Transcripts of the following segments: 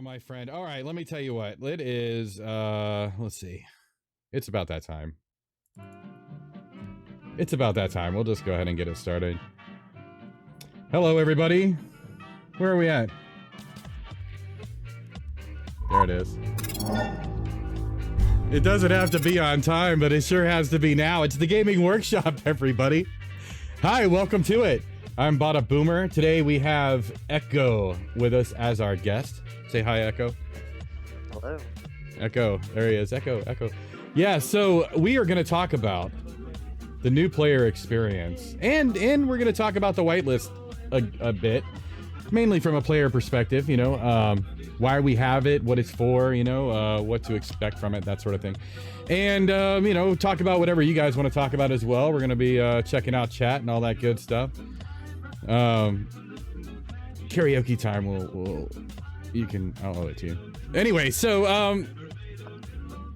my friend. All right, let me tell you what. It is let's see. It's about that time. It's about that time. We'll just go ahead and get it started. Hello everybody. Where are we at? There it is. It doesn't have to be on time, but it sure has to be now. It's the Gaming Workshop, everybody. Hi, welcome to it. I'm Bada Boomer. Today we have Ekho with us as our guest. Say hi, Ekho. Hello. Ekho, there he is. Ekho. Yeah, so we are going to talk about the new player experience, and we're going to talk about the whitelist a bit, mainly from a player perspective. You know, why we have it, what it's for, you know, what to expect from it, that sort of thing, and you know, talk about whatever you guys want to talk about as well. We're going to be checking out chat and all that good stuff. Karaoke time will I'll owe it to you. Anyway, so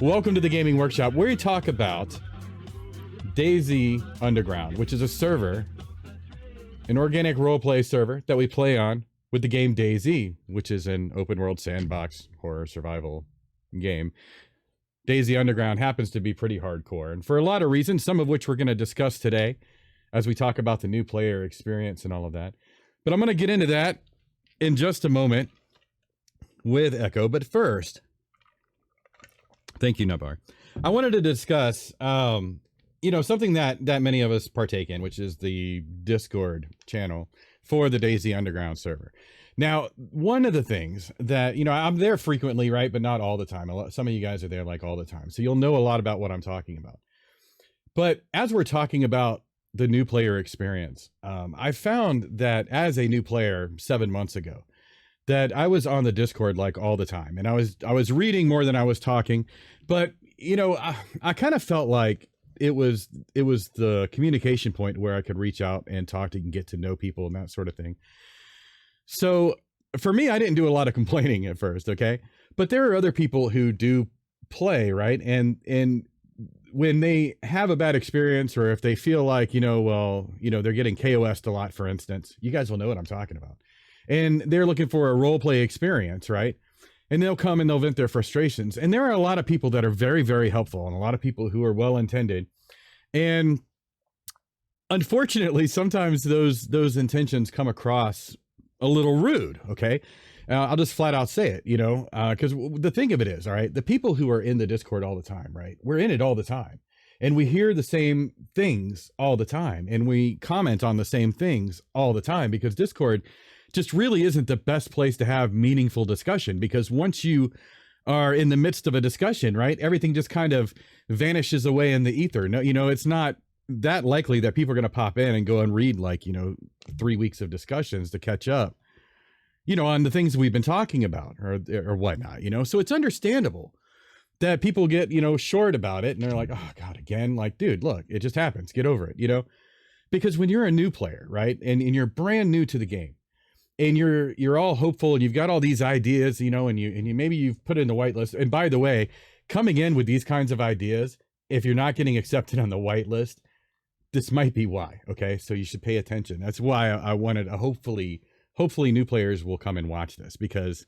welcome to the Gaming Workshop, where we talk about DayZ Underground, which is a server, an organic roleplay server that we play on with the game DayZ, which is an open world sandbox horror survival game. DayZ Underground happens to be pretty hardcore, and for a lot of reasons, some of which we're going to discuss today as we talk about the new player experience and all of that. But I'm going to get into that in just a moment with Ekho. But first, thank you, Nabar. I wanted to discuss, you know, something that many of us partake in, which is the Discord channel for the DayZ Underground server. Now, one of the things that, you know, I'm there frequently, right? But not all the time. Some of you guys are there like all the time. So you'll know a lot about what I'm talking about. But as we're talking about the new player experience, I found that as a new player 7 months ago, that I was on the Discord like all the time, and I was reading more than I was talking. But you know, I kind of felt like it was the communication point where I could reach out and talk to and get to know people and that sort of thing. So for me, I didn't do a lot of complaining at first, okay? But there are other people who do play, right? And when they have a bad experience, or if they feel like, you know, well, you know, they're getting KOS'd a lot, for instance, you guys will know what I'm talking about. And they're looking for a role play experience, right? And they'll come and they'll vent their frustrations. And there are a lot of people that are very, very helpful, and a lot of people who are well-intended. And unfortunately, sometimes those intentions come across a little rude, okay? I'll just flat out say it, you know, because the thing of it is, all right, the people who are in the Discord all the time, right? We're in it all the time. And we hear the same things all the time. And we comment on the same things all the time, because Discord just really isn't the best place to have meaningful discussion, because once you are in the midst of a discussion, right, everything just kind of vanishes away in the ether. No, you know, it's not that likely that people are going to pop in and go and read, like, you know, 3 weeks of discussions to catch up, you know, on the things we've been talking about or whatnot, you know. So it's understandable that people get, you know, short about it, and they're like, oh God, again, like, dude, look, it just happens, get over it, you know. Because when you're a new player, right, and you're brand new to the game, and you're all hopeful, and you've got all these ideas, you know, and you maybe you've put in the whitelist. And by the way, coming in with these kinds of ideas, if you're not getting accepted on the whitelist, this might be why. Okay, so you should pay attention. That's why I wanted hopefully new players will come and watch this, because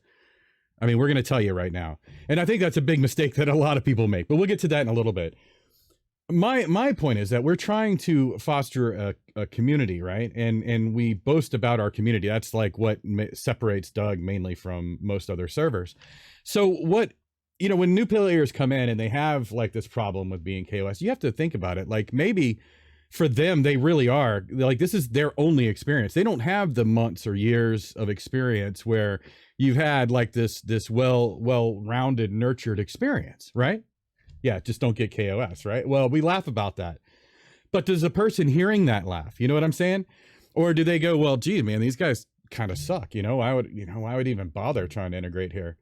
I mean, we're going to tell you right now, and I think that's a big mistake that a lot of people make. But we'll get to that in a little bit. My point is that we're trying to foster a community, right? And we boast about our community. That's like what separates Doug mainly from most other servers. So what, you know, when new players come in and they have like this problem with being KOS, you have to think about it. Like, maybe for them, they really are like, this is their only experience. They don't have the months or years of experience where you've had like this well-rounded, nurtured experience, right? Yeah, just don't get KOS, right? Well, we laugh about that. But does a person hearing that laugh? You know what I'm saying? Or do they go, well, gee, man, these guys kind of suck. You know, why would even bother trying to integrate here?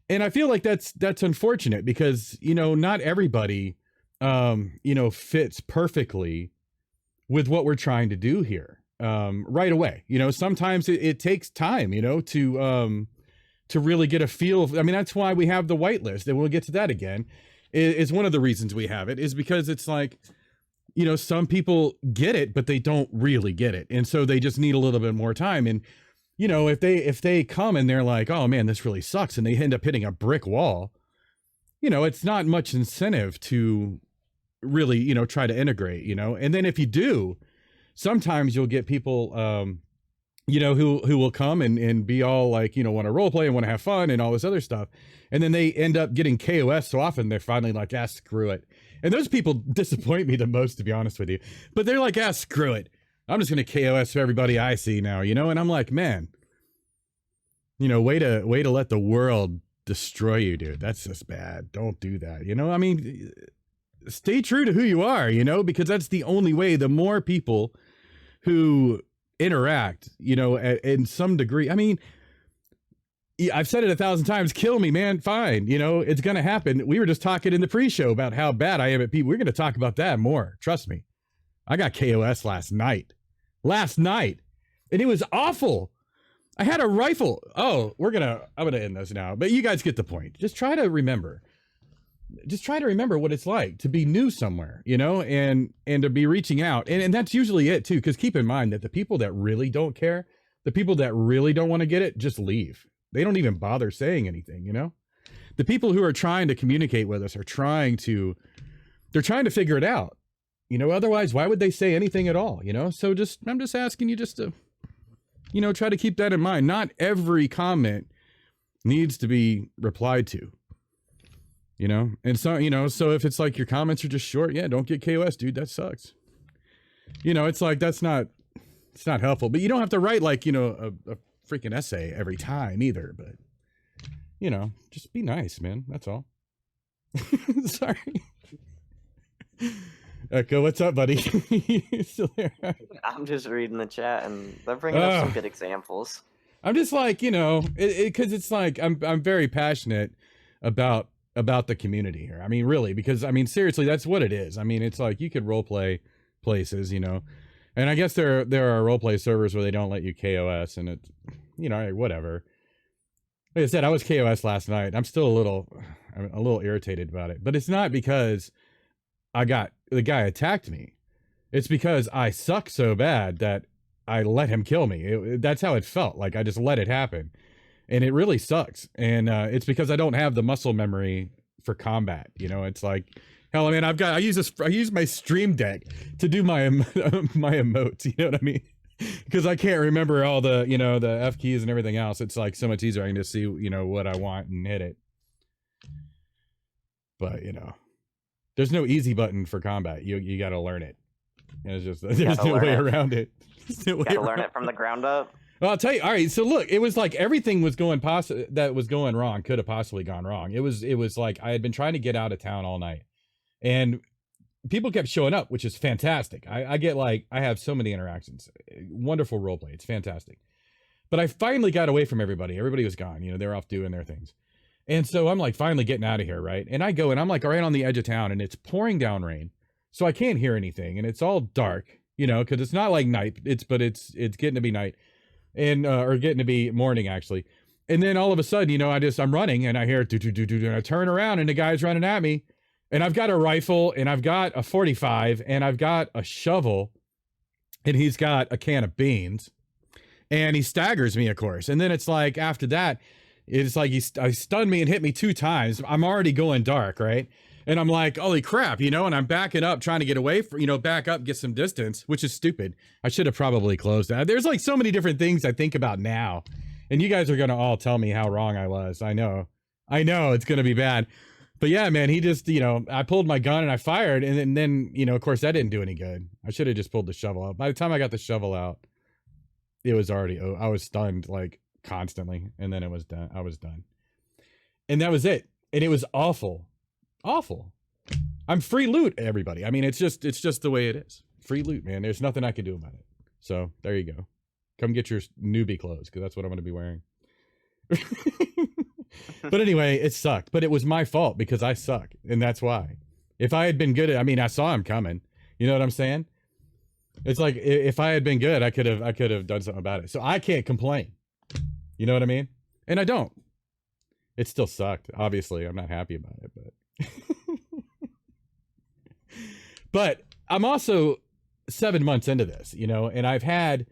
And I feel like that's unfortunate, because, you know, not everybody, you know, fits perfectly with what we're trying to do here right away. You know, sometimes it takes time, you know, to really get a feel of, I mean, that's why we have the whitelist, and we'll get to that again. Is one of the reasons we have it, is because it's like, you know, some people get it, but they don't really get it. And so they just need a little bit more time. And you know, if they come and they're like, oh man, this really sucks, and they end up hitting a brick wall, you know, it's not much incentive to really, you know, try to integrate, you know. And then if you do, sometimes you'll get people, you know, who will come and be all like, you know, want to role play and want to have fun and all this other stuff. And then they end up getting KOS so often they're finally like, ah, screw it. And those people disappoint me the most, to be honest with you. But they're like, ah, screw it. I'm just going to KOS for everybody I see now, you know? And I'm like, man, you know, way to let the world destroy you, dude. That's just bad. Don't do that. You know, I mean, stay true to who you are, you know, because that's the only way. The more people who interact, you know, in some degree, I mean, I've said it 1,000 times, kill me, man, fine, you know, it's gonna happen. We were just talking in the pre-show about how bad I am at people. We're gonna talk about that more, trust me. I got KOS last night, and it was awful. I had a rifle. Oh, I'm gonna end this now, but you guys get the point. Just try to remember what it's like to be new somewhere, you know, and to be reaching out. And that's usually it too. Cause keep in mind that the people that really don't care, the people that really don't want to get it, just leave. They don't even bother saying anything, you know. The people who are trying to communicate with us they're trying to figure it out, you know. Otherwise, why would they say anything at all, you know? So I'm just asking you just to, you know, try to keep that in mind. Not every comment needs to be replied to, you know. And so, you know, so if it's like your comments are just short, yeah, don't get KOS, dude, that sucks. You know, it's like, it's not helpful. But you don't have to write like, you know, a freaking essay every time either, but you know, just be nice, man. That's all. Sorry. Ekho, what's up, buddy? You still there? I'm just reading the chat, and they're bringing up some good examples. I'm just like, you know, because it's like I'm very passionate about the community here. I mean, really, because I mean, seriously, that's what it is. I mean, it's like you could role play places, you know, and I guess there are role play servers where they don't let you KOS, and it's, you know, whatever. Like I said, I was KOS last night. I'm still a little irritated about it, but it's not because the guy attacked me. It's because I suck so bad that I let him kill me. That's how it felt. Like I just let it happen, and it really sucks. And it's because I don't have the muscle memory for combat. You know, it's like, hell, I mean, I use my Stream Deck to do my my emotes. You know what I mean? Because I can't remember all the, you know, the F keys and everything else. It's like so much easier. I can just see, you know, what I want and hit it. But you know, there's no easy button for combat. You got to learn it. And it's just there's no way around it. You got to learn it from the ground up. Well, I'll tell you. All right, so look, it was like everything was going that was going wrong could have possibly gone wrong. It was like I had been trying to get out of town all night, and people kept showing up, which is fantastic. I get like I have so many interactions, wonderful roleplay. It's fantastic. But I finally got away from everybody. Everybody was gone. You know, they were off doing their things. And so I'm like finally getting out of here, right? And I go and I'm like right on the edge of town, and it's pouring down rain, so I can't hear anything, and it's all dark, you know, because it's not like night. It's getting to be night, and or getting to be morning actually. And then all of a sudden, you know, I'm running, and I hear do do do do, and I turn around, and the guy's running at me, and I've got a rifle, and I've got a 45, and I've got a shovel, and he's got a can of beans, and he staggers me, of course. And then it's like after that, it's like he stunned me and hit me 2 times. I'm already going dark, right? And I'm like, holy crap, you know, and I'm backing up, trying to get away from, you know, back up, get some distance, which is stupid. I should have probably closed that. There's like so many different things I think about now, and you guys are going to all tell me how wrong I was. I know it's going to be bad. But yeah, man, he just, you know, I pulled my gun and I fired, and then, you know, of course that didn't do any good. I should have just pulled the shovel out. By the time I got the shovel out, it was already, I was stunned like constantly, and then it was done. I was done. And that was it. And it was awful. Awful. I'm free loot, everybody. I mean, it's just the way it is. Free loot, man. There's nothing I can do about it. So there you go. Come get your newbie clothes, because that's what I'm going to be wearing. But anyway, it sucked. But it was my fault because I suck, and that's why. If I had been good, I mean, I saw him coming. You know what I'm saying? It's like if I had been good, I could have done something about it. So I can't complain. You know what I mean? And I don't. It still sucked. Obviously, I'm not happy about it, but but I'm also 7 months into this, you know, and I've had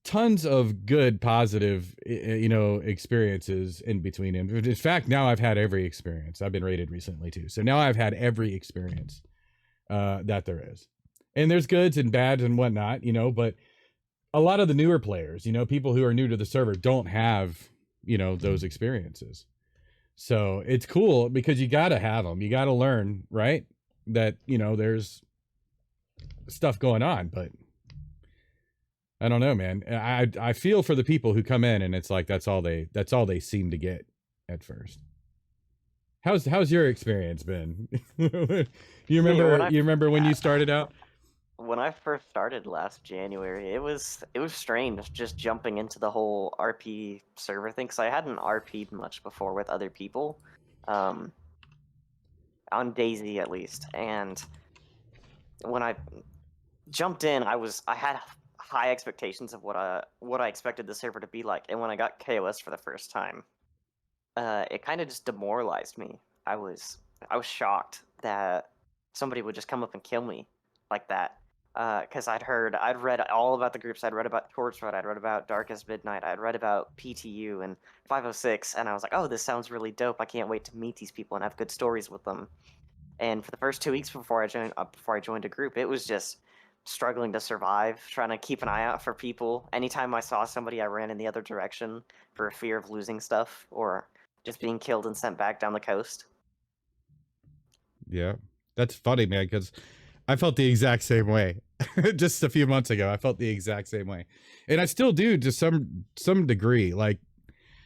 tons of good, positive, experiences in between. And in fact, now I've had every experience. I've been rated recently too, so now I've had every experience that there is. And there's goods and bads and whatnot, but a lot of the newer players, people who are new to the server don't have, those experiences. So it's cool because you got to have them. You got to learn, right? That, there's stuff going on, but I don't know, man. I feel for the people who come in and it's like, that's all they seem to get at first. How's your experience been? You remember when you started out? When I first started last January, it was strange just jumping into the whole RP server thing, because I hadn't RP'd much before with other people, on DayZ at least. And when I jumped in, I had high expectations of what I expected the server to be like. And when I got KOS for the first time, it kind of just demoralized me. I was shocked that somebody would just come up and kill me like that. Because I'd read all about the groups. I'd read about Torchwood, I'd read about Darkest Midnight, I'd read about PTU and 506, and I was like, oh, this sounds really dope. I can't wait to meet these people and have good stories with them. And for the first 2 weeks before I joined a group, it was just struggling to survive, trying to keep an eye out for people. Anytime I saw somebody, I ran in the other direction for fear of losing stuff or just being killed and sent back down the coast. Yeah, that's funny, man, because I felt the exact same way. Just a few months ago, I felt the exact same way. And I still do to some degree. Like,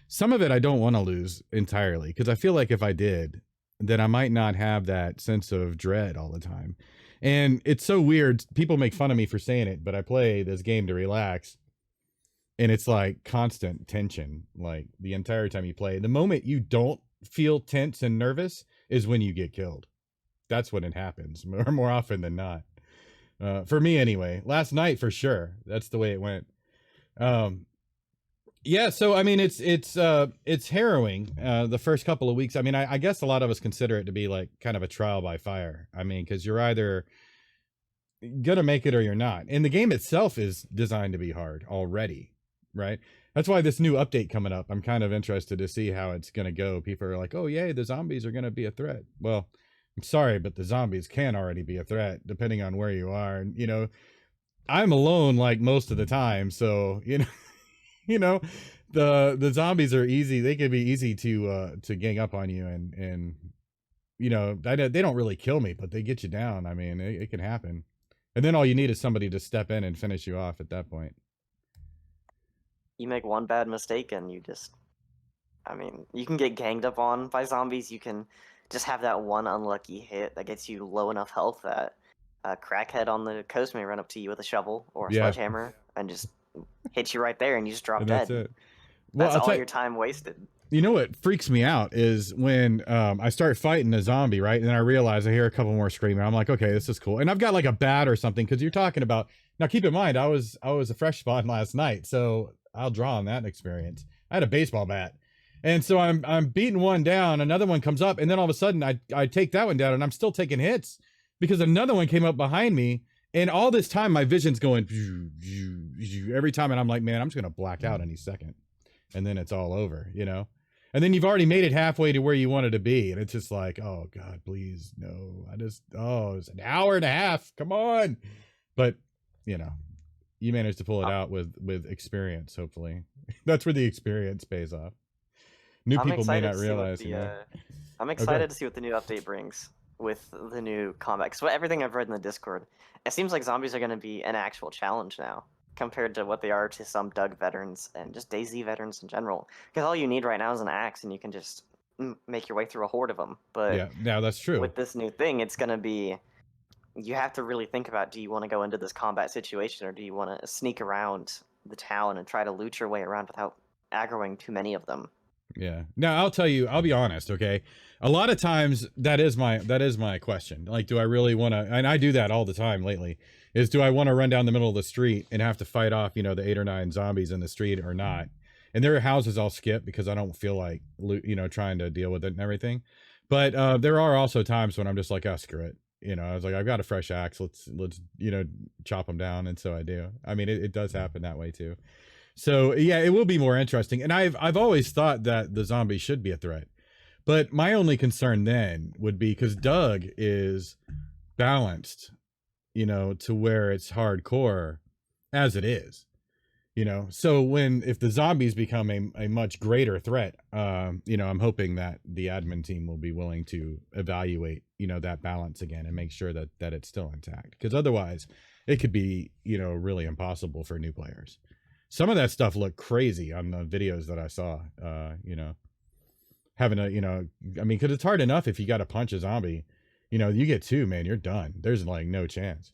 some of it I don't want to lose entirely, because I feel like if I did, then I might not have that sense of dread all the time. And it's so weird. People make fun of me for saying it, but I play this game to relax. And it's like constant tension, like the entire time you play. The moment you don't feel tense and nervous is when you get killed. That's when it happens, more often than not. For me anyway. Last night for sure. That's the way it went. Yeah, so I mean it's harrowing the first couple of weeks. I mean, I guess a lot of us consider it to be like kind of a trial by fire. I mean, because you're either gonna make it or you're not. And the game itself is designed to be hard already, right? That's why this new update coming up, I'm kind of interested to see how it's gonna go. People are like, oh yay, the zombies are gonna be a threat. Well, I'm sorry, but the zombies can already be a threat depending on where you are. And I'm alone like most of the time, so the zombies are easy. They can be easy to gang up on you, and they don't really kill me, but they get you down. I mean, it can happen. And then all you need is somebody to step in and finish you off at that point. You make one bad mistake and you can get ganged up on by zombies. You can just have that one unlucky hit that gets you low enough health that a crackhead on the coast may run up to you with a shovel or a sledgehammer and just hit you right there, and you just drop dead. That's it. Well, that's all your time wasted. You know what freaks me out is when I start fighting a zombie, right? And then I realize I hear a couple more screaming. I'm like, okay, this is cool. And I've got like a bat or something, because you're talking about, now keep in mind, I was a fresh spawn last night, so I'll draw on that experience. I had a baseball bat. And so I'm beating one down, another one comes up, and then all of a sudden I take that one down, and I'm still taking hits because another one came up behind me. And all this time my vision's going every time, and I'm like, man, I'm just gonna black out any second, and then it's all over, and then you've already made it halfway to where you wanted to be, and it's just like, oh god, please no. It's an hour and a half, come on. But you managed to pull it out with experience, hopefully. That's where the experience pays off. New people may not realize. I'm excited to see what the new update brings with the new combat. So everything I've read in the Discord, it seems like zombies are going to be an actual challenge now, compared to what they are to some Doug veterans and just DayZ veterans in general. Because all you need right now is an axe, and you can just make your way through a horde of them. But yeah, that's true. With this new thing, it's going to be, you have to really think about, do you want to go into this combat situation, or do you want to sneak around the town and try to loot your way around without aggroing too many of them? Yeah. Now I'll be honest, okay? A lot of times that is my question. Like, do I really want to, and I do that all the time lately, is do I want to run down the middle of the street and have to fight off, the 8 or 9 zombies in the street or not? And there are houses I'll skip because I don't feel like, trying to deal with it and everything. But there are also times when I'm just like, oh, screw it. I was like, I've got a fresh axe. Let's chop them down. And so I do. I mean, it does happen that way too. So yeah, it will be more interesting. And I've always thought that the zombies should be a threat. But my only concern then would be because Doug is balanced, you know, to where it's hardcore as it is, you know. So if the zombies become a much greater threat, you know, I'm hoping that the admin team will be willing to evaluate, you know, that balance again and make sure that it's still intact. Because otherwise, it could be, you know, really impossible for new players. Some of that stuff looked crazy on the videos that I saw. You know, having a, you know, I mean, because it's hard enough if you got to punch a zombie, you know, you get two, man, you're done. There's like no chance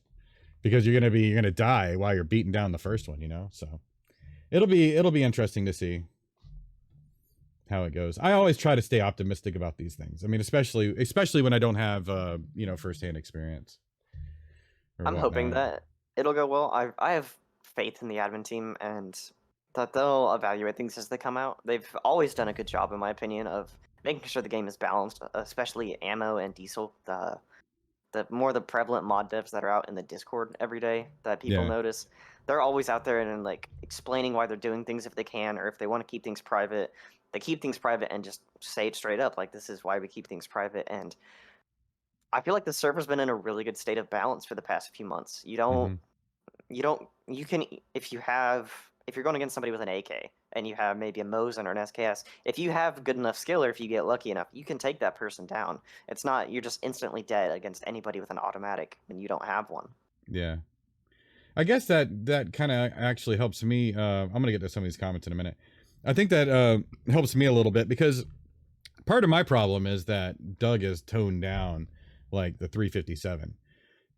because you're gonna die while you're beating down the first one, you know. So it'll be interesting to see how it goes. I always try to stay optimistic about these things. I mean, especially when I don't have you know, firsthand experience or I'm hoping whatnot. that it'll go well. I have faith in the admin team and that they'll evaluate things as they come out. They've always done a good job, in my opinion, of making sure the game is balanced, especially ammo and diesel. The more the prevalent mod devs that are out in the Discord every day that people Yeah. notice, they're always out there and like explaining why they're doing things if they can, or if they want to keep things private, they keep things private and just say it straight up, like this is why we keep things private. And I feel like the server's been in a really good state of balance for the past few months. Mm-hmm. You can, if you're going against somebody with an AK and you have maybe a Mosin or an SKS, if you have good enough skill or if you get lucky enough, you can take that person down. It's not you're just instantly dead against anybody with an automatic when you don't have one. Yeah. I guess that kind of actually helps me. I'm gonna get to some of these comments in a minute. I think that helps me a little bit because part of my problem is that Doug is toned down like the 357.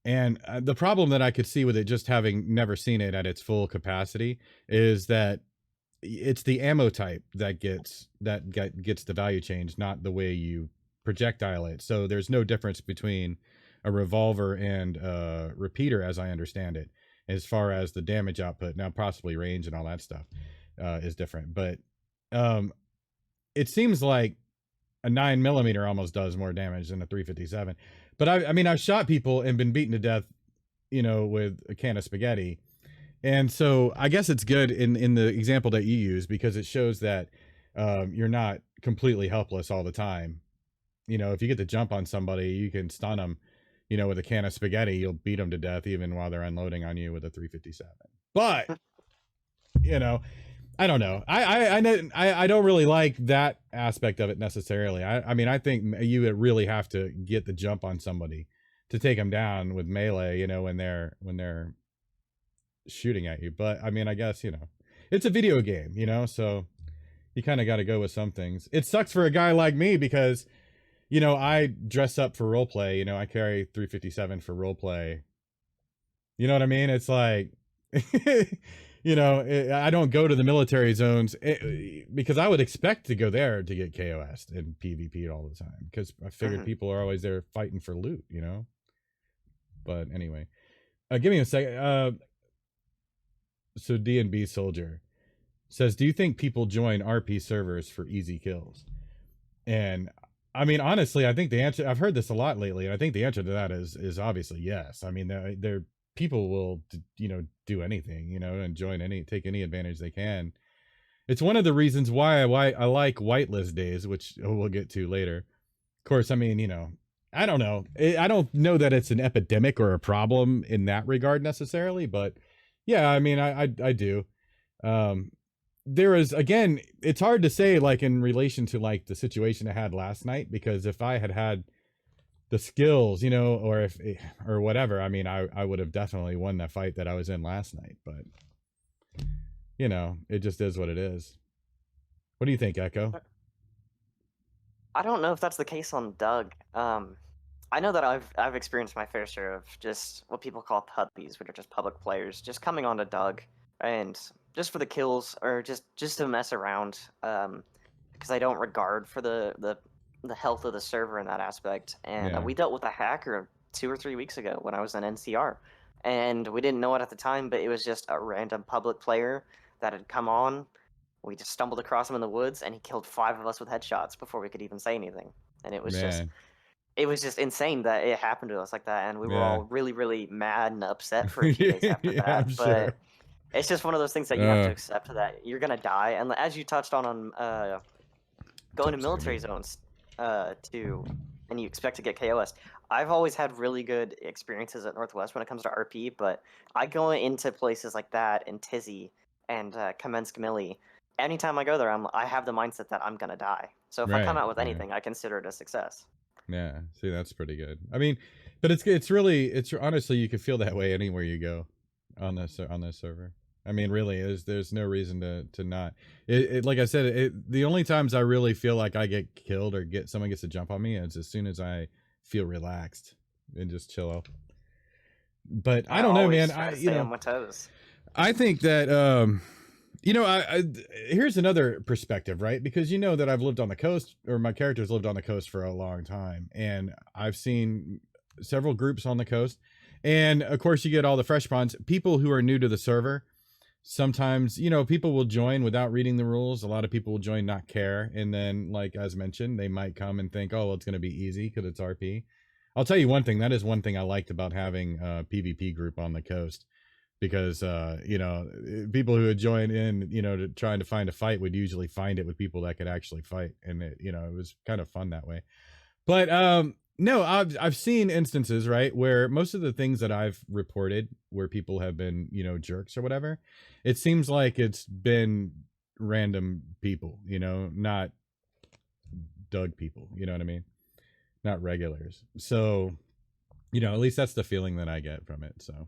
And the problem that I could see with it, just having never seen it at its full capacity, is that it's the ammo type that gets the value change, not the way you projectile it. So there's no difference between a revolver and a repeater, as I understand it, as far as the damage output. Now, possibly range and all that stuff is different, but it seems like a 9mm almost does more damage than a 357. But I mean, I've shot people and been beaten to death, you know, with a can of spaghetti. And so I guess it's good in the example that you use because it shows that you're not completely helpless all the time. You know, if you get the jump on somebody, you can stun them, you know, with a can of spaghetti, you'll beat them to death even while they're unloading on you with a 357. But, you know, I don't know. I don't really like that aspect of it necessarily. I mean, I think you would really have to get the jump on somebody to take them down with melee, you know, when they're shooting at you. But I mean, I guess, you know, it's a video game, you know, so you kind of got to go with some things. It sucks for a guy like me because, you know, I dress up for roleplay, you know, I carry 357 for roleplay. You know what I mean? It's like you know, I don't go to the military zones because I would expect to go there to get KOS'd and PvP'd all the time because I figured people are always there fighting for loot, you know. But anyway, give me a second. So D&B Soldier says, "Do you think people join RP servers for easy kills?" And I mean, honestly, I think the answer, I've heard this a lot lately, and I think the answer to that is obviously yes. I mean, they're people will, you know, do anything, you know, and take any advantage they can. It's one of the reasons why I like Whitelist days, which we'll get to later. Of course, I mean, you know, I don't know. I don't know that it's an epidemic or a problem in that regard necessarily, but yeah, I mean, I do. There is, again, it's hard to say like in relation to like the situation I had last night, because if I had the skills, you know, or whatever, I mean, I would have definitely won that fight that I was in last night, but you know, it just is what it is. What do you think, Ekho? I don't know if that's the case on Doug. I know that I've experienced my fair share of just what people call puppies, which are just public players, just coming onto Doug and just for the kills or just to mess around. Because I don't regard for the health of the server in that aspect. And Yeah. we dealt with a hacker 2 or 3 weeks ago when I was in NCR, and we didn't know it at the time, but it was just a random public player that had come on. We just stumbled across him in the woods, and he killed 5 of us with headshots before we could even say anything. And Man. it was just insane that it happened to us like that, and we were Yeah. all really, really mad and upset for a few days after Yeah, I'm that. sure. It's just one of those things that you have to accept that you're gonna die, and as you touched on going to military zones and you expect to get KOS. I've always had really good experiences at Northwest when it comes to RP, but I go into places like that in Tizzy and Kamensk Millie. Anytime I go there, I have the mindset that I'm gonna die. So if I come out with anything, I consider it a success. Yeah, see, that's pretty good. I mean, but it's really honestly, you can feel that way anywhere you go on this server. I mean, really, there's no reason to not. Like I said, the only times I really feel like I get killed or someone gets a jump on me is as soon as I feel relaxed and just chill out. But I don't know, man. On my toes. I think that here's another perspective, right? Because you know that I've lived on the coast, or my character's lived on the coast for a long time, and I've seen several groups on the coast, and of course you get all the fresh spawns, people who are new to the server. Sometimes, people will join without reading the rules. A lot of people will join, not care. And then, like, as mentioned, they might come and think, oh, well, it's going to be easy because it's RP. I'll tell you one thing. That is one thing I liked about having a PvP group on the coast. Because, people who would join in, to trying to find a fight would usually find it with people that could actually fight. And, it was kind of fun that way. But, no, I've seen instances, right, where most of the things that I've reported where people have been, jerks or whatever, it seems like it's been random people, not Doug people, you know what I mean? Not regulars. So, at least that's the feeling that I get from it. So,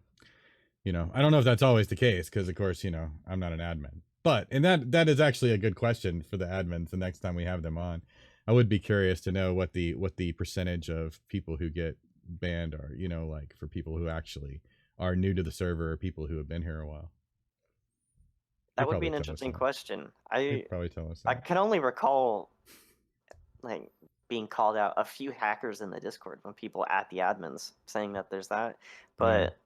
I don't know if that's always the case because, of course, I'm not an admin. But, and that is actually a good question for the admins the next time we have them on. I would be curious to know what the percentage of people who get banned are, like for people who actually are new to the server or people who have been here a while. That would be an interesting question. They'd probably tell us that. I can only recall like being called out a few hackers in the Discord when people at the admins saying that there's that, but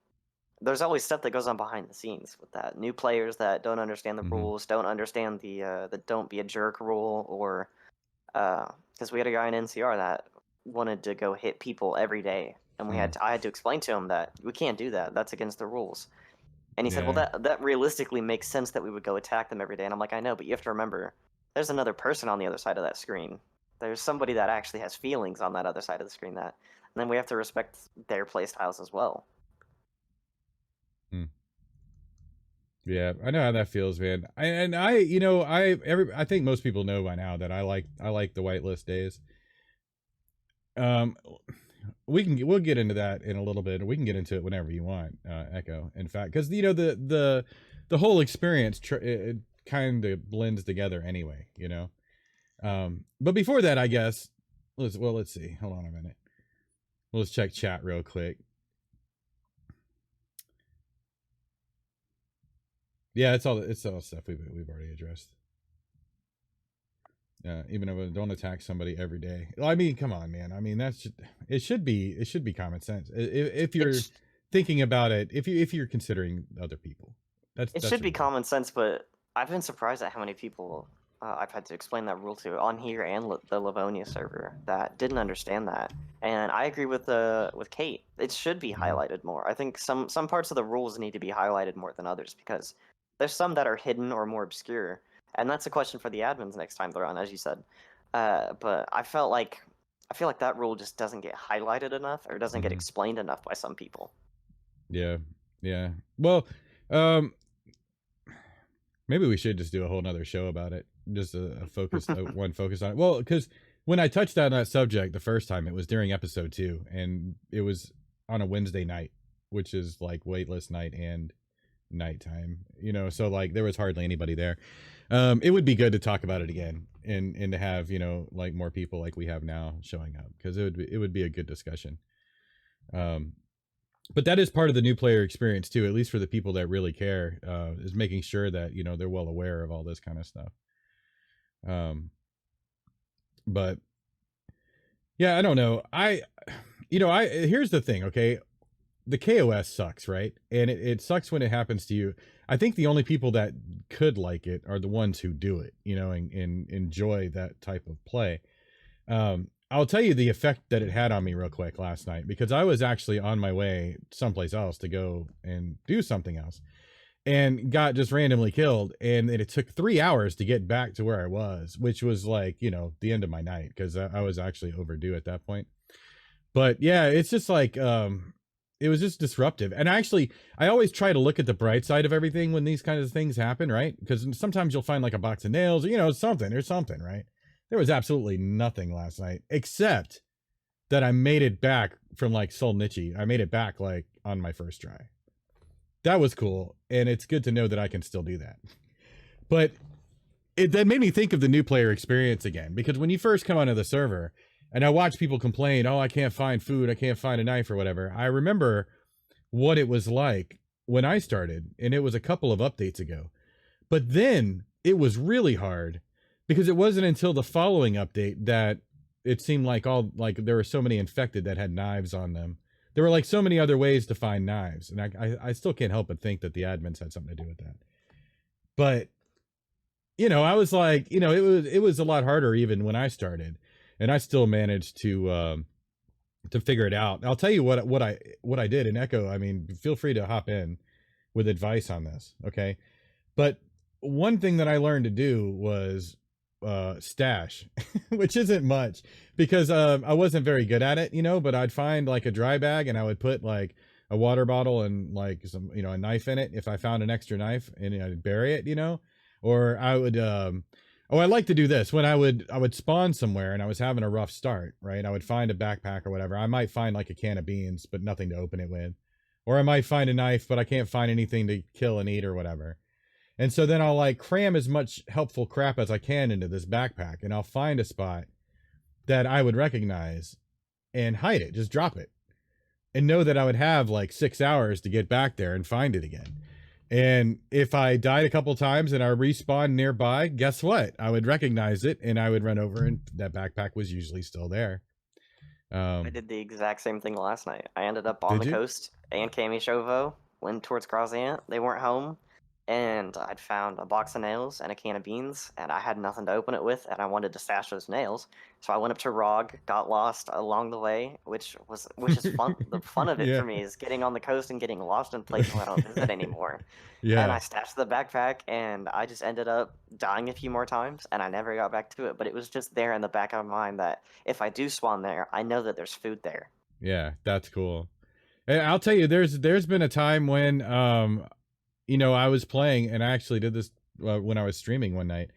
there's always stuff that goes on behind the scenes with that. New players that don't understand the rules, don't understand the don't be a jerk rule, or because we had a guy in NCR that wanted to go hit people every day, and I had to explain to him that we can't do that. That's against the rules. And he said, well, that realistically makes sense that we would go attack them every day. And I'm like, I know, but you have to remember, there's another person on the other side of that screen. There's somebody that actually has feelings on that other side of the screen. And then we have to respect their play styles as well. Yeah, I know how that feels, man. I think most people know by now that I like the whitelist days. We'll get into that in a little bit. We can get into it whenever you want, Ekho. In fact, because the whole experience it kind of blends together anyway. But before that, I guess let's see. Hold on a minute. Let's check chat real quick. Yeah, it's all stuff we've already addressed. Even if I don't attack somebody every day. I mean, come on, man. I mean, it should be common sense. If you're thinking about it, if you're considering other people, it should be common sense. But I've been surprised at how many people I've had to explain that rule to on here and the Livonia server that didn't understand that. And I agree with Kate. It should be highlighted more. I think some parts of the rules need to be highlighted more than others because there's some that are hidden or more obscure. And that's a question for the admins next time they're on, as you said. But I feel like that rule just doesn't get highlighted enough or doesn't get explained enough by some people. Yeah. Well, maybe we should just do a whole nother show about it. Just a focus, one focus on it. Well, because when I touched on that subject the first time, it was during episode 2, and it was on a Wednesday night, which is like waitlist night and nighttime, so like there was hardly anybody there. It would be good to talk about it again and to have like more people like we have now showing up, because it would be a good discussion. But that is part of the new player experience too, at least for the people that really care, is making sure that they're well aware of all this kind of stuff. But yeah, I don't know. Here's the thing, okay? The KOS sucks, right? And it sucks when it happens to you. I think the only people that could like it are the ones who do it, and enjoy that type of play. I'll tell you the effect that it had on me real quick last night, because I was actually on my way someplace else to go and do something else. and got just randomly killed. And it took 3 hours to get back to where I was, which was like, you know, the end of my night, because I was actually overdue at that point. But yeah, it's just like, it was just disruptive. And actually, I always try to look at the bright side of everything when these kinds of things happen, right? Because sometimes you'll find like a box of nails, or, you know, something or something, right? There was absolutely nothing last night, except that I made it back from like Solnichi. I made it back like on my first try. That was cool. And it's good to know that I can still do that. But that made me think of the new player experience again, because when you first come onto the server, and I watch people complain, oh, I can't find food, I can't find a knife or whatever. I remember what it was like when I started, and it was a couple of updates ago. But then it was really hard, because it wasn't until the following update that it seemed like there were so many infected that had knives on them. There were like so many other ways to find knives, and I still can't help but think that the admins had something to do with that. But, you know, I was like, you know, it was a lot harder even when I started. And I still managed to figure it out. I'll tell you what I did in Ekho. I mean, feel free to hop in with advice on this, okay? But one thing that I learned to do was stash, which isn't much, because I wasn't very good at it, you know. But I'd find like a dry bag, and I would put like a water bottle and like some, you know, a knife in it if I found an extra knife, and I'd bury it, you know. Or I would oh, I like to do this when I would spawn somewhere and I was having a rough start, right? I would find a backpack or whatever. I might find like a can of beans, but nothing to open it with. Or I might find a knife, but I can't find anything to kill and eat or whatever. And so then I'll like cram as much helpful crap as I can into this backpack, and I'll find a spot that I would recognize and hide it, just drop it, and know that I would have like 6 hours to get back there and find it again. And if I died a couple times and I respawned nearby, guess what? I would recognize it, and I would run over, and that backpack was usually still there. I did the exact same thing last night. I ended up on the coast, and Cami Shovo went towards Grozant. They weren't home, and I'd found a box of nails and a can of beans, and I had nothing to open it with, and I wanted to stash those nails. So I went up to Rog, got lost along the way, which is fun. The fun of it for me is getting on the coast and getting lost in places I don't visit anymore. And I stashed the backpack, and I just ended up dying a few more times, and I never got back to it. But it was just there in the back of my mind that if I do spawn there, I know that there's food there. Yeah, that's cool. And I'll tell you, there's been a time when you know, I was playing, and I actually did this when I was streaming one night,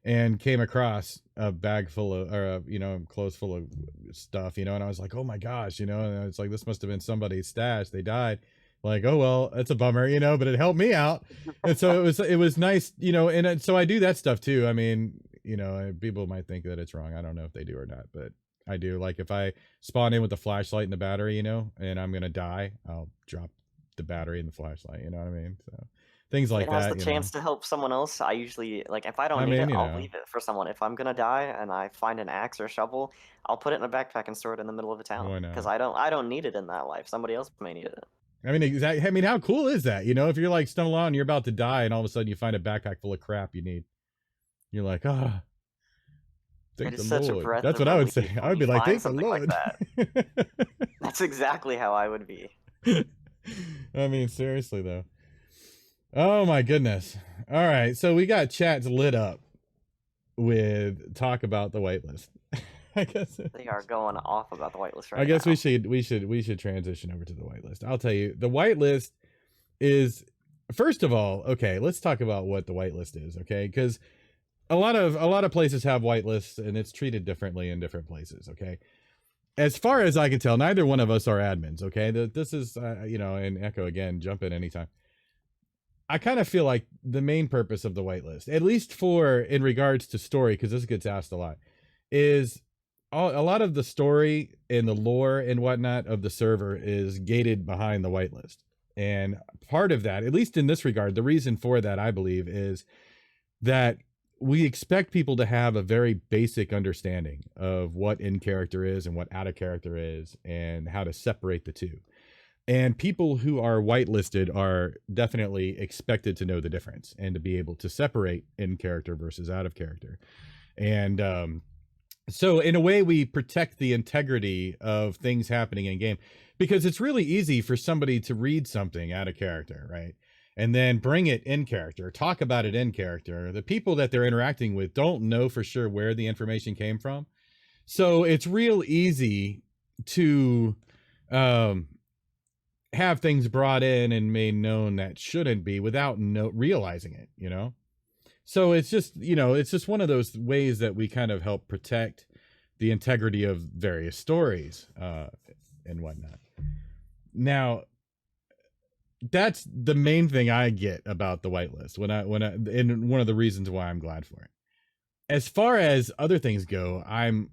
and came across a bag full of, or you know, clothes full of stuff, you know, and I was like, oh my gosh, you know, and it's like, this must have been somebody's stash. They died. Like, oh well, that's a bummer, you know, but it helped me out. And so it was nice, you know. And so I do that stuff too. I mean, you know, people might think that it's wrong. I don't know if they do or not, but I do. Like, if I spawn in with the flashlight and the battery, you know, and I'm gonna die, I'll drop the battery and the flashlight, you know what I mean? So things like that. It has the chance to help someone else. I usually, like, if I don't need it, I'll leave it for someone. If I'm gonna die and I find an axe or a shovel, I'll put it in a backpack and store it in the middle of a town, because I don't need it in that life. Somebody else may need it. I mean, exactly. I mean, how cool is that? You know, if you're like stumbling along and you're about to die, and all of a sudden you find a backpack full of crap you need, you're like, ah, thank the Lord. That's what I would say. I would be like, thank the Lord. Like that. That's exactly how I would be. I mean, seriously though. Oh my goodness. All right, so we got chats lit up with talk about the whitelist. I guess they are going off about the whitelist right now. I guess we should transition over to the whitelist. I'll tell you, the whitelist is, first of all, okay, let's talk about what the whitelist is, okay? Because a lot of places have whitelists, and it's treated differently in different places, okay? As far as I can tell, neither one of us are admins, okay? This is, you know, and Ekho, again, jump in anytime. I kind of feel like the main purpose of the whitelist, at least in regards to story, because this gets asked a lot, is a lot of the story and the lore and whatnot of the server is gated behind the whitelist. And part of that, at least in this regard, the reason for that, I believe, is that we expect people to have a very basic understanding of what in character is and what out of character is, and how to separate the two. And people who are whitelisted are definitely expected to know the difference and to be able to separate in character versus out of character. And so in a way, we protect the integrity of things happening in game, because it's really easy for somebody to read something out of character, right? and then bring it in character, talk about it in character, the people that they're interacting with don't know for sure where the information came from. So it's real easy to have things brought in and made known that shouldn't be without realizing it, you know? So it's just, you know, it's just one of those ways that we kind of help protect the integrity of various stories and whatnot. Now, that's the main thing I get about the whitelist and one of the reasons why I'm glad for it. As far as other things go, I'm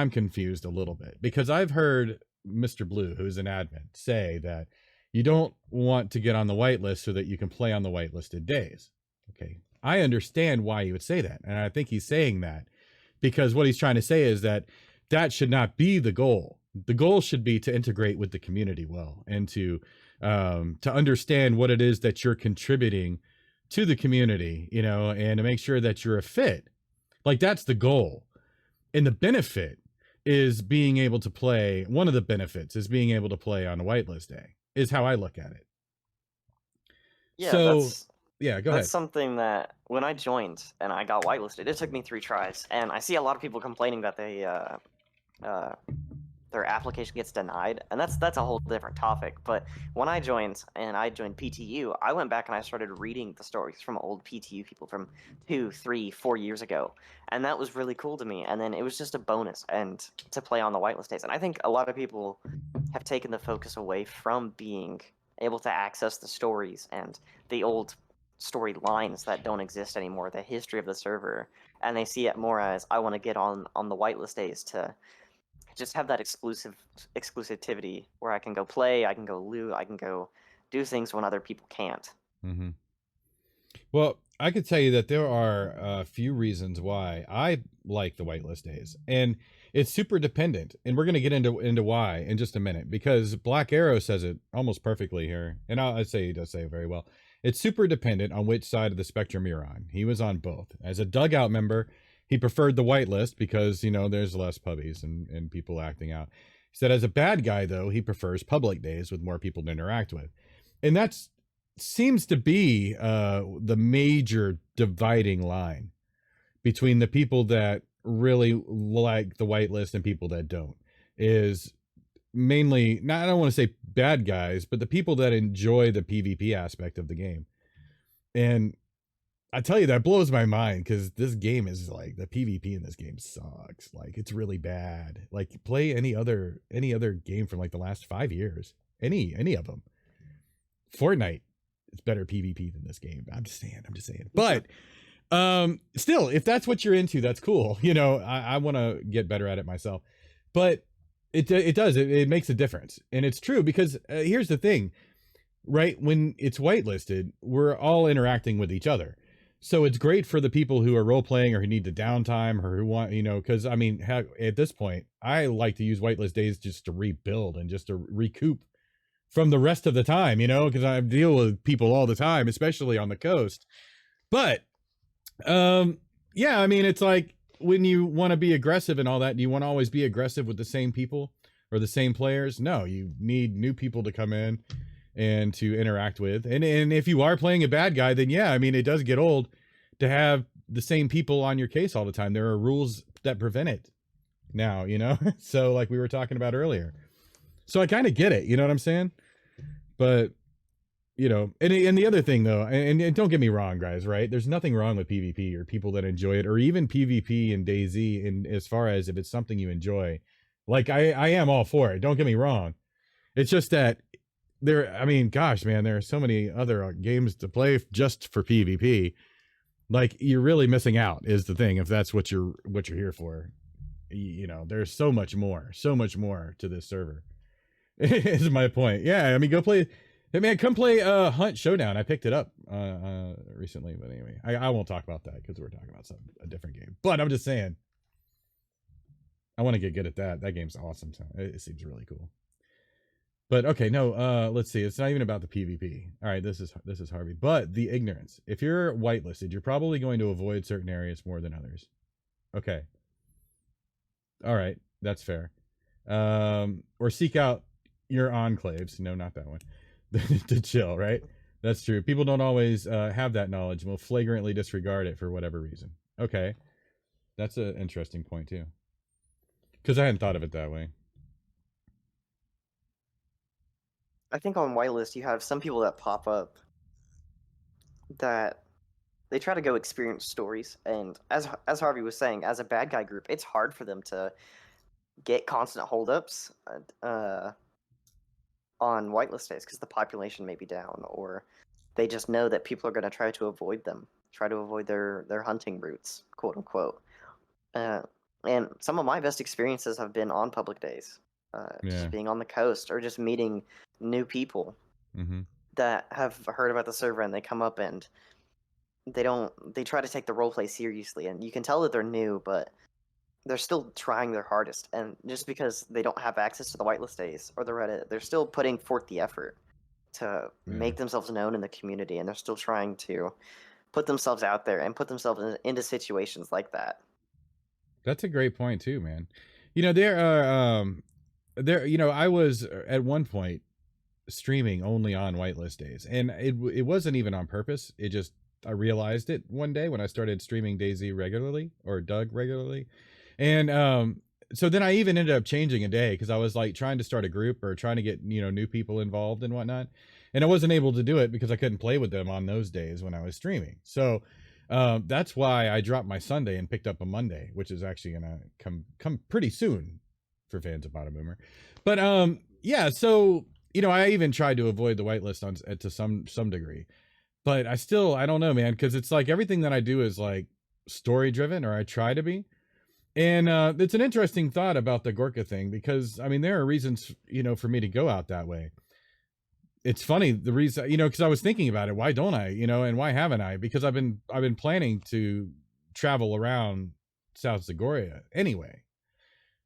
confused a little bit, because I've heard Mr. Blue, who's an admin, say that you don't want to get on the whitelist so that you can play on the whitelisted days. Okay, I understand why he would say that, and I think he's saying that because what he's trying to say is that should not be the goal. The goal should be to integrate with the community well, and to understand what it is that you're contributing to the community, you know, and to make sure that you're a fit. Like, that's the goal. And the benefit is being able to play. One of the benefits is being able to play on a whitelist day, is how I look at it. Yeah, so yeah, go ahead. that's something that when I joined and I got whitelisted, it took me 3 tries, and I see a lot of people complaining that their application gets denied, and that's a whole different topic. But when I joined PTU, I went back and I started reading the stories from old PTU people from 2, 3, 4 years ago, and that was really cool to me. And then it was just a bonus and to play on the whitelist days. And I think a lot of people have taken the focus away from being able to access the stories and the old storylines that don't exist anymore, the history of the server, and they see it more as, I want to get on the whitelist days to just have that exclusivity where I can go play, I can go loot, I can go do things when other people can't. Mm-hmm. Well, I could tell you that there are a few reasons why I like the whitelist days, and it's super dependent. And we're going to get into why in just a minute, because Black Arrow says it almost perfectly here, and I'd say he does say it very well. It's super dependent on which side of the spectrum you're on. He was on both. As a dugout member, he preferred the whitelist because, you know, there's less puppies and people acting out. He said as a bad guy, though, he prefers public days with more people to interact with. And that's seems to be the major dividing line between the people that really like the whitelist and people that don't, is mainly, not, I don't want to say bad guys, but the people that enjoy the PvP aspect of the game. And I tell you, that blows my mind, because this game is like, the PvP in this game sucks. Like, it's really bad. Like, play any other game from like the last 5 years, any of them. Fortnite, it's better PvP than this game. I'm just saying. But still, if that's what you're into, that's cool. You know, I want to get better at it myself. But it makes a difference. And it's true, because here's the thing, right? When it's whitelisted, we're all interacting with each other. So it's great for the people who are role playing or who need the downtime or who want, you know, because I mean, at this point, I like to use whitelist days just to rebuild and just to recoup from the rest of the time, you know, because I deal with people all the time, especially on the coast. But yeah, I mean, it's like, when you want to be aggressive and all that, do you want to always be aggressive with the same people or the same players? No, you need new people to come in and to interact with. And if you are playing a bad guy, then yeah, I mean, it does get old to have the same people on your case all the time. There are rules that prevent it now, you know? So like we were talking about earlier. So I kind of get it, you know what I'm saying? But, you know, and the other thing though, and don't get me wrong, guys, right? There's nothing wrong with PvP or people that enjoy it, or even PvP and DayZ, and as far as if it's something you enjoy, like I am all for it. Don't get me wrong. It's just that I mean, gosh, man, there are so many other games to play just for PvP. Like, you're really missing out is the thing, if that's what you're here for. You know, there's so much more to this server. Is my point. Yeah, I mean, go play. Hey man, come play Hunt Showdown. I picked it up recently, but anyway, I won't talk about that because we're talking about a different game. But I'm just saying, I want to get good at that. That game's awesome. It seems really cool. But okay, no, let's see. It's not even about the PvP. All right, this is Harvey. But the ignorance. If you're whitelisted, you're probably going to avoid certain areas more than others. Okay. All right, that's fair. Or seek out your enclaves. No, not that one. To chill, right? That's true. People don't always have that knowledge and will flagrantly disregard it for whatever reason. Okay, that's an interesting point too, because I hadn't thought of it that way. I think on Whitelist you have some people that pop up that they try to go experience stories, and as Harvey was saying, as a bad guy group, it's hard for them to get constant holdups on whitelist days because the population may be down, or they just know that people are going to try to avoid them, try to avoid their hunting routes, quote unquote. Uh, and some of my best experiences have been on public days, Yeah. just being on the coast or just meeting new people Mm-hmm. that have heard about the server and they come up and they try to take the roleplay seriously, and you can tell that they're new, but they're still trying their hardest. And just because they don't have access to the whitelist days or the Reddit, they're still putting forth the effort to make themselves known in the community, and they're still trying to put themselves out there and put themselves into situations like that. That's a great point too, man. There are I was at one point streaming only on whitelist days, and it wasn't even on purpose. It just I realized it one day when I started streaming DayZ regularly, or Doug regularly. And so then I even ended up changing a day because I was like trying to start a group or trying to get new people involved and whatnot, and I wasn't able to do it because I couldn't play with them on those days when I was streaming. So that's why I dropped my Sunday and picked up a Monday, which is actually gonna come pretty soon for fans of Bottom Boomer. But yeah, so I even tried to avoid the whitelist to some degree, but I don't know, man, because it's like everything that I do is like story driven, or I try to be. And it's an interesting thought about the Gorka thing, because I mean there are reasons for me to go out that way. It's funny, the reason, because I was thinking about it. Why don't I, and why haven't I? Because I've been planning to travel around South Zagoria anyway.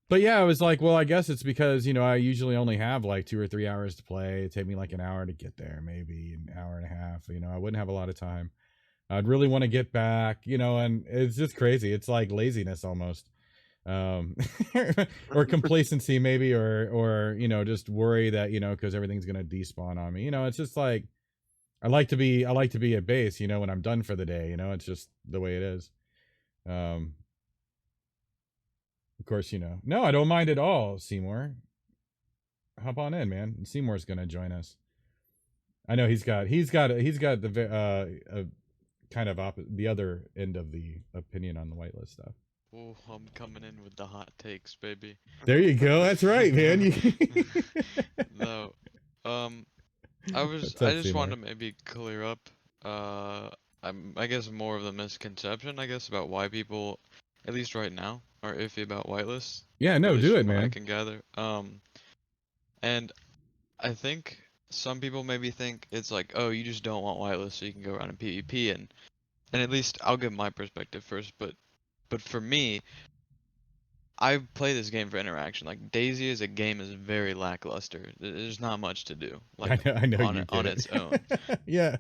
But yeah, I was like, well, I guess it's because I usually only have like 2 or 3 hours to play. It'd take me like an hour to get there, maybe an hour and a half. I wouldn't have a lot of time. I'd really want to get back, and it's just crazy. It's like laziness almost. Or complacency maybe, or just worry that because everything's gonna despawn on me. It's just like I like to be at base when I'm done for the day. It's just the way it is. Of course, no, I don't mind at all. Seymour, hop on in, man. Seymour's gonna join us. I know he's got the kind of the other end of the opinion on the whitelist stuff. Oh, I'm coming in with the hot takes, baby. There you go. That's right, man. No, I just wanted to maybe clear up, I guess more of the misconception, I guess, about why people, at least right now, are iffy about whitelists. Yeah, no, do it, man. I can gather. And I think some people maybe think it's like, oh, you just don't want whitelists, so you can go around and PvP, and at least I'll give my perspective first, but for me, I play this game for interaction. Like DayZ as a game is very lackluster. There's not much to do. Like I know on its own. Yeah.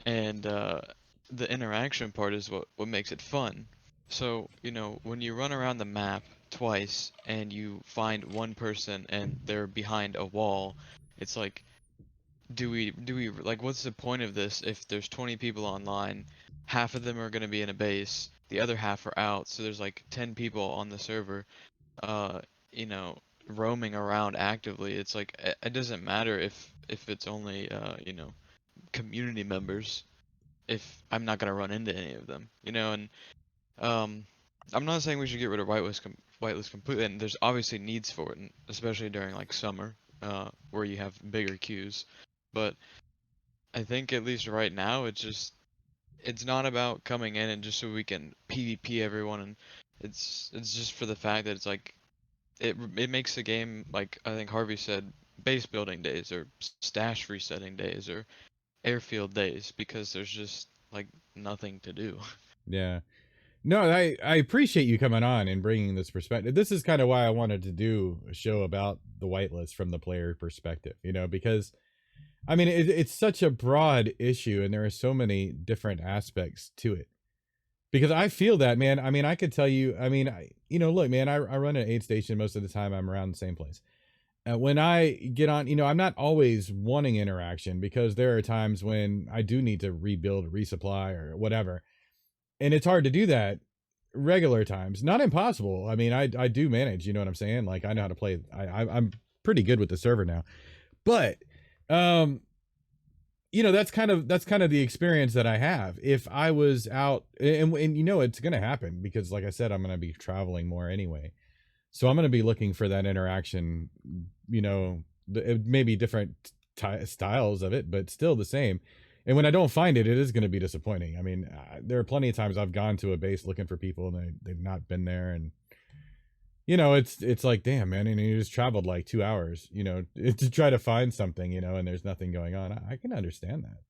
And the interaction part is what makes it fun. So when you run around the map twice and you find one person and they're behind a wall, it's like, do we like, what's the point of this if there's 20 people online? Half of them are going to be in a base, the other half are out, so there's like 10 people on the server roaming around actively. It's like it doesn't matter if it's only community members, if I'm not going to run into any of them, and I'm not saying we should get rid of whitelist completely, and there's obviously needs for it, and especially during like summer where you have bigger queues. But I think at least right now it's not about coming in and just so we can PvP everyone, and it's just for the fact that it's like it makes the game, like I think Harvey said, base building days or stash resetting days or airfield days, because there's just like nothing to do. Yeah. No, I appreciate you coming on and bringing this perspective. This is kind of why I wanted to do a show about the whitelist from the player perspective, because I mean, it's such a broad issue and there are so many different aspects to it. Because I feel that, man. I mean, I could tell you, I mean, look, man, I run an aid station most of the time. I'm around the same place. when I get on, I'm not always wanting interaction because there are times when I do need to rebuild, resupply, or whatever, and it's hard to do that regular times. Not impossible. I mean, I do manage. You know what I'm saying? Like I know how to play. I'm pretty good with the server now, but that's kind of the experience that I have. If I was out, and it's gonna happen because, like I said, I'm gonna be traveling more anyway. So I'm going to be looking for that interaction, maybe different styles of it, but still the same. And when I don't find it, it is going to be disappointing. I mean, there are plenty of times I've gone to a base looking for people and they've not been there. And, it's like, damn, man. And you just traveled like 2 hours, to try to find something, and there's nothing going on. I can understand that.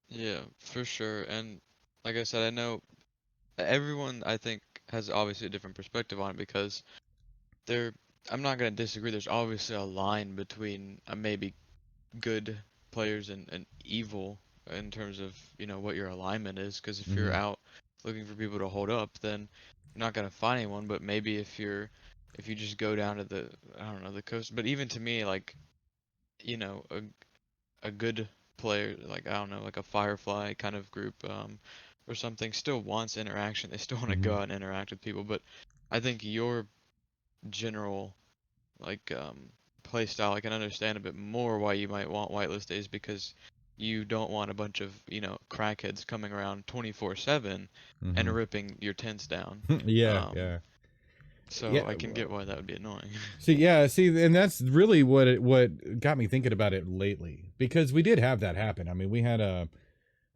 Yeah, for sure. And like I said, I know everyone, I think, has obviously a different perspective on it because there, I'm not going to disagree. There's obviously a line between maybe good players and evil in terms of, what your alignment is. Because if you're out looking for people to hold up, then you're not going to find anyone. But maybe if you just go down to I don't know, the coast. But even to me, like, a good player, like, I don't know, like a Firefly kind of group, or something, still wants interaction. They still want to go out and interact with people. But I think your general, like, play style, I can understand a bit more why you might want whitelist days, because you don't want a bunch of, crackheads coming around 24/7 and ripping your tents down. Yeah, Um, yeah. so Yeah, I can get why that would be annoying. See, and that's really what got me thinking about it lately, because we did have that happen. I mean, we had a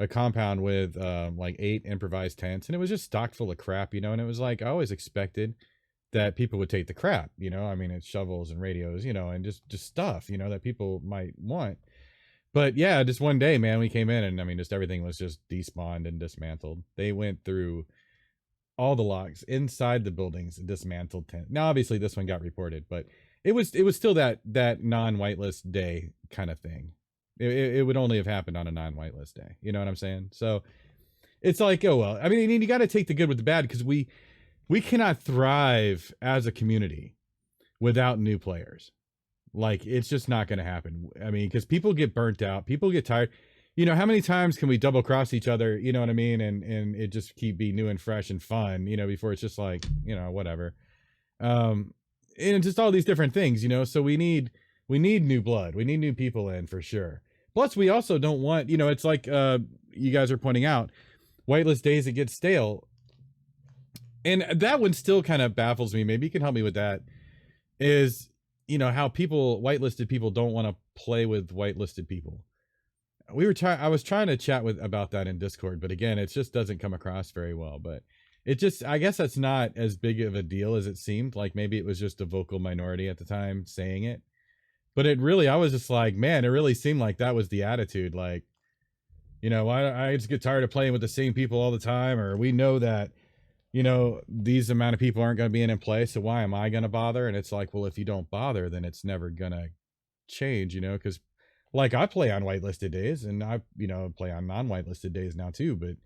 compound with like 8 improvised tents, and it was just stocked full of crap, and it was like I always expected that people would take the crap, I mean, it's shovels and radios, and just stuff, that people might want. But yeah, just one day, man, we came in and I mean, just everything was just despawned and dismantled. They went through all the logs inside the buildings, dismantled tent. Now, obviously, this one got reported, but it was still that non-whitelist day kind of thing. It would only have happened on a non-whitelist day. You know what I'm saying? So it's like, oh well. I mean, you got to take the good with the bad, because we cannot thrive as a community without new players. Like, it's just not going to happen. I mean, because people get burnt out, people get tired. How many times can we double cross each other? You know what I mean? And it just keep be new and fresh and fun, before it's just like, whatever. And just all these different things, so we need new blood. We need new people in for sure. Plus we also don't want, it's like, you guys are pointing out, whitelist days, it gets stale. And that one still kind of baffles me. Maybe you can help me with that. Is, how whitelisted people don't want to play with whitelisted people. I was trying to chat about that in Discord, but again, it just doesn't come across very well. But I guess that's not as big of a deal as it seemed. Like maybe it was just a vocal minority at the time saying it. But I was just like, man, it really seemed like that was the attitude. Like, I just get tired of playing with the same people all the time, or we know that, these amount of people aren't going to be in play, so why am I going to bother? And it's like, well, if you don't bother, then it's never going to change, because like I play on whitelisted days and I, play on non-whitelisted days now too. But,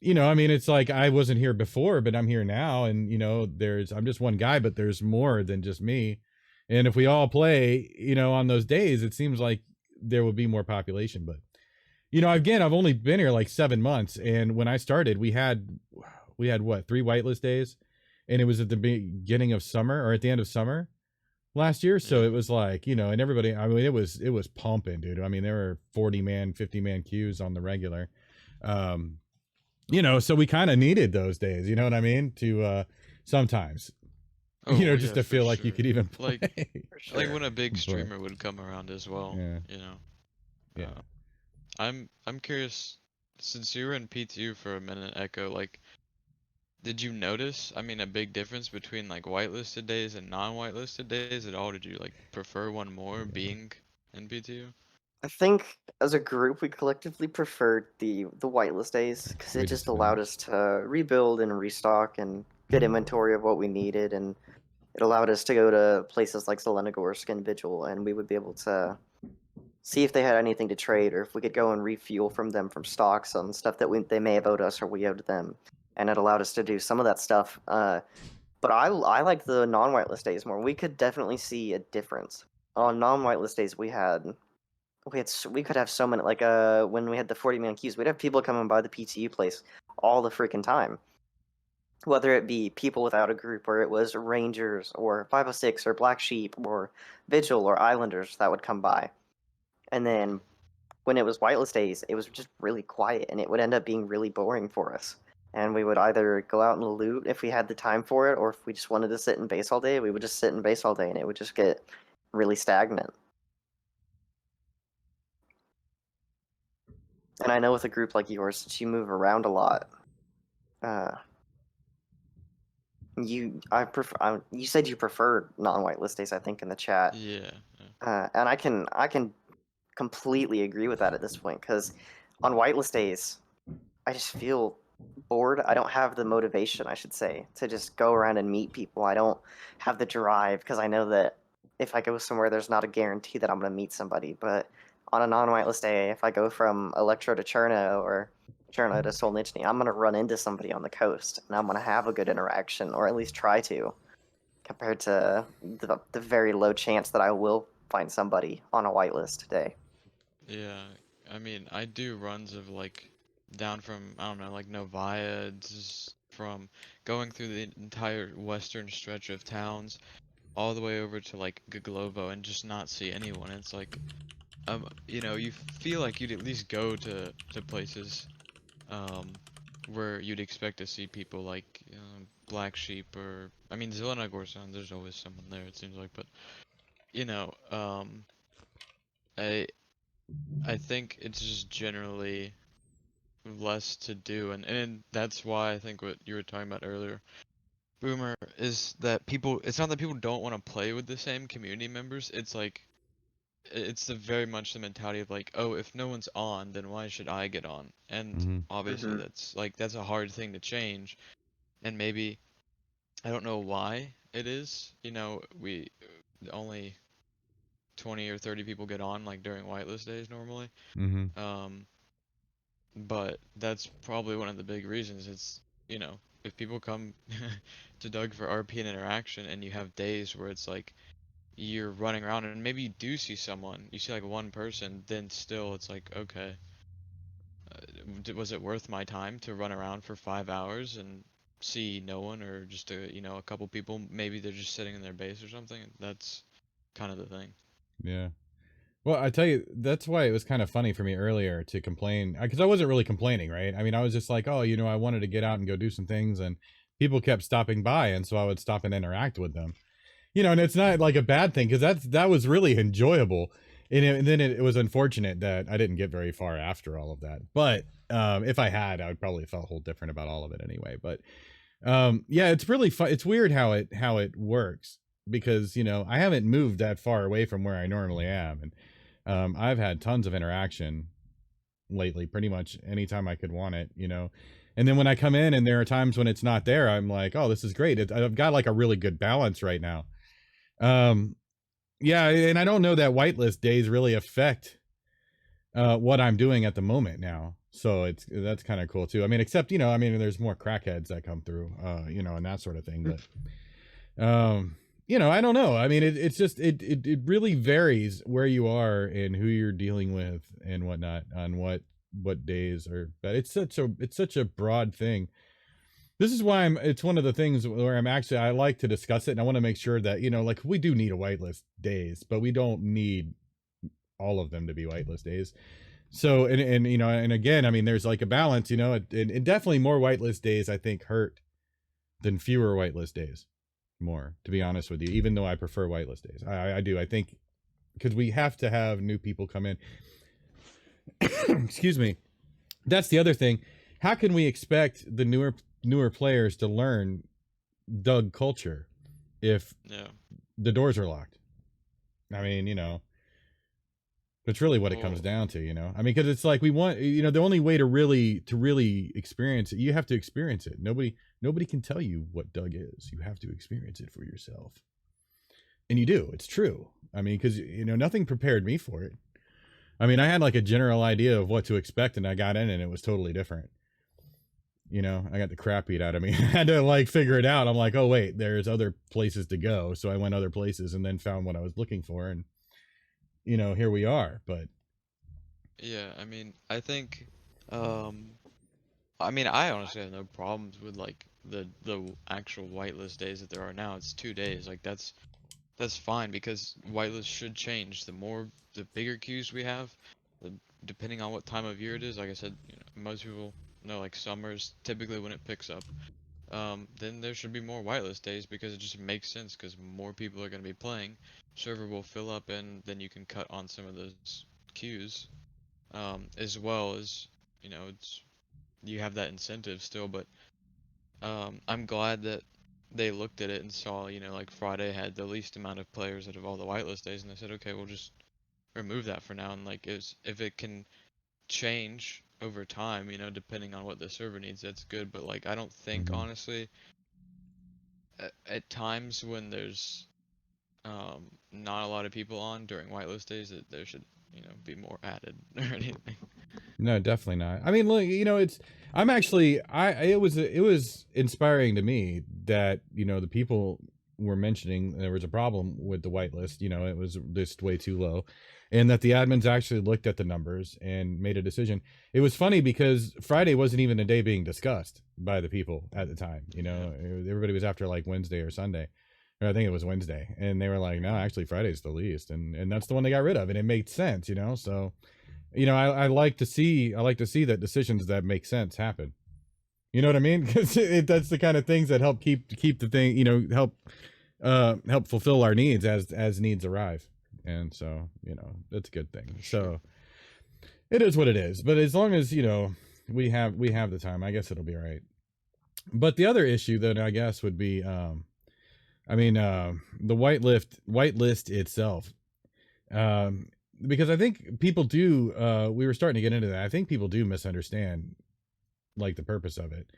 I mean, it's like I wasn't here before, but I'm here now. And, I'm just one guy, but there's more than just me. And if we all play, on those days, it seems like there would be more population. But, again, I've only been here like 7 months. And when I started, we had what, 3 whitelist days, and it was at the beginning of summer or at the end of summer last year. So it was like, and everybody, I mean, it was pumping, dude. I mean, there were 40-man, 50-man queues on the regular. So we kind of needed those days, you know what I mean? To sometimes, just to feel like you could even play. Like when a big streamer would come around as well, Yeah. I'm curious, since you were in PTU for a minute, Ekho, like, did you notice, I mean, a big difference between like whitelisted days and non-whitelisted days at all? Did you like prefer one more being in PTU? I think as a group we collectively preferred the whitelist days because it just allowed us to rebuild and restock and get inventory of what we needed, and it allowed us to go to places like Zelenogorsk and Vigil, and we would be able to see if they had anything to trade, or if we could go and refuel from them from stocks on stuff that they may have owed us or we owed them. And it allowed us to do some of that stuff But I like the non-whitelist days more. We could definitely see a difference. On non-whitelist days, we could have so many, like when we had the 40-man queues, we'd have people coming by the PTU place all the freaking time. Whether it be people without a group, or it was Rangers or 506 or Black Sheep or Vigil or Islanders that would come by. And then when it was whitelist days, it was just really quiet, and it would end up being really boring for us. And we would either go out and loot if we had the time for it, or if we just wanted to sit in base all day, we would just sit in base all day, and it would just get really stagnant. And I know with a group like yours, since you move around a lot, you said you prefer non-whitelist days, I think, in the chat. Yeah. And I can completely agree with that at this point, because on whitelist days, I just feel bored. I don't have the motivation, I should say, to just go around and meet people. I don't have the drive, because I know that if I go somewhere, there's not a guarantee that I'm going to meet somebody. But on a non-whitelist day, if I go from Electro to Cherno or Cherno to Solnichny, I'm going to run into somebody on the coast, and I'm going to have a good interaction, or at least try to, compared to the very low chance that I will find somebody on a whitelist day. Yeah, I mean, I do runs of like down from, I don't know, like Novaya, just from going through the entire western stretch of towns all the way over to like Gaglovo and just not see anyone. It's like, you know, you feel like you'd at least go to places where you'd expect to see people like Black Sheep, or I mean Zelena Gorsan, there's always someone there it seems like, but you know, I I think it's just generally less to do, and that's why I think what you were talking about earlier, Boomer, is that people, it's not that people don't want to play with the same community members, it's like it's the very much the mentality of like, oh, if no one's on, then why should I get on? And obviously that's like, that's a hard thing to change, and maybe I don't know why it is, you know, we only 20 or 30 people get on like during whitelist days normally. But that's probably one of the big reasons. It's, you know, if people come to Doug for RP and interaction, and you have days where it's like you're running around and maybe you do see someone, you see like one person, then still it's like, okay, was it worth my time to run around for 5 hours and see no one, or just you know, a couple people, maybe they're just sitting in their base or something? That's kind of the thing. Yeah. Well, I tell you, that's why it was kind of funny for me earlier to complain, because I wasn't really complaining, right? I mean, I was just like, oh, you know, I wanted to get out and go do some things, and people kept stopping by, and so I would stop and interact with them. You know, and it's not like a bad thing, because that was really enjoyable. And then it was unfortunate that I didn't get very far after all of that. But if I had, I would probably have felt a whole different about all of it anyway. But yeah, it's really fun. It's weird how it works, because, you know, I haven't moved that far away from where I normally am, and I've had tons of interaction lately, pretty much anytime I could want it, you know. And then when I come in and there are times when it's not there, I'm like, oh, this is great. I've got like a really good balance right now. Yeah, and I don't know that whitelist days really affect what I'm doing at the moment now. So that's kind of cool too. I mean, except, you know, I mean, there's more crackheads that come through, you know, and that sort of thing. But you know, I don't know. I mean, it's just it really varies where you are and who you're dealing with and whatnot on what days are. But it's such a broad thing. This is why it's one of the things where I like to discuss it, and I want to make sure that, you know, like, we do need a whitelist days, but we don't need all of them to be whitelist days. So, and you know, and again, I mean, there's like a balance, you know, and definitely more whitelist days, I think, hurt than fewer whitelist days. More, to be honest with you, even though I prefer whitelist days. I do. I think because we have to have new people come in. Excuse me. That's the other thing. How can we expect the newer players to learn Doug culture if the doors are locked? I mean, you know, that's really what it comes down to, you know. I mean, because it's like, we want, you know, the only way to really experience it, you have to experience it. Nobody can tell you what Doug is. You have to experience it for yourself. And you do. It's true. I mean, because, you know, nothing prepared me for it. I mean, I had like a general idea of what to expect, and I got in and it was totally different. You know, I got the crap beat out of me. I had to like figure it out. I'm like, oh wait, there's other places to go. So I went other places and then found what I was looking for, and you know, here we are. But Yeah, I mean, I think, um, I mean, I honestly have no problems with like the actual whitelist days that there are now. It's 2 days. Like that's fine because whitelist should change. The bigger queues we have, the, depending on what time of year it is. Like I said, most people know like summer's typically when it picks up. Then there should be more whitelist days because it just makes sense because more people are going to be playing. Server will fill up and then you can cut on some of those queues. As well as, it's you have that incentive still, but I'm glad that they looked at it and saw, like Friday had the least amount of players out of all the whitelist days, and they said, okay, we'll just remove that for now. And like, if it can change over time, depending on what the server needs, that's good. But like, I don't think Mhm. honestly, at times when there's not a lot of people on during whitelist days, that there should, be more added or anything. No, definitely not. I mean, look, you know, it's I'm actually it was inspiring to me that, you know, the people were mentioning there was a problem with the whitelist, you know, it was just way too low, and that the admins actually looked at the numbers and made a decision. It was funny because Friday wasn't even a day being discussed by the people at the time, you Yeah. know. Everybody was after like Wednesday or Sunday. Or I think it was Wednesday, and they were like, "No, actually Friday's the least." And that's the one they got rid of, and it made sense, you know. So you know, I like to see that decisions that make sense happen. You know what I mean? Because that's the kind of things that help keep the thing, you know, help fulfill our needs as needs arrive. And so, you know, that's a good thing. For sure. So it is what it is. But as long as, you know, we have the time, I guess it'll be all right. But the other issue that I guess would be I mean the whitelist itself. Um because I think people do we were starting to get into that. I think people do misunderstand like the purpose of it.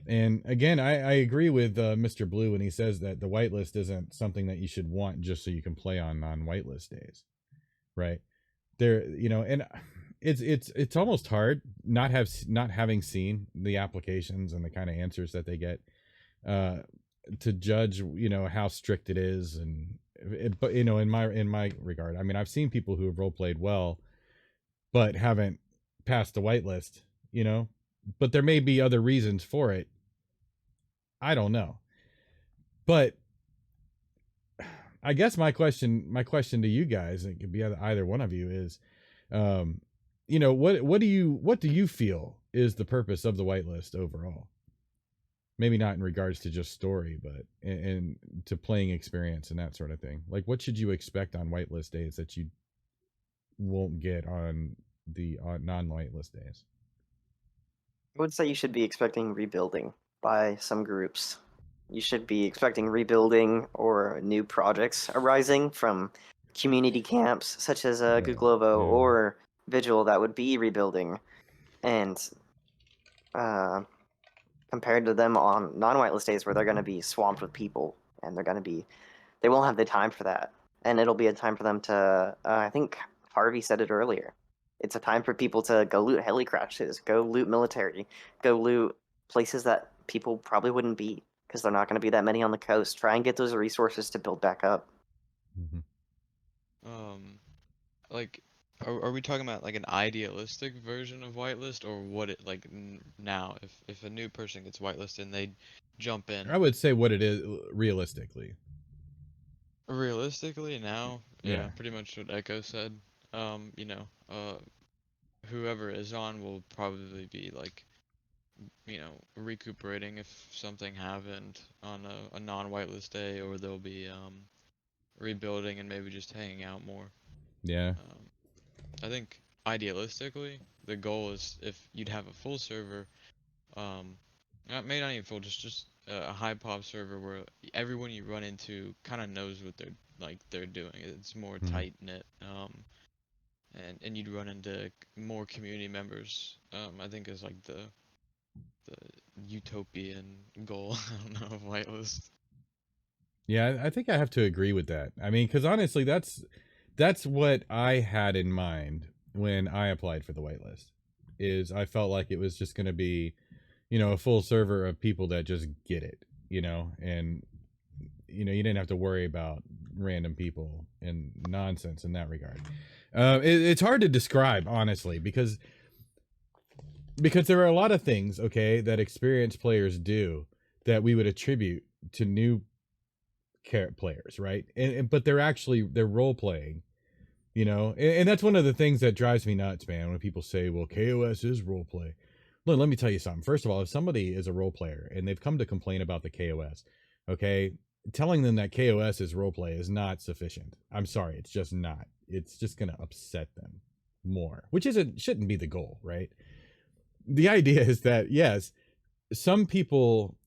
And again, I agree with Mr. Blue when he says that the whitelist isn't something that you should want just so you can play on non-whitelist days, right? There, you know, and it's almost hard not having seen the applications and the kind of answers that they get uh, to judge, you know, how strict it is. And but you know, in my regard, I mean, I've seen people who have role played well but haven't passed the whitelist, you know, but there may be other reasons for it. I don't know. But I guess my question to you guys, it could be either one of you, is um you know, what do you feel is the purpose of the whitelist overall? Maybe not in regards to just story, but in to playing experience and that sort of thing. Like what should you expect on whitelist days that you won't get on the non-whitelist days? I would say you should be expecting rebuilding by some groups. You should be expecting rebuilding or new projects arising from community camps such as Yeah, Googlovo yeah. or Vigil that would be rebuilding. And uh, compared to them on non-whitelist days where they're going to be swamped with people and they won't have the time for that. And it'll be a time for them to, I think Harvey said it earlier, it's a time for people to go loot heli crashes, go loot military, go loot places that people probably wouldn't be because they're not going to be that many on the coast. Try and get those resources to build back up. Mm-hmm. Um, like, are we talking about like an idealistic version of whitelist or what it like now? If a new person gets whitelisted and they jump in, I would say what it is realistically. realistically now, Yeah. yeah, pretty much what Echo said. Whoever is on will probably be like, recuperating if something happened on a non-whitelist day, or they'll be rebuilding and maybe just hanging out more. Yeah. Um, I think idealistically, the goal is if you'd have a full server, maybe not even full, just a high pop server where everyone you run into kind of knows what they're doing. It's more Mm-hmm. tight knit, and you'd run into more community members. I think is like the utopian goal. I don't know of whitelist. Yeah, I think I have to agree with that. I mean, because honestly, that's what I had in mind when I applied for the whitelist. Is I felt like it was just going to be, a full server of people that just get it, and you didn't have to worry about random people and nonsense in that regard. It's hard to describe, honestly, because there are a lot of things, okay, that experienced players do that we would attribute to new players, right? But they're role playing, and that's one of the things that drives me nuts, man, when people say, well, KOS is role play. Look, let me tell you something. First of all, if somebody is a role player and they've come to complain about the KOS, okay, telling them that KOS is role play is not sufficient. I'm sorry, it's just not. It's just going to upset them more, which shouldn't be the goal, right? The idea is that, yes, some people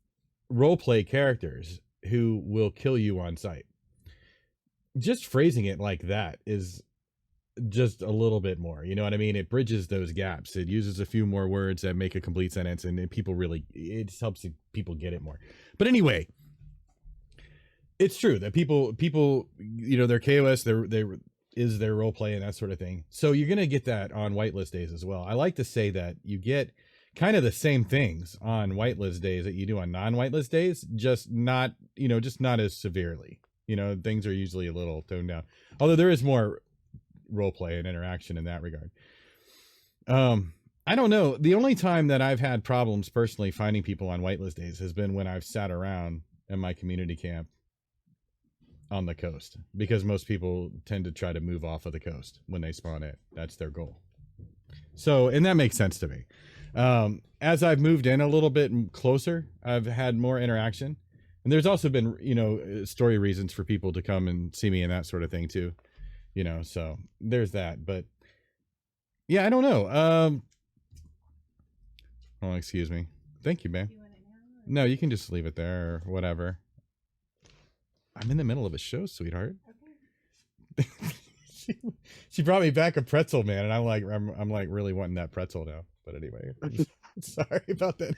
role play characters who will kill you on sight. Just phrasing it like that is just a little bit more, you know what I mean? It bridges those gaps. It uses a few more words that make a complete sentence, and it helps people get it more. But anyway, it's true that people, their KOS, their role play and that sort of thing. So you're going to get that on whitelist days as well. I like to say that you get kind of the same things on whitelist days that you do on non-whitelist days, just not as severely. Things are usually a little toned down, although there is more role play and interaction in that regard. I don't know. The only time that I've had problems personally finding people on whitelist days has been when I've sat around in my community camp on the coast, because most people tend to try to move off of the coast when they spawn it. That's their goal. So, and that makes sense to me. As I've moved in a little bit closer, I've had more interaction, and there's also been, story reasons for people to come and see me and that sort of thing too, so there's that. But yeah, I don't know. Oh, excuse me. Thank you, man. No, you can just leave it there or whatever. I'm in the middle of a show, sweetheart. Okay. she brought me back a pretzel, man, and I'm like really wanting that pretzel now. But anyway, sorry about that.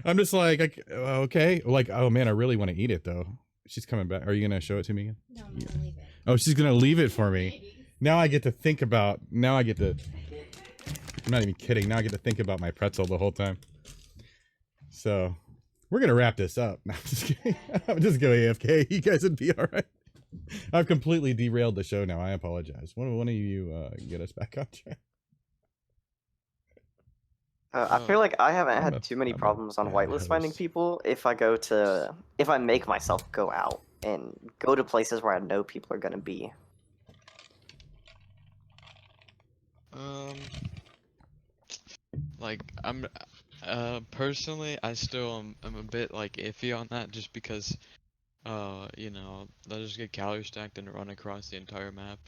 I'm just like, okay, like, oh man, I really want to eat it though. She's coming back. Are you gonna show it to me again? No, I'm gonna leave it. Oh, she's gonna leave it for me. Now I get to think about. Now I get to. I'm not even kidding. Now I get to think about my pretzel the whole time. So we're gonna wrap this up. No, I'm just kidding. I'm just going AFK. You guys would be all right. I've completely derailed the show now. I apologize. One of you get us back on track. I feel like I haven't had too many problems on whitelist finding people if I make myself go out and go to places where I know people are gonna be. Like I'm personally, I still am a bit like iffy on that, just because they'll just get calorie stacked and run across the entire map.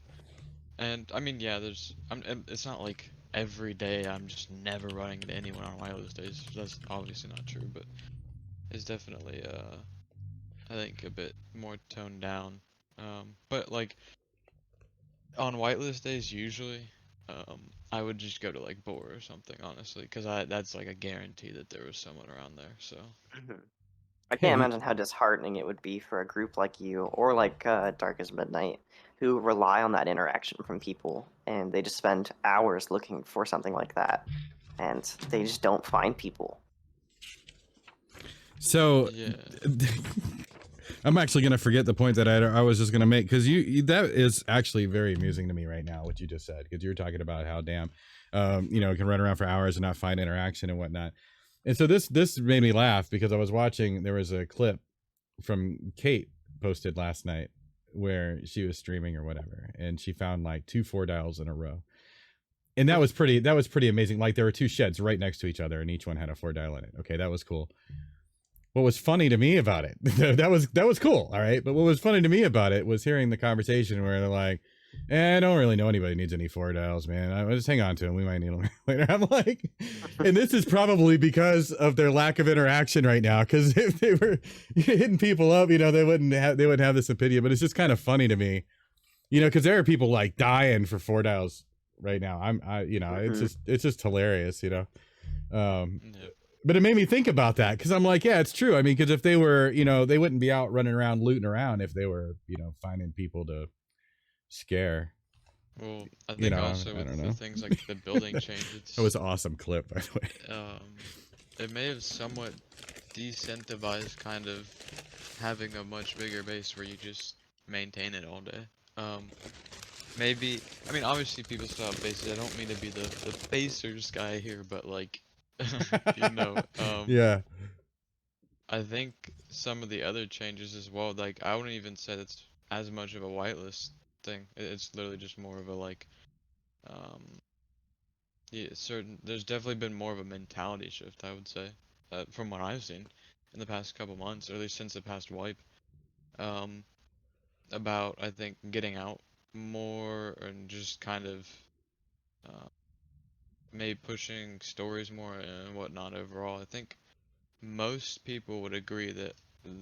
And I mean, yeah, it's not like every day I'm just never running into anyone on whitelist days. That's obviously not true, but it's definitely I think a bit more toned down. But like on whitelist days, usually I would just go to like Boar or something, honestly, because that's like a guarantee that there was someone around there. So I can't imagine how disheartening it would be for a group like you or like Dark as Midnight, who rely on that interaction from people, and they just spend hours looking for something like that, and they just don't find people. So yeah. I'm actually going to forget the point that I was just going to make, because that is actually very amusing to me right now, what you just said, because you're talking about how damn, it can run around for hours and not find interaction and whatnot. And so this made me laugh, because I was watching, there was a clip from Kate posted last night where she was streaming or whatever, and she found like 2 4-dials in a row. And that was pretty amazing. Like there were 2 sheds right next to each other, and each one had a 4-dial in it. Okay, that was cool. What was funny to me about it, that was cool, all right? But what was funny to me about it was hearing the conversation where they're like, I don't really know anybody needs any 4-dials, man. I just hang on to them. We might need them later. I'm like, and this is probably because of their lack of interaction right now. Because if they were hitting people up, they wouldn't have this opinion. But it's just kind of funny to me, because there are people like dying for 4-dials right now. It's just hilarious, But it made me think about that, because I'm like, yeah, it's true. I mean, because if they were, they wouldn't be out running around looting around if they were, finding people to scare. Well, I think also with things like the building change, that was an awesome clip, by the way. it may have somewhat decentivized kind of having a much bigger base where you just maintain it all day. Maybe, I mean, obviously people still have bases. I don't mean to be the basers guy here, but like, you know, Yeah. I think some of the other changes as well, like I wouldn't even say that's as much of a whitelist thing. It's literally just more of a like, um, yeah, there's definitely been more of a mentality shift, I would say, from what I've seen in the past couple months, or at least since the past wipe. Um, about I think getting out more and just kind of uh, maybe pushing stories more and whatnot overall. I think most people would agree that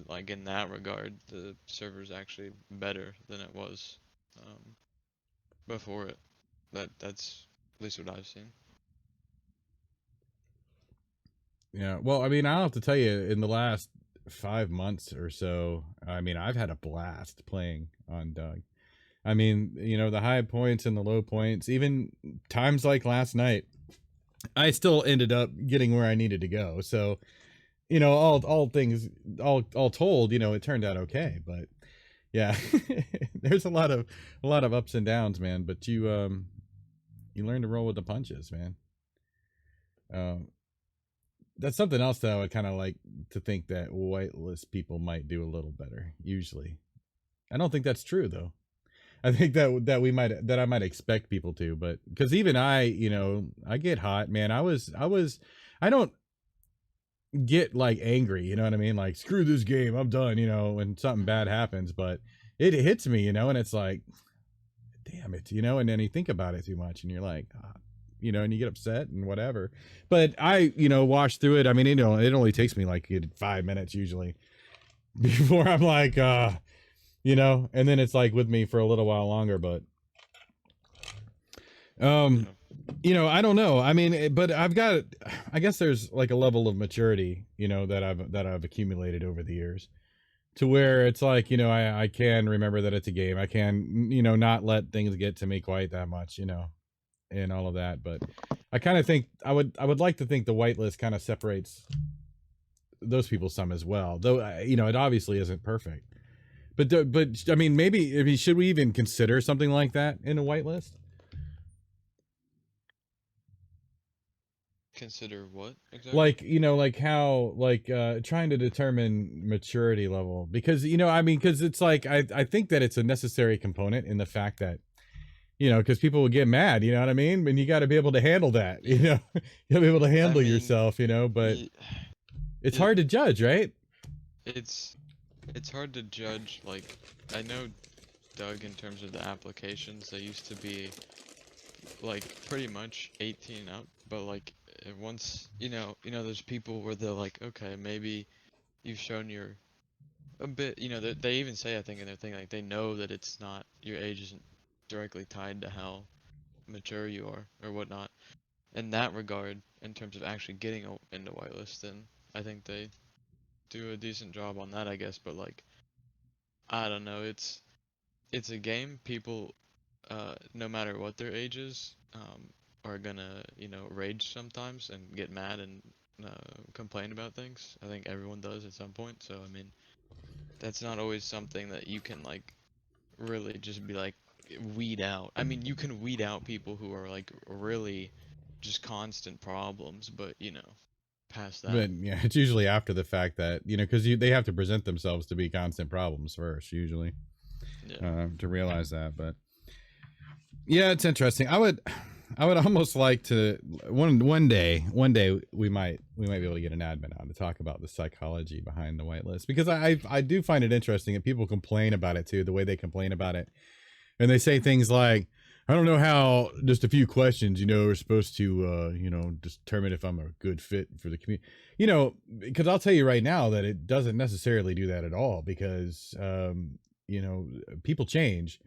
like in that regard the server's actually better than it was before it. That's at least what I've seen. Yeah. Well, I mean, I'll have to tell you, in the last 5 months or so, I mean, I've had a blast playing on Doug. I mean, you know, the high points and the low points, even times like last night, I still ended up getting where I needed to go. So, you know, all things all told, you know, it turned out okay. But yeah, there's a lot of ups and downs, man. But you learn to roll with the punches, man. Um, that's something else that I would kind of like to think that whitelist people might do a little better. Usually, I don't think that's true though. I think that I might expect people to, but because even I, you know, I get hot, man. I don't get like angry, you know what I mean? Like, screw this game, I'm done, you know, when something bad happens, but it hits me, you know, and it's like, damn it, you know, and then you think about it too much and you're like, you know, and you get upset and whatever. But I, you know, wash through it. I mean, you know, it only takes me like 5 minutes usually before I'm like, you know, and then it's like with me for a little while longer, but Yeah. you know, I don't know. I mean, but I guess there's like a level of maturity, you know, that I've accumulated over the years to where it's like, you know, I can remember that it's a game. I can, you know, not let things get to me quite that much, you know, and all of that. But I kind of think I would like to think the whitelist kind of separates those people some as well, though, you know, it obviously isn't perfect. But I mean, maybe should we even consider something like that in a whitelist? Consider what exactly? Like, you know, like how, like trying to determine maturity level, because, you know, I mean, because it's like I think that it's a necessary component in the fact that, you know, because people will get mad, you know what I mean, and you got to be able to handle that, you know. You got to be able to handle yourself, you know. But it's hard to judge, right? It's hard to judge. Like, I know Doug, in terms of the applications, they used to be like pretty much 18 up, but like once there's people where they're like, okay, maybe you've shown your a bit, they even say, I think, in their thing, like they know that it's not, your age isn't directly tied to how mature you are or whatnot. In that regard, in terms of actually getting into whitelist, then I think they do a decent job on that, I guess. But like, I don't know, it's a game. People, no matter what their age is, are gonna, rage sometimes and get mad and complain about things. I think everyone does at some point. So I mean, that's not always something that you can like really just be like weed out. I mean, you can weed out people who are like really just constant problems, but past that. But yeah, it's usually after the fact that, you know, because they have to present themselves to be constant problems first, usually, Yeah. to realize that. But yeah, it's interesting. I would almost like to one day we might be able to get an admin on to talk about the psychology behind the whitelist, because I do find it interesting that people complain about it too, the way they complain about it, and they say things like, I don't know how just a few questions, you know, are supposed to, you know, determine if I'm a good fit for the community. You know, because I'll tell you right now that it doesn't necessarily do that at all, because, you know, people change.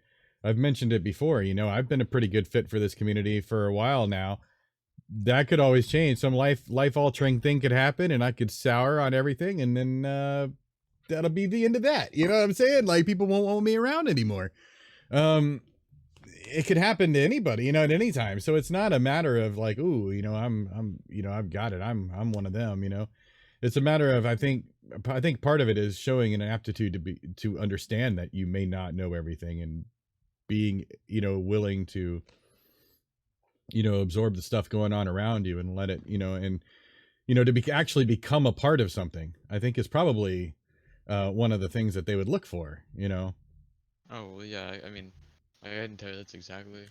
I've mentioned it before, you know, I've been a pretty good fit for this community for a while now. That could always change. Some life altering thing could happen and I could sour on everything, and then that'll be the end of that. You know what I'm saying? Like, people won't want me around anymore. it could happen to anybody, at any time. So it's not a matter of like, ooh, I'm, I've got it. I'm one of them, It's a matter of, I think part of it is showing an aptitude to understand that you may not know everything, and being, willing to, absorb the stuff going on around you and let it, and, to actually become a part of something, I think is probably one of the things that they would look for, Oh, well, yeah, I mean, I can tell you that's exactly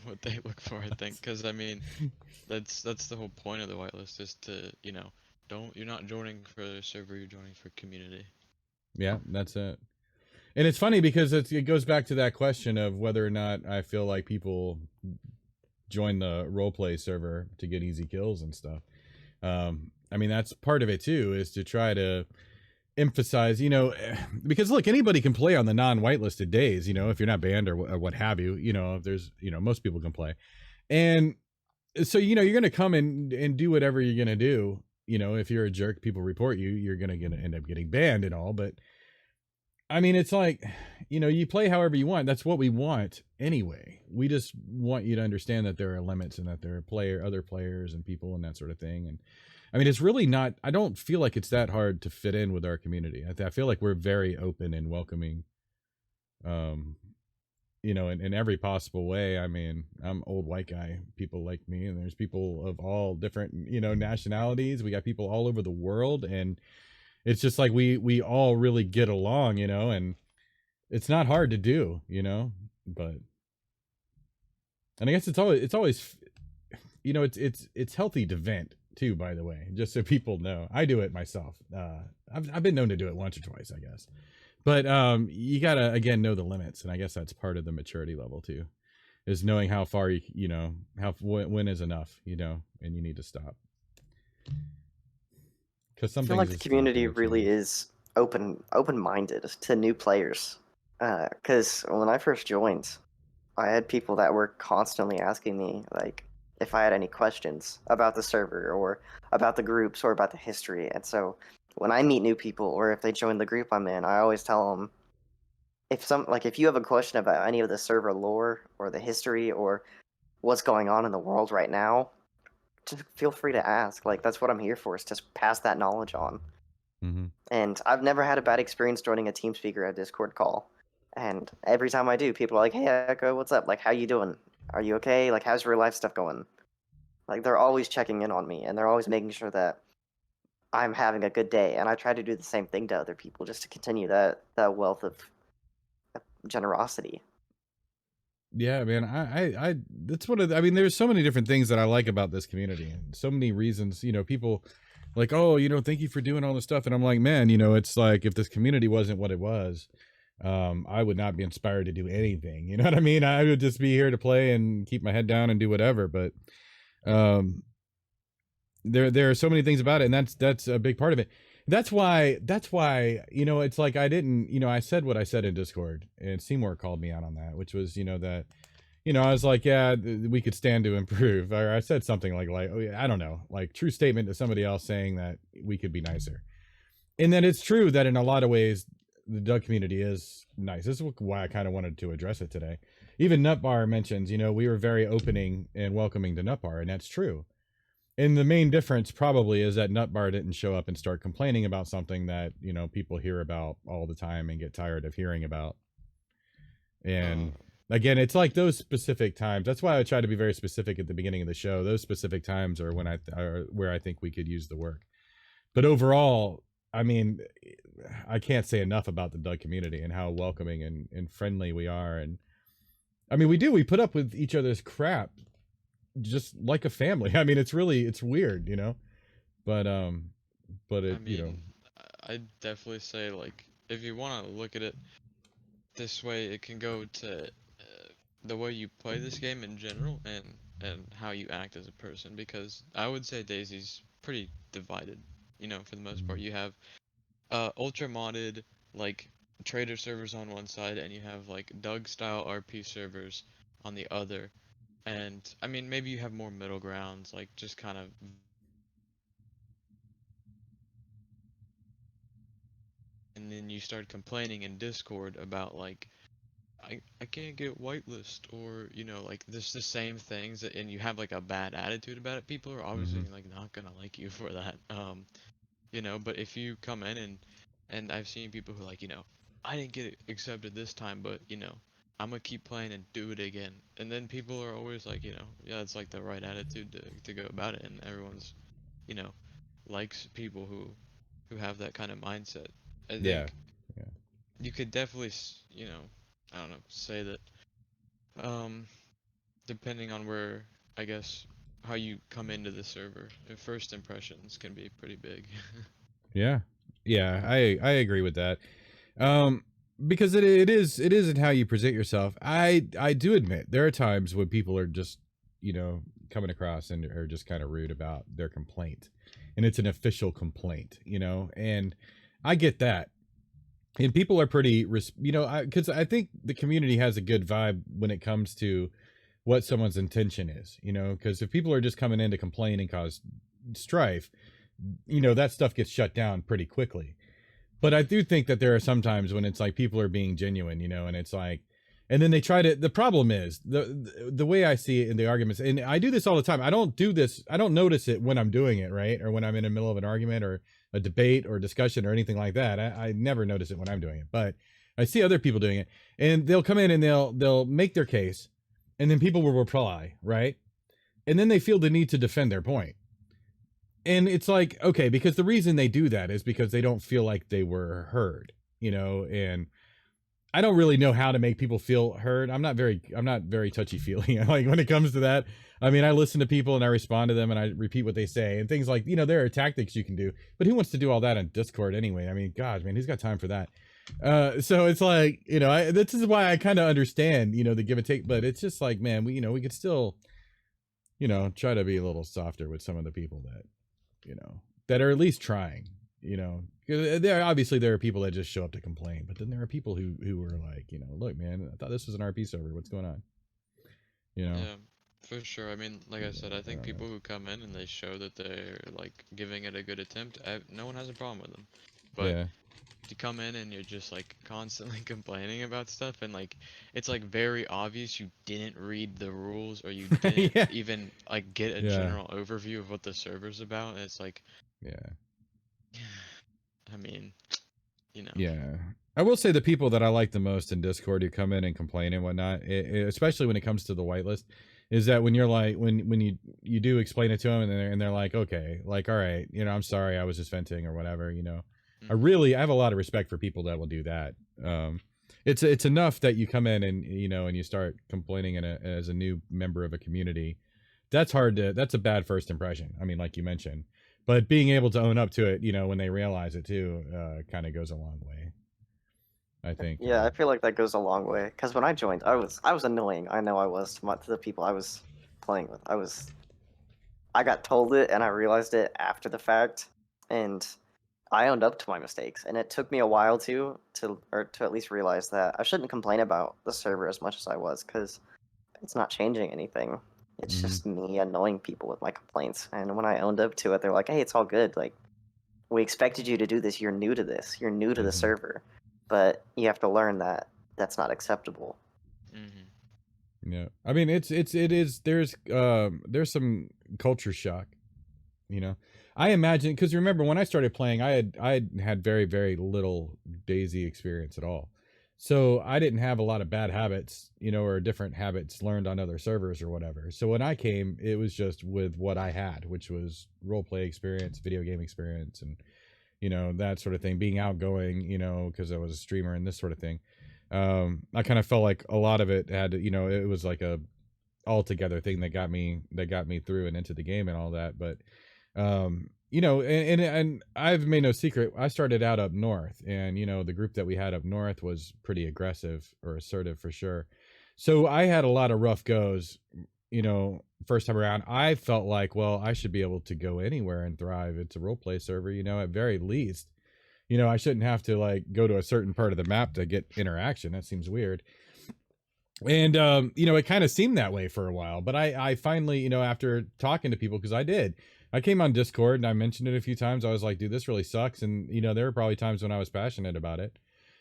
what they look for, I think, because I mean, that's the whole point of the whitelist, is to, you're not joining for the server, you're joining for community. Yeah, that's it. And it's funny because it goes back to that question of whether or not I feel like people join the roleplay server to get easy kills and stuff. I mean, that's part of it too, is to try to emphasize, because look, anybody can play on the non-whitelisted days, if you're not banned or what have you, there's, most people can play. And so, you're going to come and do whatever you're going to do. If you're a jerk, people report you, you're going to end up getting banned and all. But I mean, it's like, you play however you want. That's what we want anyway. We just want you to understand that there are limits, and that there are other players and people and that sort of thing. And I mean, it's really not, I don't feel like it's that hard to fit in with our community. I feel like we're very open and welcoming, in every possible way. I mean, I'm old white guy, people like me, and there's people of all different, nationalities. We got people all over the world, and it's just like we all really get along, and it's not hard to do, but, and I guess it's always, it's healthy to vent too, by the way, just so people know. I do it myself. I've been known to do it once or twice, I guess, but you gotta, again, know the limits, and I guess that's part of the maturity level too, is knowing how far when is enough, and you need to stop. Because some I feel things like the just don't community really really change. is open-minded to new players. Because when I first joined, I had people that were constantly asking me like if I had any questions about the server or about the groups or about the history. And so when I meet new people, or if they join the group I'm in, I always tell them, if you have a question about any of the server lore or the history or what's going on in the world right now, just feel free to ask. Like, that's what I'm here for, is to pass that knowledge on. Mm-hmm. And I've never had a bad experience joining a TeamSpeak or a Discord call. And every time I do, people are like, "Hey, Ekho, what's up? Like, how you doing? Are you okay? Like, how's real life stuff going?" Like, they're always checking in on me, and they're always making sure that I'm having a good day. And I try to do the same thing to other people, just to continue that wealth of generosity. Yeah, man. I that's one of I mean, there's so many different things that I like about this community, and so many reasons, people like, oh, thank you for doing all this stuff. And I'm like, man, it's like, if this community wasn't what it was, I would not be inspired to do anything. You know what I mean? I would just be here to play and keep my head down and do whatever. But um there are so many things about it, and that's a big part of it. That's why it's like, I didn't, I said what I said in Discord, and Seymour called me out on that, which was, that, I was like, yeah, we could stand to improve, or I said something like, oh yeah, I don't know, like, true statement to somebody else saying that we could be nicer. And then it's true that in a lot of ways the Doug community is nice. This is why I kind of wanted to address it today. Even Nutbar mentions, we were very opening and welcoming to Nutbar, and that's true. And the main difference probably is that Nutbar didn't show up and start complaining about something that, people hear about all the time and get tired of hearing about. And again, it's like those specific times. That's why I try to be very specific at the beginning of the show. Those specific times are when where I think we could use the work. But overall, I mean, I can't say enough about the Doug community and how welcoming and friendly we are. And I mean, we put up with each other's crap just like a family. I mean, it's weird, but it, I mean, I'd definitely say, like, if you want to look at it this way, it can go to the way you play this game in general, and how you act as a person, because I would say DayZ's pretty divided, for the most part. You have ultra modded, like, trader servers on one side, and you have like Doug style RP servers on the other. And I mean, maybe you have more middle grounds, like just kind of, and then you start complaining in Discord about, like, I can't get whitelist, or like this the same things, and you have like a bad attitude about it, people are obviously Mm-hmm. like not gonna like you for that. But if you come in and I've seen people who like, I didn't get accepted this time, but I'm gonna keep playing and do it again. And then people are always like, yeah, it's like the right attitude to go about it, and everyone's, you know, likes people who have that kind of mindset. I Yeah. think Yeah. you could definitely, I don't know, say that, um, depending on where, I guess, how you come into the server, first impressions can be pretty big. Yeah. Yeah. I agree with that. Um, because it isn't how you present yourself. I do admit there are times when people are just, coming across and are just kind of rude about their complaint, and it's an official complaint, and I get that. And people are pretty, because I think the community has a good vibe when it comes to what someone's intention is, because if people are just coming in to complain and cause strife, that stuff gets shut down pretty quickly. But I do think that there are some times when it's like people are being genuine, and it's like, and then they try to. The problem is the way I see it in the arguments, and I do this all the time. I don't do this. I don't notice it when I'm doing it, right, or when I'm in the middle of an argument or a debate or discussion or anything like that. I never notice it when I'm doing it, but I see other people doing it, and they'll come in and they'll make their case, and then people will reply, right, and then they feel the need to defend their point. And it's like, okay, because the reason they do that is because they don't feel like they were heard, and I don't really know how to make people feel heard. I'm not very touchy feely. Like when it comes to that, I mean, I listen to people and I respond to them and I repeat what they say and things like, there are tactics you can do, but who wants to do all that on Discord anyway? I mean, gosh, man, who's got time for that? So it's like, this is why I kind of understand, the give and take, but it's just like, man, we could still, try to be a little softer with some of the people that, that are at least trying, 'cause there are people that just show up to complain, but then there are people who are like, look, man, I thought this was an RP server. What's going on? Yeah, for sure. I mean, like I said, I I think don't know. people who come in and they show that they're like giving it a good attempt, no one has a problem with them. But Yeah. to come in and you're just like constantly complaining about stuff, and like it's like very obvious you didn't read the rules, or you didn't Yeah. even like get a Yeah. general overview of what the server's about. And it's like, Yeah. I mean, you know. Yeah. I will say the people that I like the most in Discord who come in and complain and whatnot, especially when it comes to the whitelist, is that when you're like, when you do explain it to them and they're like, okay, like, all right, I'm sorry, I was just venting or whatever, Mhm. I have a lot of respect for people that will do that. It's enough that you come in and, and you start complaining as a new member of a community. That's a bad first impression. I mean, like you mentioned, but being able to own up to it, when they realize it too, kind of goes a long way, I think. Yeah, I feel like that goes a long way. Because when I joined, I was annoying. I know I was to the people I was playing with. I got told it and I realized it after the fact, and I owned up to my mistakes. And it took me a while to at least realize that I shouldn't complain about the server as much as I was, because it's not changing anything. It's Mhm. just me annoying people with my complaints. And when I owned up to it, they're like, "Hey, it's all good. Like, we expected you to do this. You're new to this. You're new to the Mhm. server, but you have to learn that that's not acceptable." Mhm. Yeah. I mean, it is, there's some culture shock, you know. I imagine, because remember when I started playing, I had very, very little DayZ experience at all. So I didn't have a lot of bad habits, or different habits learned on other servers or whatever. So when I came, it was just with what I had, which was role play experience, video game experience, and that sort of thing, being outgoing, because I was a streamer and this sort of thing. I kind of felt like a lot of it had, it was like a all together thing that got me through and into the game and all that. But and I've made no secret, I started out up north, and the group that we had up north was pretty aggressive or assertive for sure. So I had a lot of rough goes, first time around. I felt like, well, I should be able to go anywhere and thrive. It's a role play server, at very least. I shouldn't have to like go to a certain part of the map to get interaction. That seems weird. And it kind of seemed that way for a while, but I finally, after talking to people, because I came on Discord and I mentioned it a few times. I was like, dude, this really sucks. And there were probably times when I was passionate about it,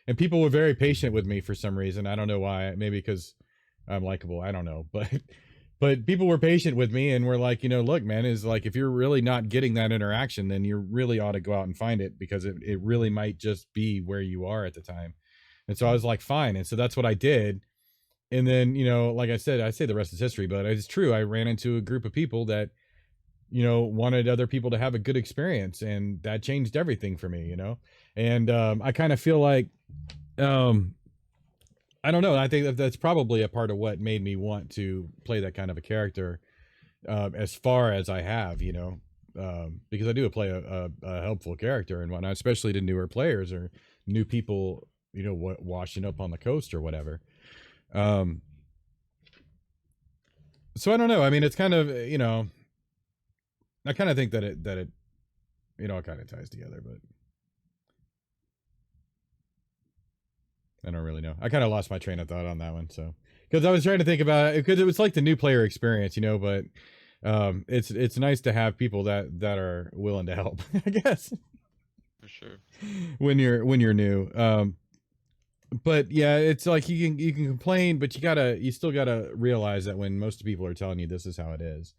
and people were very patient with me for some reason. I don't know why. Maybe because I'm likable. I don't know, but people were patient with me and were like, you know, look, man, is like, if you're really not getting that interaction, then you really ought to go out and find it, because it really might just be where you are at the time. And so I was like, fine. And so that's what I did. And then, you know, like I said, I say the rest is history, but it's true. I ran into a group of people that, you know, wanted other people to have a good experience, and that changed everything for me, you know? And I kind of feel like, I don't know. I think that that's probably a part of what made me want to play that kind of a character, as far as I have, you know, because I do play a helpful character and whatnot, especially to newer players or new people, you know, washing up on the coast or whatever. So I don't know. I mean, it's kind of, you know, I kind of think that it, you know, it kind of ties together, but I don't really know. I kind of lost my train of thought on that one. So, because I was trying to think about it, because it was like the new player experience, you know, but it's nice to have people that are willing to help, I guess. For sure. When you're new. But yeah, it's like you can complain, but you still gotta realize that when most people are telling you this is how it is,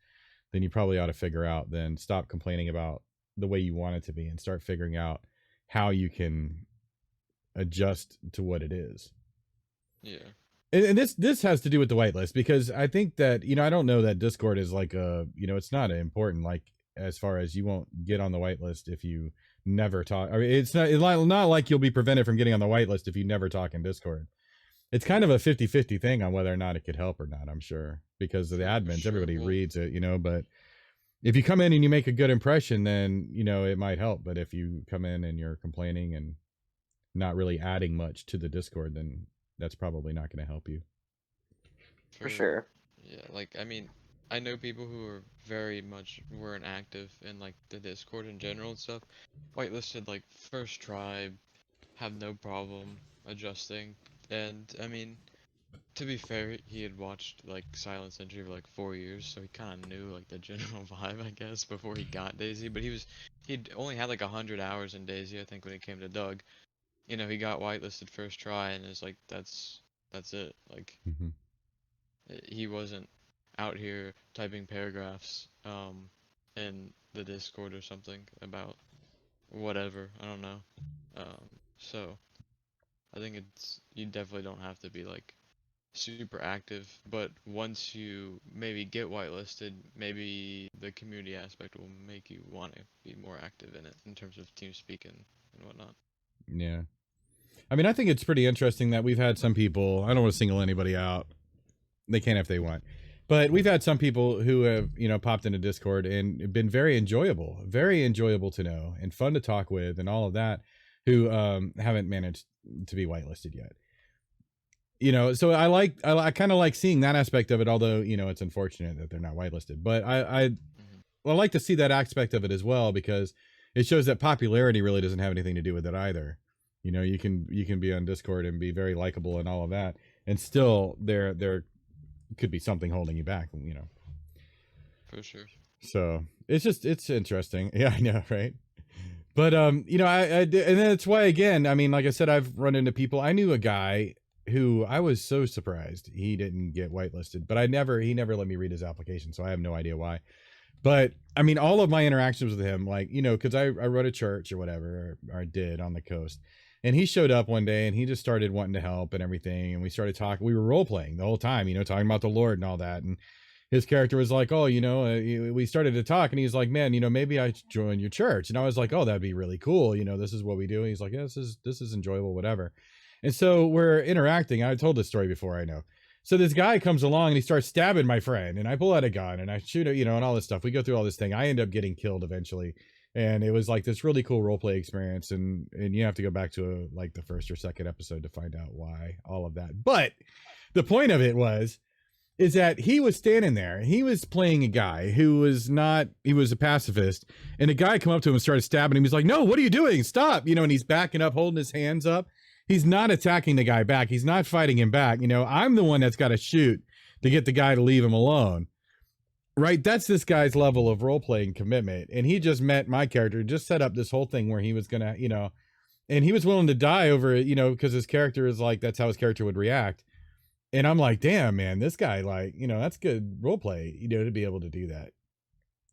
then you probably ought to figure out, then stop complaining about the way you want it to be and start figuring out how you can adjust to what it is. Yeah. And this has to do with the whitelist, because I think that, you know, I don't know that Discord is like a, you know, it's not important, like, as far as you won't get on the whitelist if you never talk. I mean, it's not like you'll be prevented from getting on the whitelist if you never talk in Discord. It's kind of a 50-50 thing on whether or not it could help or not, I'm sure, because of the admins. Sure, everybody well, reads it, you know, but if you come in and you make a good impression, then, you know, it might help. But if you come in and you're complaining and not really adding much to the Discord, then that's probably not going to help you. For sure. Yeah, like, I mean, I know people who are very much weren't active in like the Discord in general and stuff. Whitelisted like first try, have no problem adjusting. And I mean, to be fair, he had watched like Silent Sentry for like 4 years, so he kind of knew like the general vibe, I guess, before he got DayZ. But he'd only had like 100 hours in DayZ, I think, when it came to Doug. You know, he got whitelisted first try, and it's like that's it. Like, Mm-hmm. he wasn't out here typing paragraphs in the Discord or something about whatever. I don't know. So I think you definitely don't have to be like super active, but once you maybe get whitelisted, maybe the community aspect will make you want to be more active in it in terms of team speak and whatnot. Yeah. I mean, I think it's pretty interesting that we've had some people, I don't want to single anybody out. They can if they want. But we've had some people who have, you know, popped into Discord and been very enjoyable to know and fun to talk with and all of that, who haven't managed to be whitelisted yet. You know, so I kind of like seeing that aspect of it, although, you know, it's unfortunate that they're not whitelisted. But I like to see that aspect of it as well, because it shows that popularity really doesn't have anything to do with it either. You know, you can be on Discord and be very likable and all of that, and still there could be something holding you back, you know. For sure. So it's interesting. Yeah, I know, right? But you know, and that's why, again, I mean, like I said, I've run into people. I knew a guy who I was so surprised he didn't get whitelisted, but he never let me read his application, so I have no idea why. But I mean, all of my interactions with him, like, you know, because I run a church or whatever, or I did on the coast. And he showed up one day and he just started wanting to help and everything. And we started talking. We were role playing the whole time, you know, talking about the Lord and all that. And his character was like, oh, you know, we started to talk, and he's like, man, you know, maybe I should join your church. And I was like, oh, that'd be really cool. You know, this is what we do. And he's like, yeah, this is enjoyable, whatever. And so we're interacting. I told this story before, I know. So this guy comes along and he starts stabbing my friend, and I pull out a gun and I shoot it, you know, and all this stuff. We go through all this thing. I end up getting killed eventually. And it was like this really cool roleplay experience. And you have to go back to like the first or second episode to find out why all of that. But the point of it is that he was standing there. He was playing a guy who was he was a pacifist. And a guy come up to him and started stabbing him. He's like, no, what are you doing? Stop. You know, and he's backing up, holding his hands up. He's not attacking the guy back. He's not fighting him back. You know, I'm the one that's got to shoot to get the guy to leave him alone. Right? That's this guy's level of role-playing commitment. And he just met my character, just set up this whole thing where he was going to, you know, and he was willing to die over it, you know, because his character is like, that's how his character would react. And I'm like, damn, man, this guy, like, you know, that's good role play, you know, to be able to do that.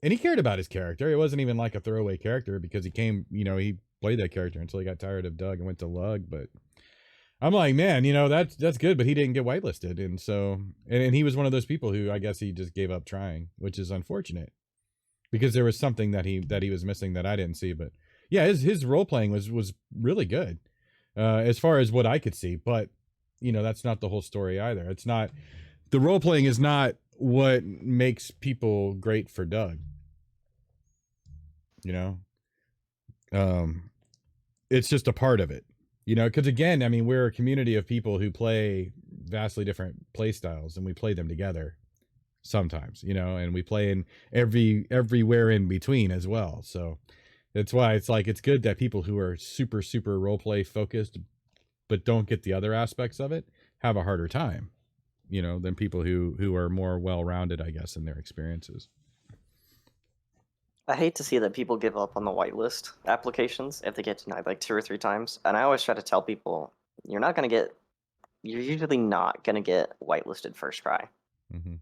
And he cared about his character. It wasn't even like a throwaway character, because he came, you know, he played that character until he got tired of Doug and went to Lug. But I'm like, man, you know, that's good, but he didn't get whitelisted. And so, and he was one of those people who I guess he just gave up trying, which is unfortunate, because there was something that he was missing that I didn't see. But yeah, his role playing was really good, as far as what I could see. But you know, that's not the whole story either. It's not, the role playing is not what makes people great for Doug. You know, it's just a part of it. You know, because again, I mean, we're a community of people who play vastly different play styles, and we play them together sometimes. You know, and we play in everywhere in between as well. So that's why it's like, it's good that people who are super role play focused but don't get the other aspects of it have a harder time, you know, than people who are more well-rounded, I guess, in their experiences. I hate to see that people give up on the whitelist applications if they get denied like 2 or 3 times. And I always try to tell people, you're usually not going to get whitelisted first try. Mm-hmm.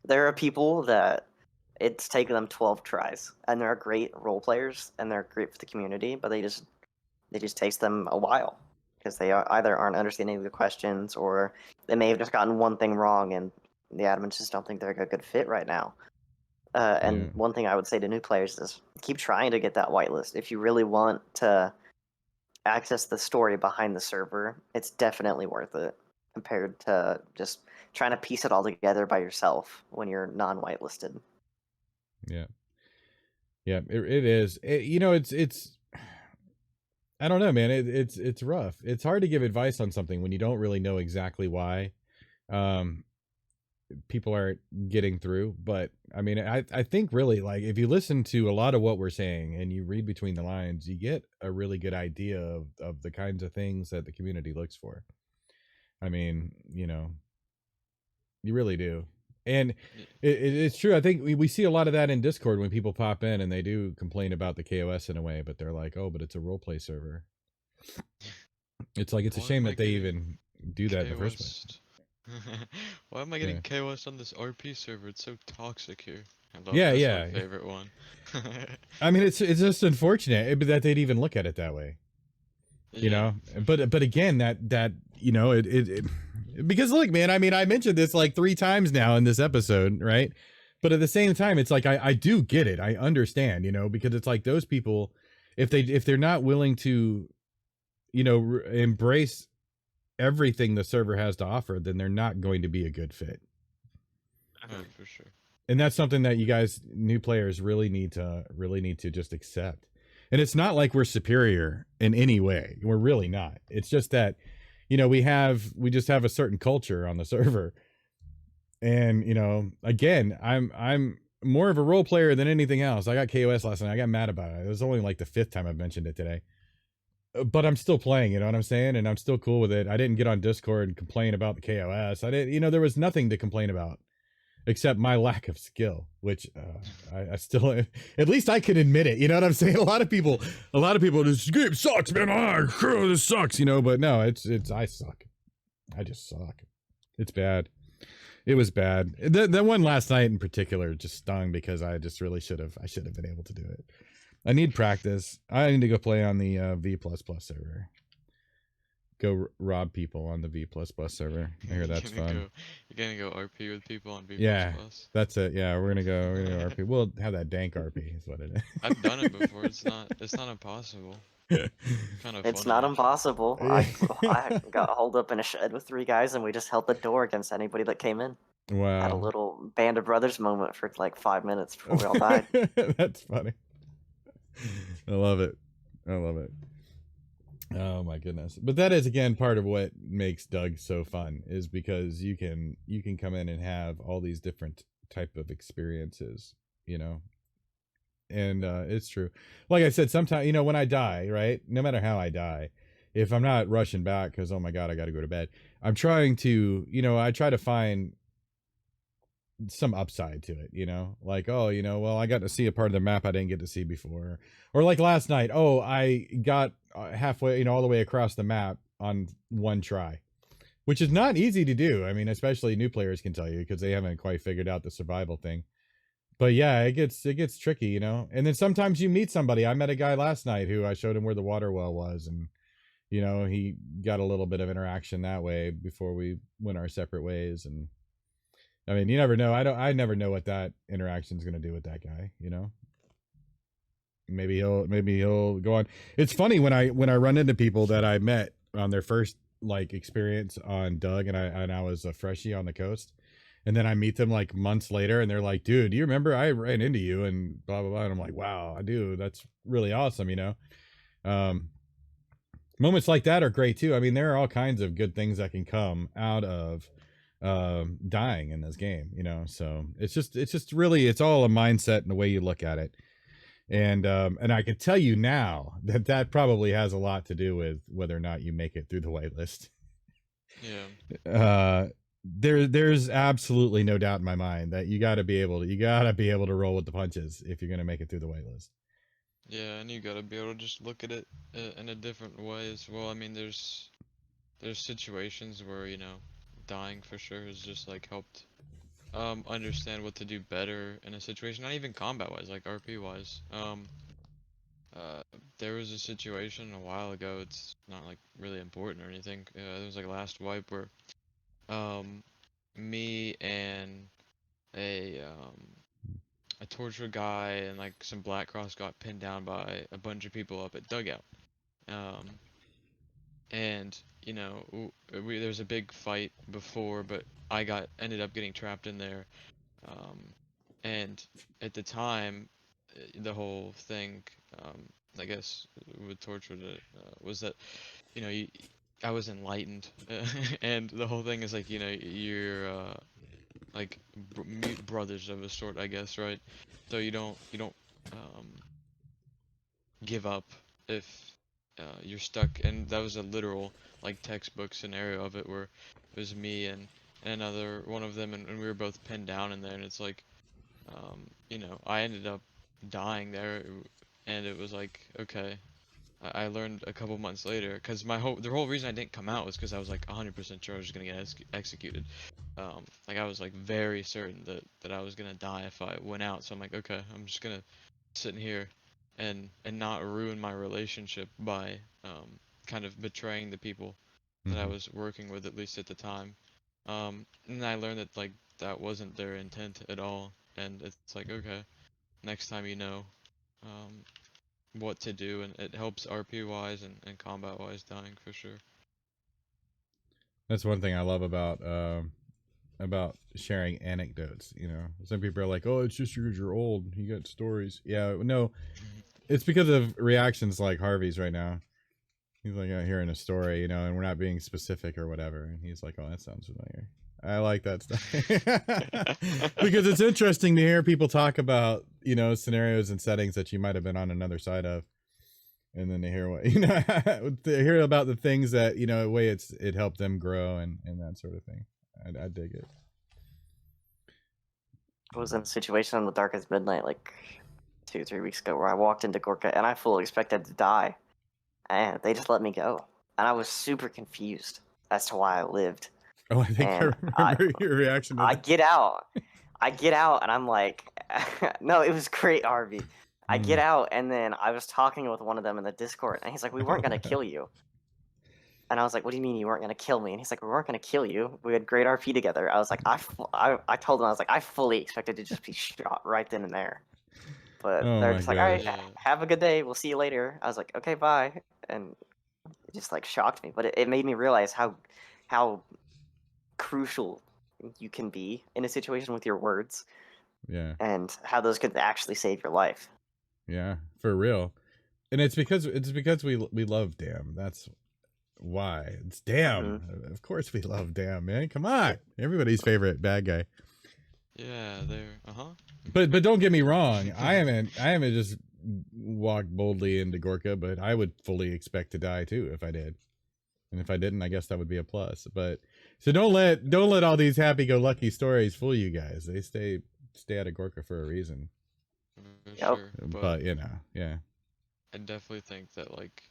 There are people that it's taken them 12 tries, and they're great role players, and they're great for the community, but they just takes them a while, because they either aren't understanding the questions, or they may have just gotten one thing wrong, and the admins just don't think they're a good fit right now. And one thing I would say to new players is keep trying to get that whitelist. If you really want to access the story behind the server, it's definitely worth it compared to just trying to piece it all together by yourself when you're non-whitelisted. Yeah. It is. You know, it's. I don't know, man. It's rough. It's hard to give advice on something when you don't really know exactly why people aren't getting through. But I mean, I think really, like, if you listen to a lot of what we're saying and you read between the lines, you get a really good idea of the kinds of things that the community looks for. I mean, you know, you really do. And it's true. I think we see a lot of that in Discord when people pop in and they do complain about the KOS in a way, but they're like, oh, but it's a roleplay server. It's like, it's a shame that they even do that in the first place. Why am I getting KOS on this RP server? It's so toxic here. I love my favorite one. I mean, it's just unfortunate that they'd even look at it that way. You know, but again, that you know, it because look, man, I mean, I mentioned this like 3 times now in this episode, right? But at the same time, it's like, I do get it. I understand, you know, because it's like those people, if they're not willing to, you know, embrace everything the server has to offer, then they're not going to be a good fit. Oh, for sure. And that's something that you guys, new players, really need to just accept. And it's not like we're superior in any way. We're really not. It's just that, you know, we just have a certain culture on the server. And, you know, again, I'm more of a role player than anything else. I got KOS last night. I got mad about it. It was only like the 5th time I've mentioned it today. But I'm still playing, you know what I'm saying? And I'm still cool with it. I didn't get on Discord and complain about the KOS. I didn't, you know, there was nothing to complain about except my lack of skill, which I still, at least I can admit it. You know what I'm saying? A lot of people, this game sucks, man. This sucks, you know. But no, it's I suck. I just suck. It's bad. It was bad. The one last night in particular just stung because I just really should have been able to do it. I need practice. I need to go play on the V++ server. Go rob people on the V++ server. I hear that's fun. You're gonna go RP with people on V++? Yeah, that's it. Yeah, we're gonna go RP. We'll have that dank RP is what it is. I've done it before. It's not impossible. Kind of it's funny. not impossible. I got holed up in a shed with 3 guys, and we just held the door against anybody that came in. Wow. Had a little Band of Brothers moment for like 5 minutes before we all died. That's funny. I love it. Oh my goodness. But that is again part of what makes Doug so fun, is because you can come in and have all these different type of experiences, you know. And it's true. Like I said, sometimes, you know, when I die, right? No matter how I die, if I'm not rushing back because, oh my God, I got to go to bed, I'm trying to, you know, I try to find some upside to it, you know, like, oh, you know, well, I got to see a part of the map I didn't get to see before. Or like last night, oh, I got halfway, all the way across the map on one try, which is not easy to do. I mean, especially new players can tell you because they haven't quite figured out the survival thing. But yeah, it gets tricky, And then sometimes you meet somebody. I met a guy last night who I showed him where the water well was, and he got a little bit of interaction that way before we went our separate ways. And I mean, you never know. I never know what that interaction is going to do with that guy, Maybe he'll go on. It's funny when I run into people that I met on their first like experience on Doug, and I was a freshie on the coast. And then I meet them like months later and they're like, dude, do you remember I ran into you and blah, blah, blah. And I'm like, wow, I do. That's really awesome. Moments like that are great too. I mean, there are all kinds of good things that can come out of dying in this game, so it's just really, it's all a mindset and the way you look at it. And I can tell you now that probably has a lot to do with whether or not you make it through the whitelist. Yeah. There's absolutely no doubt in my mind that you got to be able to roll with the punches if you're going to make it through the whitelist. Yeah, and you gotta be able to just look at it in a different way as well. I mean, there's situations where dying for sure has just like helped understand what to do better in a situation, not even combat wise, like RP wise. There was a situation a while ago. It's not like really important or anything. There was like last wipe where me and a torture guy and like some Black Cross got pinned down by a bunch of people up at Dugout. And there was a big fight before, but I ended up getting trapped in there. And at the time, the whole thing, I guess, with torture was that I was enlightened, and the whole thing is like you're like mute brothers of a sort, I guess, right? So you don't give up if you're stuck, and that was a literal like textbook scenario of it where it was me and another one of them, and we were both pinned down in there, and it's like I ended up dying there, and it was like, okay, I learned a couple months later, because the whole reason I didn't come out was because I was like 100% sure I was gonna get executed. Like I was like very certain that I was gonna die if I went out. So I'm like, okay, I'm just gonna sit in here and not ruin my relationship by kind of betraying the people that I was working with, at least at the time. And I learned that like that wasn't their intent at all, and it's like, okay, next time um, what to do, and it helps RP wise and combat wise dying for sure. That's one thing I love about sharing anecdotes. Some people are like, oh, it's just because you're old, you got stories. Yeah, no, it's because of reactions like Harvey's right now. He's like out hearing a story, and we're not being specific or whatever, and he's like, oh, that sounds familiar. I like that stuff. Because it's interesting to hear people talk about scenarios and settings that you might have been on another side of, and then to hear what to hear about the things that a way it helped them grow and that sort of thing. I dig it. I was in a situation on the Darkest Midnight like 2-3 weeks ago where I walked into Gorka and I fully expected to die, and they just let me go, and I was super confused as to why I lived. Oh, I think I remember your reaction to that. I get out, and I'm like, no, it was great, Harvey. I get out, and then I was talking with one of them in the Discord, and he's like, we weren't going to kill you. And I was like, what do you mean you weren't going to kill me? And he's like, we weren't going to kill you. We had great RP together. I was like, I told him, I was like, I fully expected to just be shot right then and there. But they're just like, all right, have a good day. We'll see you later. I was like, okay, bye. And it just like shocked me. But it made me realize how crucial you can be in a situation with your words. Yeah. And how those could actually save your life. Yeah, for real. And it's because we love Damn. That's why. It's Damn. Mm-hmm. Of course we love Damn, man. Come on. Everybody's favorite bad guy. Yeah, they're But don't get me wrong. I haven't just walked boldly into Gorka, but I would fully expect to die too if I did. And if I didn't, I guess that would be a plus. But so don't let all these happy-go-lucky stories fool you guys. They stay out of Gorka for a reason. Sure, but yeah. I definitely think that like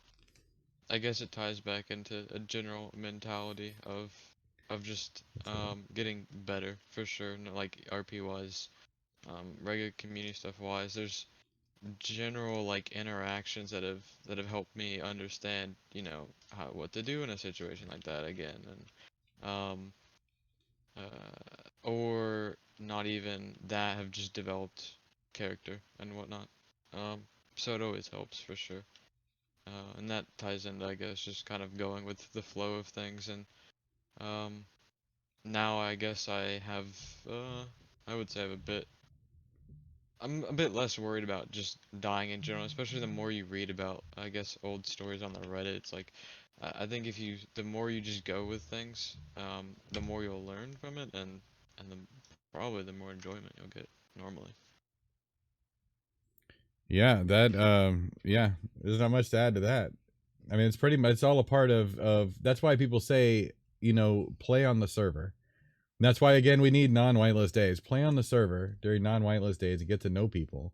I guess it ties back into a general mentality of just getting better for sure. Like RP wise, regular community stuff wise, there's general like interactions that have helped me understand, what to do in a situation like that again, and or not even that have just developed character and whatnot. Um, so it always helps for sure. And that ties into, I guess, just kind of going with the flow of things. And um, now I guess I would say I'm a bit less worried about just dying in general, especially the more you read about, I guess, old stories on the Reddit. It's like, I think the more you just go with things, the more you'll learn from it, and probably the more enjoyment you'll get normally. Yeah, yeah, there's not much to add to that. I mean, it's pretty much, it's all a part of that's why people say, play on the server. And that's why, again, we need non-whitelist days. Play on the server during non-whitelist days and get to know people.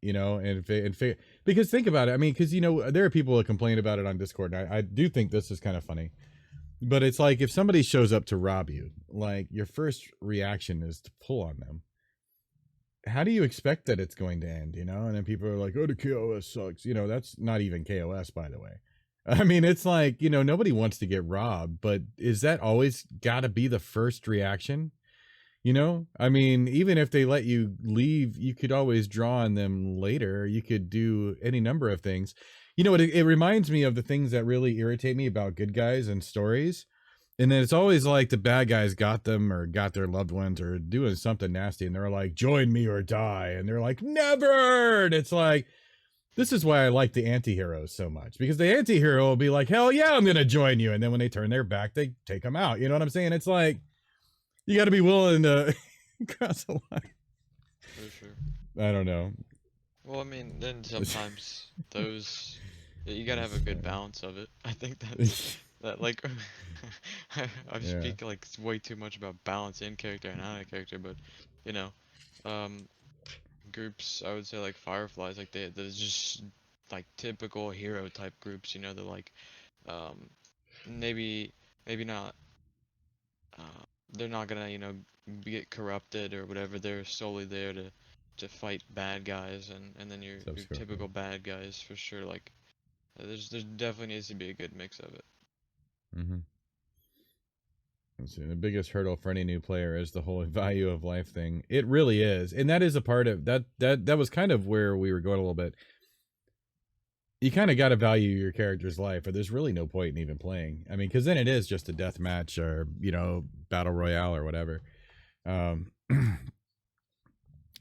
Because think about it. I mean, because there are people that complain about it on Discord, and I do think this is kind of funny. But it's like, if somebody shows up to rob you, like, your first reaction is to pull on them. How do you expect that it's going to end, And then people are like, oh, the KOS sucks. That's not even KOS, by the way. I mean, it's like, nobody wants to get robbed, but is that always got to be the first reaction? I mean, even if they let you leave, you could always draw on them later. You could do any number of things. It reminds me of the things that really irritate me about good guys and stories. And then it's always like the bad guys got them or got their loved ones or doing something nasty. And they're like, join me or die. And they're like, never. And it's like, this is why I like the anti-heroes so much, because the anti-hero will be like, hell yeah, I'm going to join you. And then when they turn their back, they take them out. You know what I'm saying? It's like, you got to be willing to cross the line. For sure. I don't know. Well, I mean, then sometimes you gotta have a good balance of it. I think that like I Yeah. speak like way too much about balance in character and out of character, but you know, um, groups, I would say, like Fireflies, like they're just like typical hero type groups. They're like um maybe maybe not they're not gonna get corrupted or whatever. They're solely there to fight bad guys, and then your typical bad guys for sure. Like there's definitely needs to be a good mix of it. Mm-hmm. Let's see, the biggest hurdle for any new player is the whole value of life thing. It really is, and that is a part of that. That was kind of where we were going a little bit. You kind of got to value your character's life, or there's really no point in even playing. I mean, because then it is just a death match or battle royale or whatever.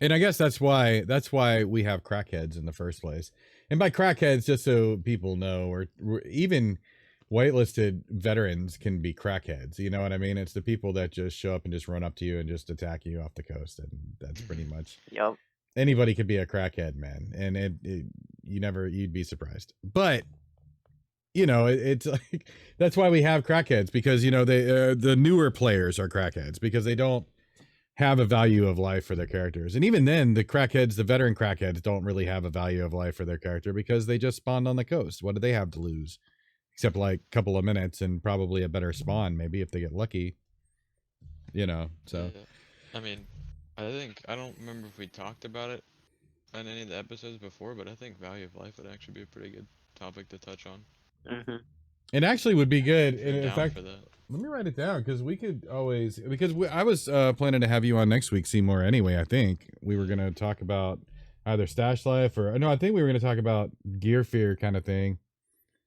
And I guess that's why we have crackheads in the first place. And by crackheads, just so people know, or even whitelisted veterans can be crackheads. You know what I mean? It's the people that just show up and just run up to you and just attack you off the coast, and that's pretty much. Yep. Anybody could be a crackhead, man, and you'd be surprised. But it's like, that's why we have crackheads, because the newer players are crackheads because they don't have a value of life for their characters. And even then, the veteran crackheads don't really have a value of life for their character because they just spawned on the coast. What do they have to lose? Except like a couple of minutes and probably a better spawn, maybe, if they get lucky. So. Yeah. I mean, I don't remember if we talked about it on any of the episodes before, but I think value of life would actually be a pretty good topic to touch on. Mm-hmm. It actually would be good. If you're in down fact, for that. let me write it down, because we could always, because I was planning to have you on next week, Seymour. Anyway, I think we were going to talk about either stash life or no, I think we were going to talk about gear fear kind of thing.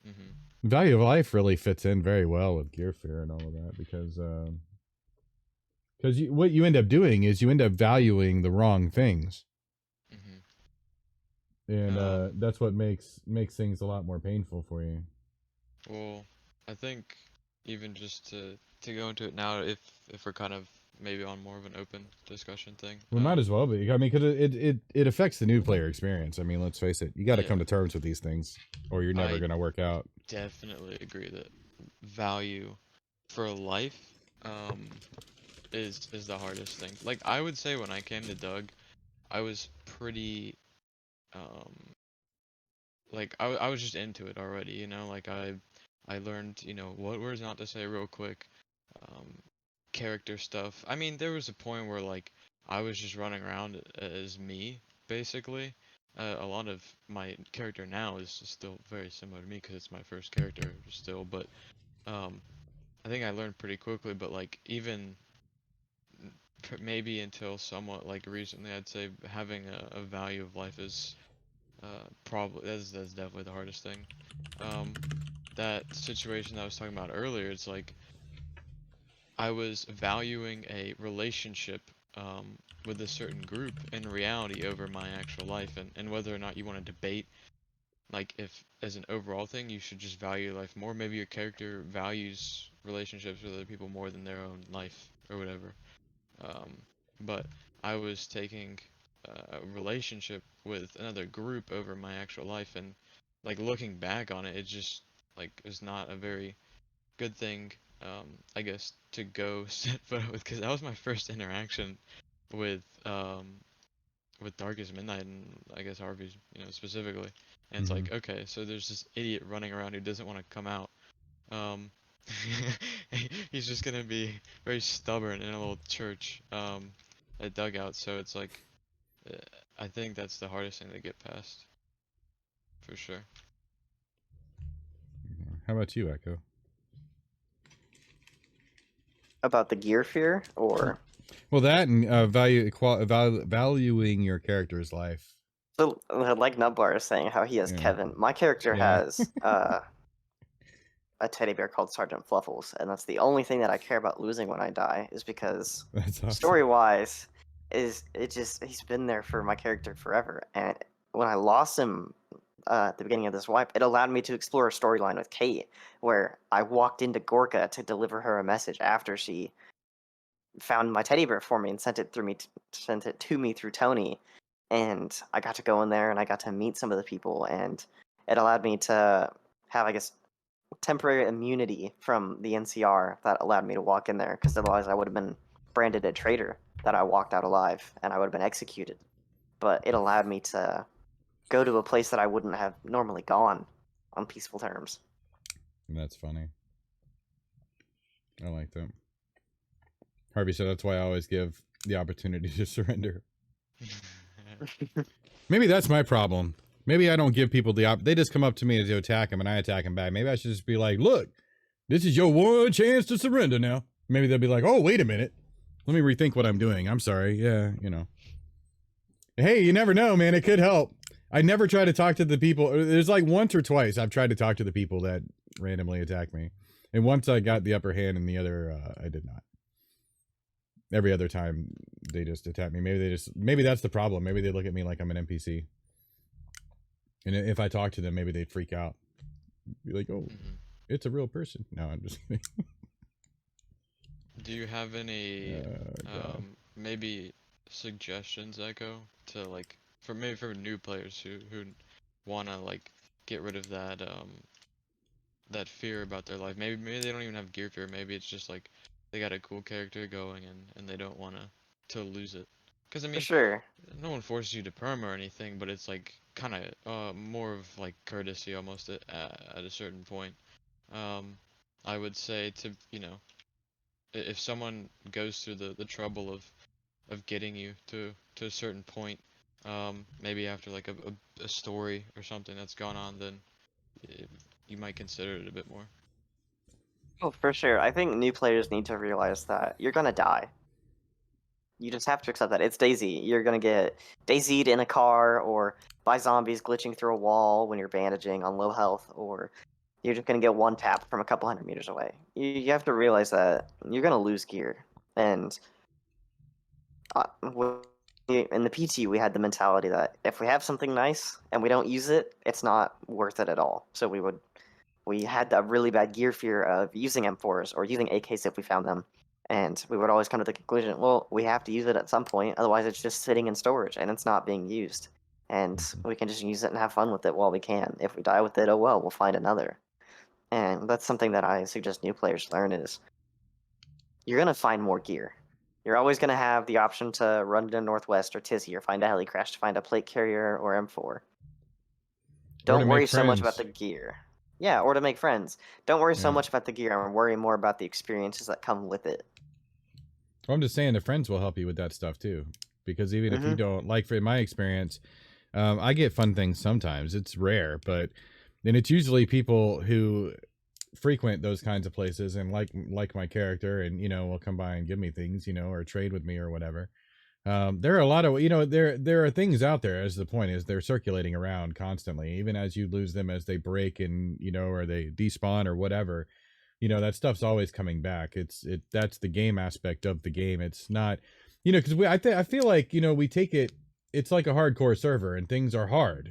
Mm-hmm. Value of life really fits in very well with gear fear and all of that, because what you end up doing is you end up valuing the wrong things. Mm-hmm. And that's what makes things a lot more painful for you. Well, I think even just to go into it now, if we're kind of maybe on more of an open discussion thing. We might as well be. I mean, because it affects the new player experience. I mean, let's face it. You got to come to terms with these things, or you're never going to work out. Definitely agree that value for life is the hardest thing. Like, I would say when I came to Doug, I was pretty I was just into it already, you know, like I learned, you know, what words not to say real quick, um, character stuff. I mean, there was a point where like I was just running around as me, basically. A lot of my character now is still very similar to me because it's my first character still, but um, I think I learned pretty quickly. But like even maybe until somewhat like recently, I'd say having a value of life is probably that's definitely the hardest thing. Um, that situation that I was talking about earlier, it's like I was valuing a relationship with a certain group in reality over my actual life, and whether or not you want to debate, like if as an overall thing you should just value life more. Maybe your character values relationships with other people more than their own life or whatever. Um, but I was taking a relationship with another group over my actual life, and like looking back on it, it just like is not a very good thing, I guess, to go set foot with, because that was my first interaction with Darkest Midnight and I guess Harvey's, you know, specifically. And it's Mhm. like, okay, so there's this idiot running around who doesn't want to come out. Um, he's just gonna be very stubborn in a little church, a dugout. So it's like, uh, I think that's the hardest thing to get past, for sure. How about you, Echo? About the gear fear, or Well, that and valuing your character's life. so like Nubbar is saying how he has Yeah. Kevin. My character Yeah. has a teddy bear called Sergeant Fluffles, and that's the only thing that I care about losing when I die, is because That's awesome. story wise, is it just he's been there for my character forever. And when I lost him at the beginning of this wipe, it allowed me to explore a storyline with Kate, where I walked into Gorka to deliver her a message after she found my teddy bear for me and sent it to me through Tony, and I got to go in there and I got to meet some of the people, and it allowed me to have, I guess, temporary immunity from the NCR that allowed me to walk in there, because otherwise I would have been branded a traitor that I walked out alive and I would have been executed. But it allowed me to go to a place that I wouldn't have normally gone on peaceful terms. That's funny. I like that. Harvey said that's why I always give the opportunity to surrender. Maybe that's my problem. Maybe I don't give people they just come up to me to attack them and I attack them back. Maybe I should just be like, look, this is your one chance to surrender now. Maybe they'll be like, oh, wait a minute. Let me rethink what I'm doing. I'm sorry. Yeah, you know. Hey, you never know, man. It could help. I never try to talk to the people. There's like once or twice I've tried to talk to the people that randomly attack me. And once I got the upper hand and the other, I did not. Every other time they just attack me. Maybe that's the problem. Maybe they look at me like I'm an NPC. And if I talk to them, maybe they'd freak out. Be like, oh, it's a real person. No, I'm just kidding. Do you have any God. maybe suggestions, Echo, to like for maybe for new players who wanna like get rid of that that fear about their life? Maybe they don't even have gear fear. Maybe it's just like they got a cool character going and they don't wanna to lose it. Because I For mean, sure. no one forces you to perm or anything, but it's like kind of more of like courtesy almost at a certain point. Um, I would say to, you know, if someone goes through the trouble of getting you to a certain point, maybe after like a story or something that's gone on, then it, you might consider it a bit more. Oh, for sure. I think new players need to realize that you're gonna die. You just have to accept that. It's DayZ. You're gonna get DayZ'd in a car, or by zombies glitching through a wall when you're bandaging on low health, or you're just gonna get one tap from a couple hundred meters away. You have to realize that you're gonna lose gear. And in the PT, we had the mentality that if we have something nice and we don't use it, it's not worth it at all. So we had that really bad gear fear of using M4s or using AKs if we found them. And we would always come to the conclusion, well, we have to use it at some point, otherwise it's just sitting in storage and it's not being used. And we can just use it and have fun with it while we can. If we die with it, oh well, we'll find another. And that's something that I suggest new players learn is you're gonna find more gear. You're always gonna have the option to run to Northwest or Tizzy or find a heli crash to find a plate carrier or M4. Or to Don't make worry so much about friends. the gear. Yeah, or to make friends. Don't worry so Yeah. much about the gear. I'm worrying more about the experiences that come with it. Well, I'm just saying the friends will help you with that stuff too. Because even if you don't, like, for my experience, I get fun things sometimes. It's rare, but then it's usually people who frequent those kinds of places and like my character, and will come by and give me things, or trade with me or whatever. There are a lot of, there are things out there, as the point is, they're circulating around constantly, even as you lose them, as they break and, or they despawn or whatever, that stuff's always coming back. That's the game aspect of the game. It's not, because I feel like, we take it's like a hardcore server and things are hard,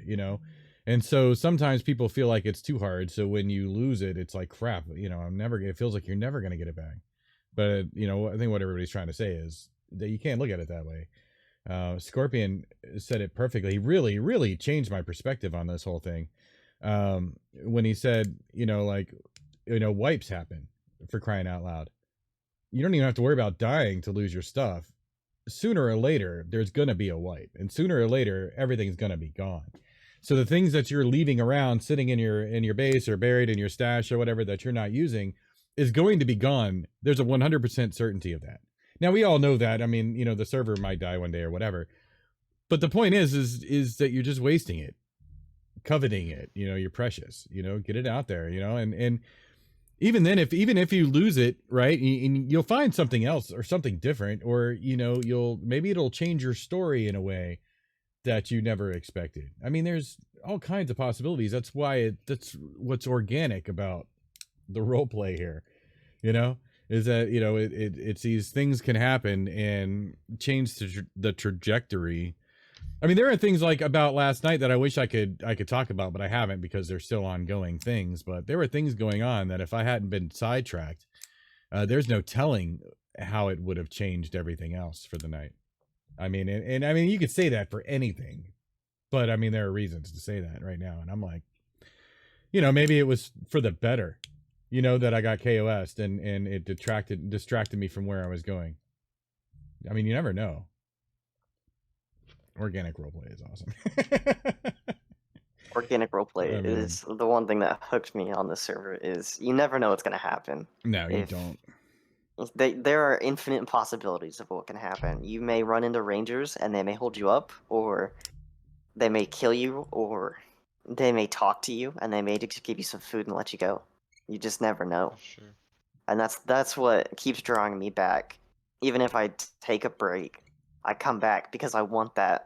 and so sometimes people feel like it's too hard. So when you lose it, it's like crap, it feels like you're never going to get it back. But, I think what everybody's trying to say is that you can't look at it that way. Scorpion said it perfectly. He really, really changed my perspective on this whole thing. When he said, wipes happen, for crying out loud. You don't even have to worry about dying to lose your stuff. Sooner or later, there's going to be a wipe. And sooner or later, everything's going to be gone. So the things that you're leaving around, sitting in your base or buried in your stash or whatever that you're not using, is going to be gone. There's a 100% certainty of that. Now, we all know that. I mean, the server might die one day or whatever. But the point is that you're just wasting it, coveting it. You're precious. Get it out there. And even then, even if you lose it, right, and you'll find something else or something different, or maybe it'll change your story in a way that you never expected. I mean, there's all kinds of possibilities. That's that's what's organic about the role play here. Is that it's these things can happen and change the trajectory. I mean, there are things like about last night that I wish I could talk about, but I haven't, because they're still ongoing things. But there were things going on that if I hadn't been sidetracked, there's no telling how it would have changed everything else for the night. I mean, and I mean, you could say that for anything, but I mean, there are reasons to say that right now. And I'm like, maybe it was for the better, that I got KOS'd and it distracted me from where I was going. I mean, you never know. Organic roleplay is awesome. Organic roleplay is the one thing that hooked me on this server. Is you never know what's going to happen. No, you don't. There are infinite possibilities of what can happen. You may run into rangers and they may hold you up, or they may kill you, or they may talk to you and they may just give you some food and let you go. You just never know. Sure. And that's what keeps drawing me back. Even if I take a break, I come back because I want that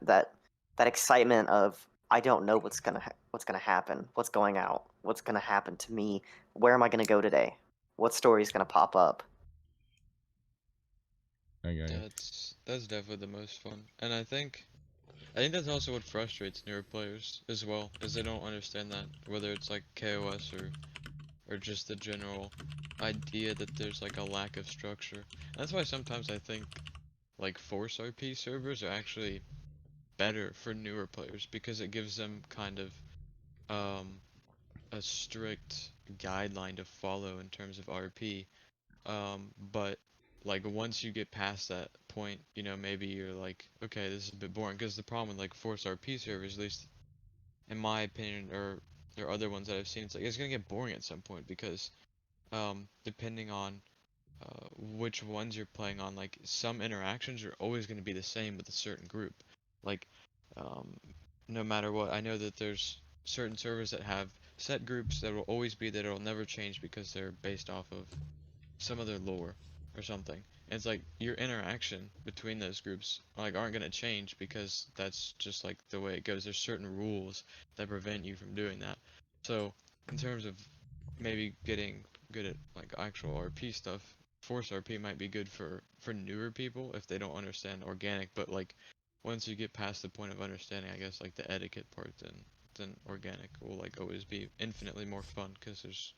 excitement of, I don't know what's gonna happen, what's going out, what's gonna happen to me, where am I gonna go today, what story's gonna pop up. That's definitely the most fun, and I think that's also what frustrates newer players as well, is they don't understand that, whether it's like KOS or just the general idea that there's like a lack of structure. And that's why sometimes I think like Force RP servers are actually better for newer players, because it gives them kind of a strict guideline to follow in terms of RP. But like once you get past that point, maybe you're like, okay, this is a bit boring. Because the problem with like Force RP servers, at least in my opinion, or other ones that I've seen, it's gonna get boring at some point, because depending on which ones you're playing on, like some interactions are always going to be the same with a certain group. Like no matter what, I know that there's certain servers that have set groups that will always be that, it'll never change because they're based off of some other lore or something. And it's like your interaction between those groups like aren't going to change, because that's just like the way it goes. There's certain rules that prevent you from doing that. So in terms of maybe getting good at like actual RP stuff, Force RP might be good for newer people if they don't understand organic. But like once you get past the point of understanding, I guess like the etiquette part, then organic will like always be infinitely more fun, because there's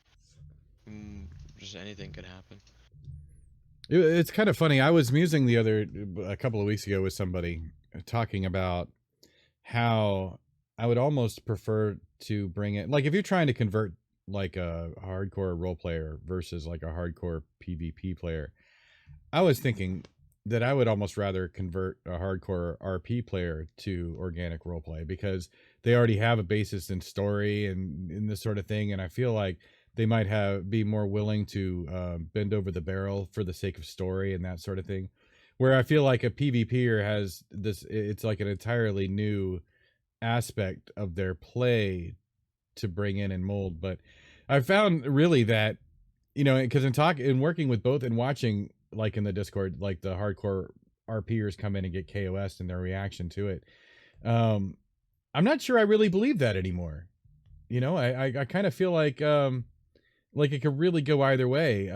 just anything could happen. It's kind of funny. I was musing a couple of weeks ago with somebody, talking about how I would almost prefer to bring it, like if you're trying to convert like a hardcore role player versus like a hardcore PvP player, I was thinking that I would almost rather convert a hardcore RP player to organic roleplay, because they already have a basis in story and in this sort of thing, and I feel like they might be more willing to bend over the barrel for the sake of story and that sort of thing. Where I feel like a PvPer has this, it's like an entirely new aspect of their play to bring in and mold. But I found really that, you know, because in working with both and watching, like in the Discord, like the hardcore RPers come in and get KOS and their reaction to it, I'm not sure I really believe that anymore. You know, I kind of feel like it could really go either way.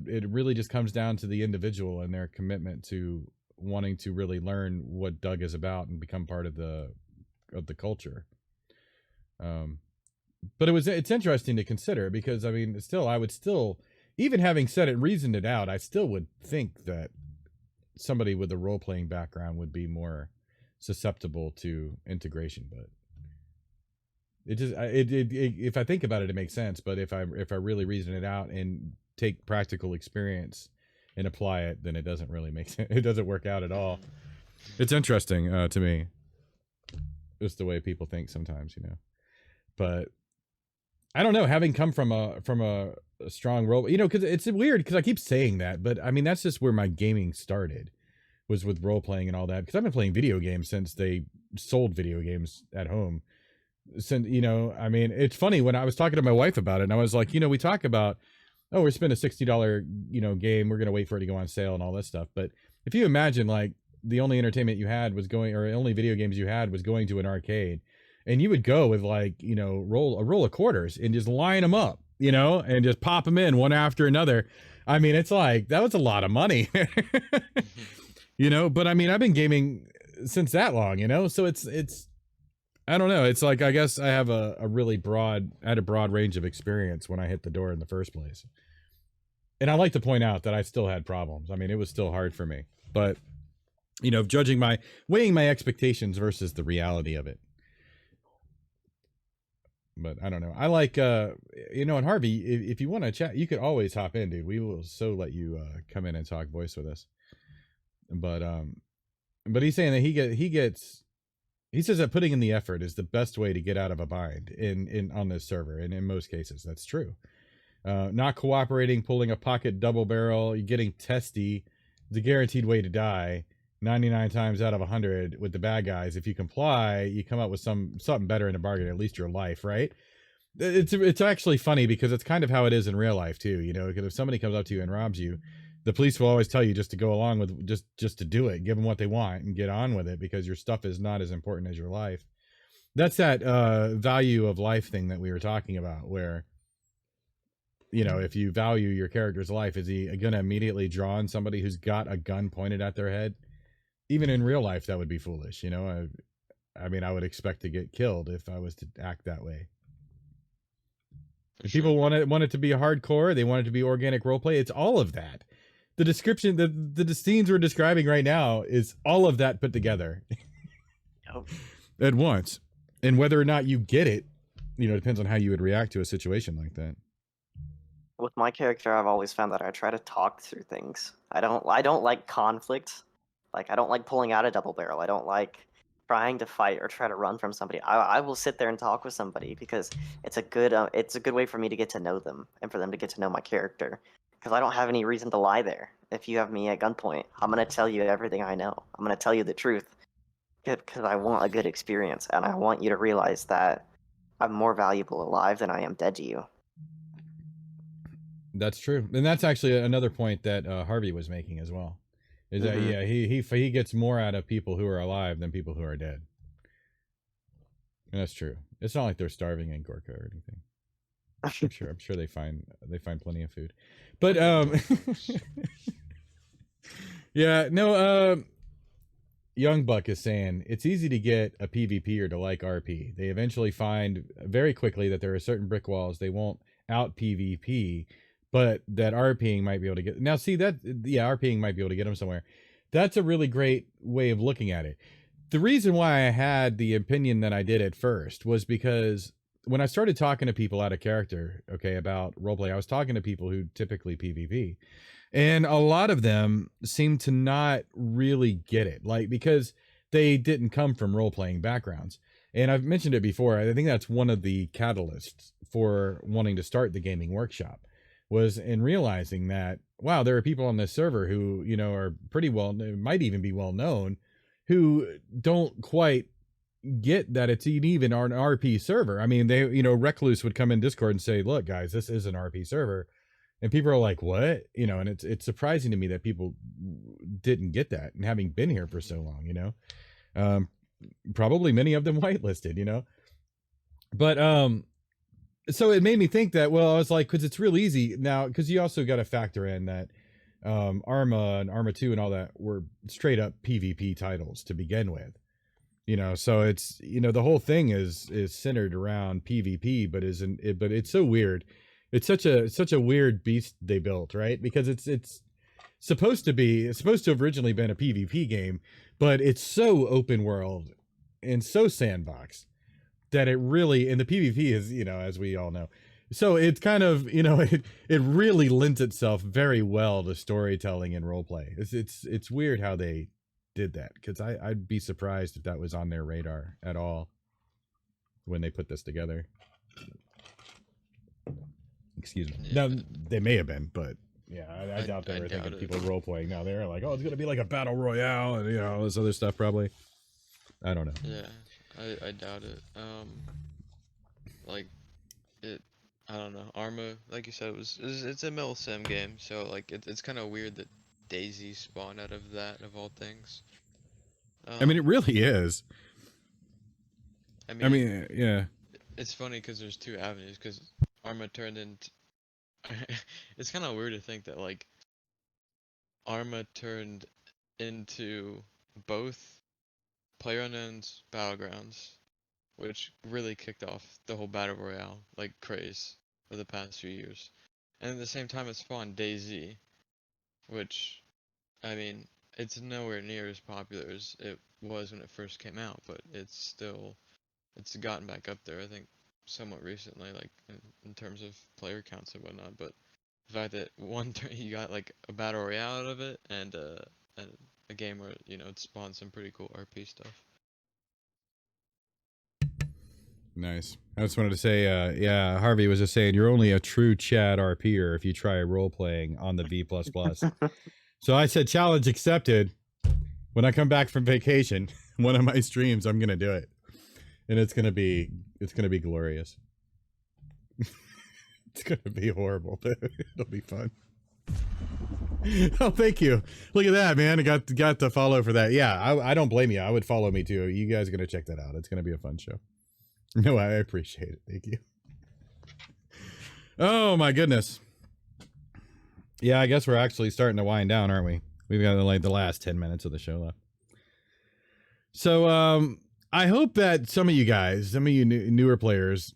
It really just comes down to the individual and their commitment to wanting to really learn what Doug is about and become part of the culture. But it's interesting to consider, because I mean, still, I would still, even having said it, reasoned it out, I still would think that somebody with a role-playing background would be more susceptible to integration. But it just, if I think about it, it makes sense. But if I really reason it out and take practical experience and apply it, then it doesn't really make sense. It doesn't work out at all. It's interesting to me, just the way people think sometimes, you know. But I don't know, having come from a strong role, you know, because it's weird because I keep saying that, but I mean, that's just where my gaming started, was with role playing and all that, because I've been playing video games since they sold video games at home. Since, you know, I mean, it's funny when I was talking to my wife about it, and I was like, you know, we talk about, oh, we're spending a $60, you know, game, we're gonna wait for it to go on sale and all that stuff. But if you imagine, like, the only entertainment you had was going, or only video games you had was going to an arcade, and you would go with, like, you know, a roll of quarters and just line them up, you know, and just pop them in one after another. I mean, it's like, that was a lot of money. You know, but I mean, I've been gaming since that long, you know, so it's I don't know. It's like, I guess I have a broad range of experience when I hit the door in the first place. And I like to point out that I still had problems. I mean, it was still hard for me, but, you know, weighing my expectations versus the reality of it. But I don't know. I like, you know, and Harvey, if you want to chat, you could always hop in, dude. We will so let you come in and talk voice with us. But he's saying that he says that putting in the effort is the best way to get out of a bind on this server, and in most cases that's true. Not cooperating, pulling a pocket double barrel, getting testy, the guaranteed way to die 99 times out of 100 with the bad guys. If you comply, you come up with something better in a bargain, at least your life, right? It's actually funny, because it's kind of how it is in real life too, you know, because if somebody comes up to you and robs you, the police will always tell you just to go along with, just to do it, give them what they want and get on with it, because your stuff is not as important as your life. That's that value of life thing that we were talking about, where, you know, if you value your character's life, is he going to immediately draw on somebody who's got a gun pointed at their head? Even in real life, that would be foolish, you know. I mean, I would expect to get killed if I was to act that way. People want it to be hardcore. They want it to be organic roleplay. It's all of that. The description, the scenes we're describing right now is all of that put together at once. And whether or not you get it, you know, depends on how you would react to a situation like that. With my character, I've always found that I try to talk through things. I don't like conflict. Like, I don't like pulling out a double barrel. I don't like trying to fight or try to run from somebody. I will sit there and talk with somebody, because it's a good way for me to get to know them and for them to get to know my character. Because I don't have any reason to lie there. If you have me at gunpoint, I'm going to tell you everything I know. I'm going to tell you the truth, because I want a good experience, and I want you to realize that I'm more valuable alive than I am dead to you. That's true. And that's actually another point that Harvey was making as well. Is that, yeah, he gets more out of people who are alive than people who are dead. And that's true. It's not like they're starving in Gorka or anything. I'm sure they find plenty of food. But yeah, no, Young Buck is saying it's easy to get a PvPer to like RP. They eventually find very quickly that there are certain brick walls they won't out PvP, but that RPing might be able to get. Now, see that, yeah, RPing might be able to get them somewhere. That's a really great way of looking at it. The reason why I had the opinion that I did at first was because when I started talking to people out of character, okay, about roleplay, I was talking to people who typically PvP, and a lot of them seem to not really get it, like, because they didn't come from role-playing backgrounds. And I've mentioned it before. I think that's one of the catalysts for wanting to start the gaming workshop, was in realizing that, wow, there are people on this server who, you know, are pretty well, might even be well known, who don't quite get that it's even an RP server. I mean, they, you know, Recluse would come in Discord and say, look, guys, this is an RP server. And people are like, what? You know, and it's surprising to me that people didn't get that, and having been here for so long, you know. Probably many of them whitelisted, you know. But so it made me think that, well, I was like, because it's real easy now, because you also got to factor in that Arma and Arma 2 and all that were straight up PvP titles to begin with. You know, so it's, you know, the whole thing is centered around PvP, but but it's so weird. It's such a weird beast they built, right? Because it's supposed to have originally been a PvP game, but it's so open world and so sandbox that it really, and the PvP is, you know, as we all know. So it's kind of, you know, it really lends itself very well to storytelling and roleplay. It's weird how they did that, because I'd be surprised if that was on their radar at all when they put this together. Excuse me. Yeah. Now, they may have been, but yeah, I doubt they were doubt thinking it. people role playing. Now they're like, oh, it's gonna be like a battle royale and, you know, all this other stuff probably. I don't know. Yeah, I doubt it. Like it, I don't know. Arma, like you said, it's a mil sim game, so like it's kind of weird that DayZ spawned out of that, of all things. I mean, it really is. I I mean, yeah. It's funny because there's two avenues, because Arma turned into it's kind of weird to think that like Arma turned into both PlayerUnknown's Battlegrounds, which really kicked off the whole battle royale like craze for the past few years, and at the same time it spawned DayZ, which, I mean, it's nowhere near as popular as it was when it first came out, but it's gotten back up there, I think, somewhat recently, like in terms of player counts and whatnot. But the fact that you got like a battle royale out of it, and a game where, you know, it spawned some pretty cool RP stuff. Nice. I just wanted to say, yeah, Harvey was just saying, you're only a true Chad RPer if you try role playing on the V++. So I said, challenge accepted. When I come back from vacation, one of my streams, I'm gonna do it, and it's gonna be glorious. It's gonna be horrible, but it'll be fun. Oh, thank you. Look at that, man. I got the follow for that. Yeah, I don't blame you. I would follow me too. You guys are gonna check that out. It's gonna be a fun show. No, I appreciate it. Thank you. Oh my goodness. Yeah, I guess we're actually starting to wind down, aren't we? We've got like the last 10 minutes of the show left. So I hope that some of you guys, some of you newer players,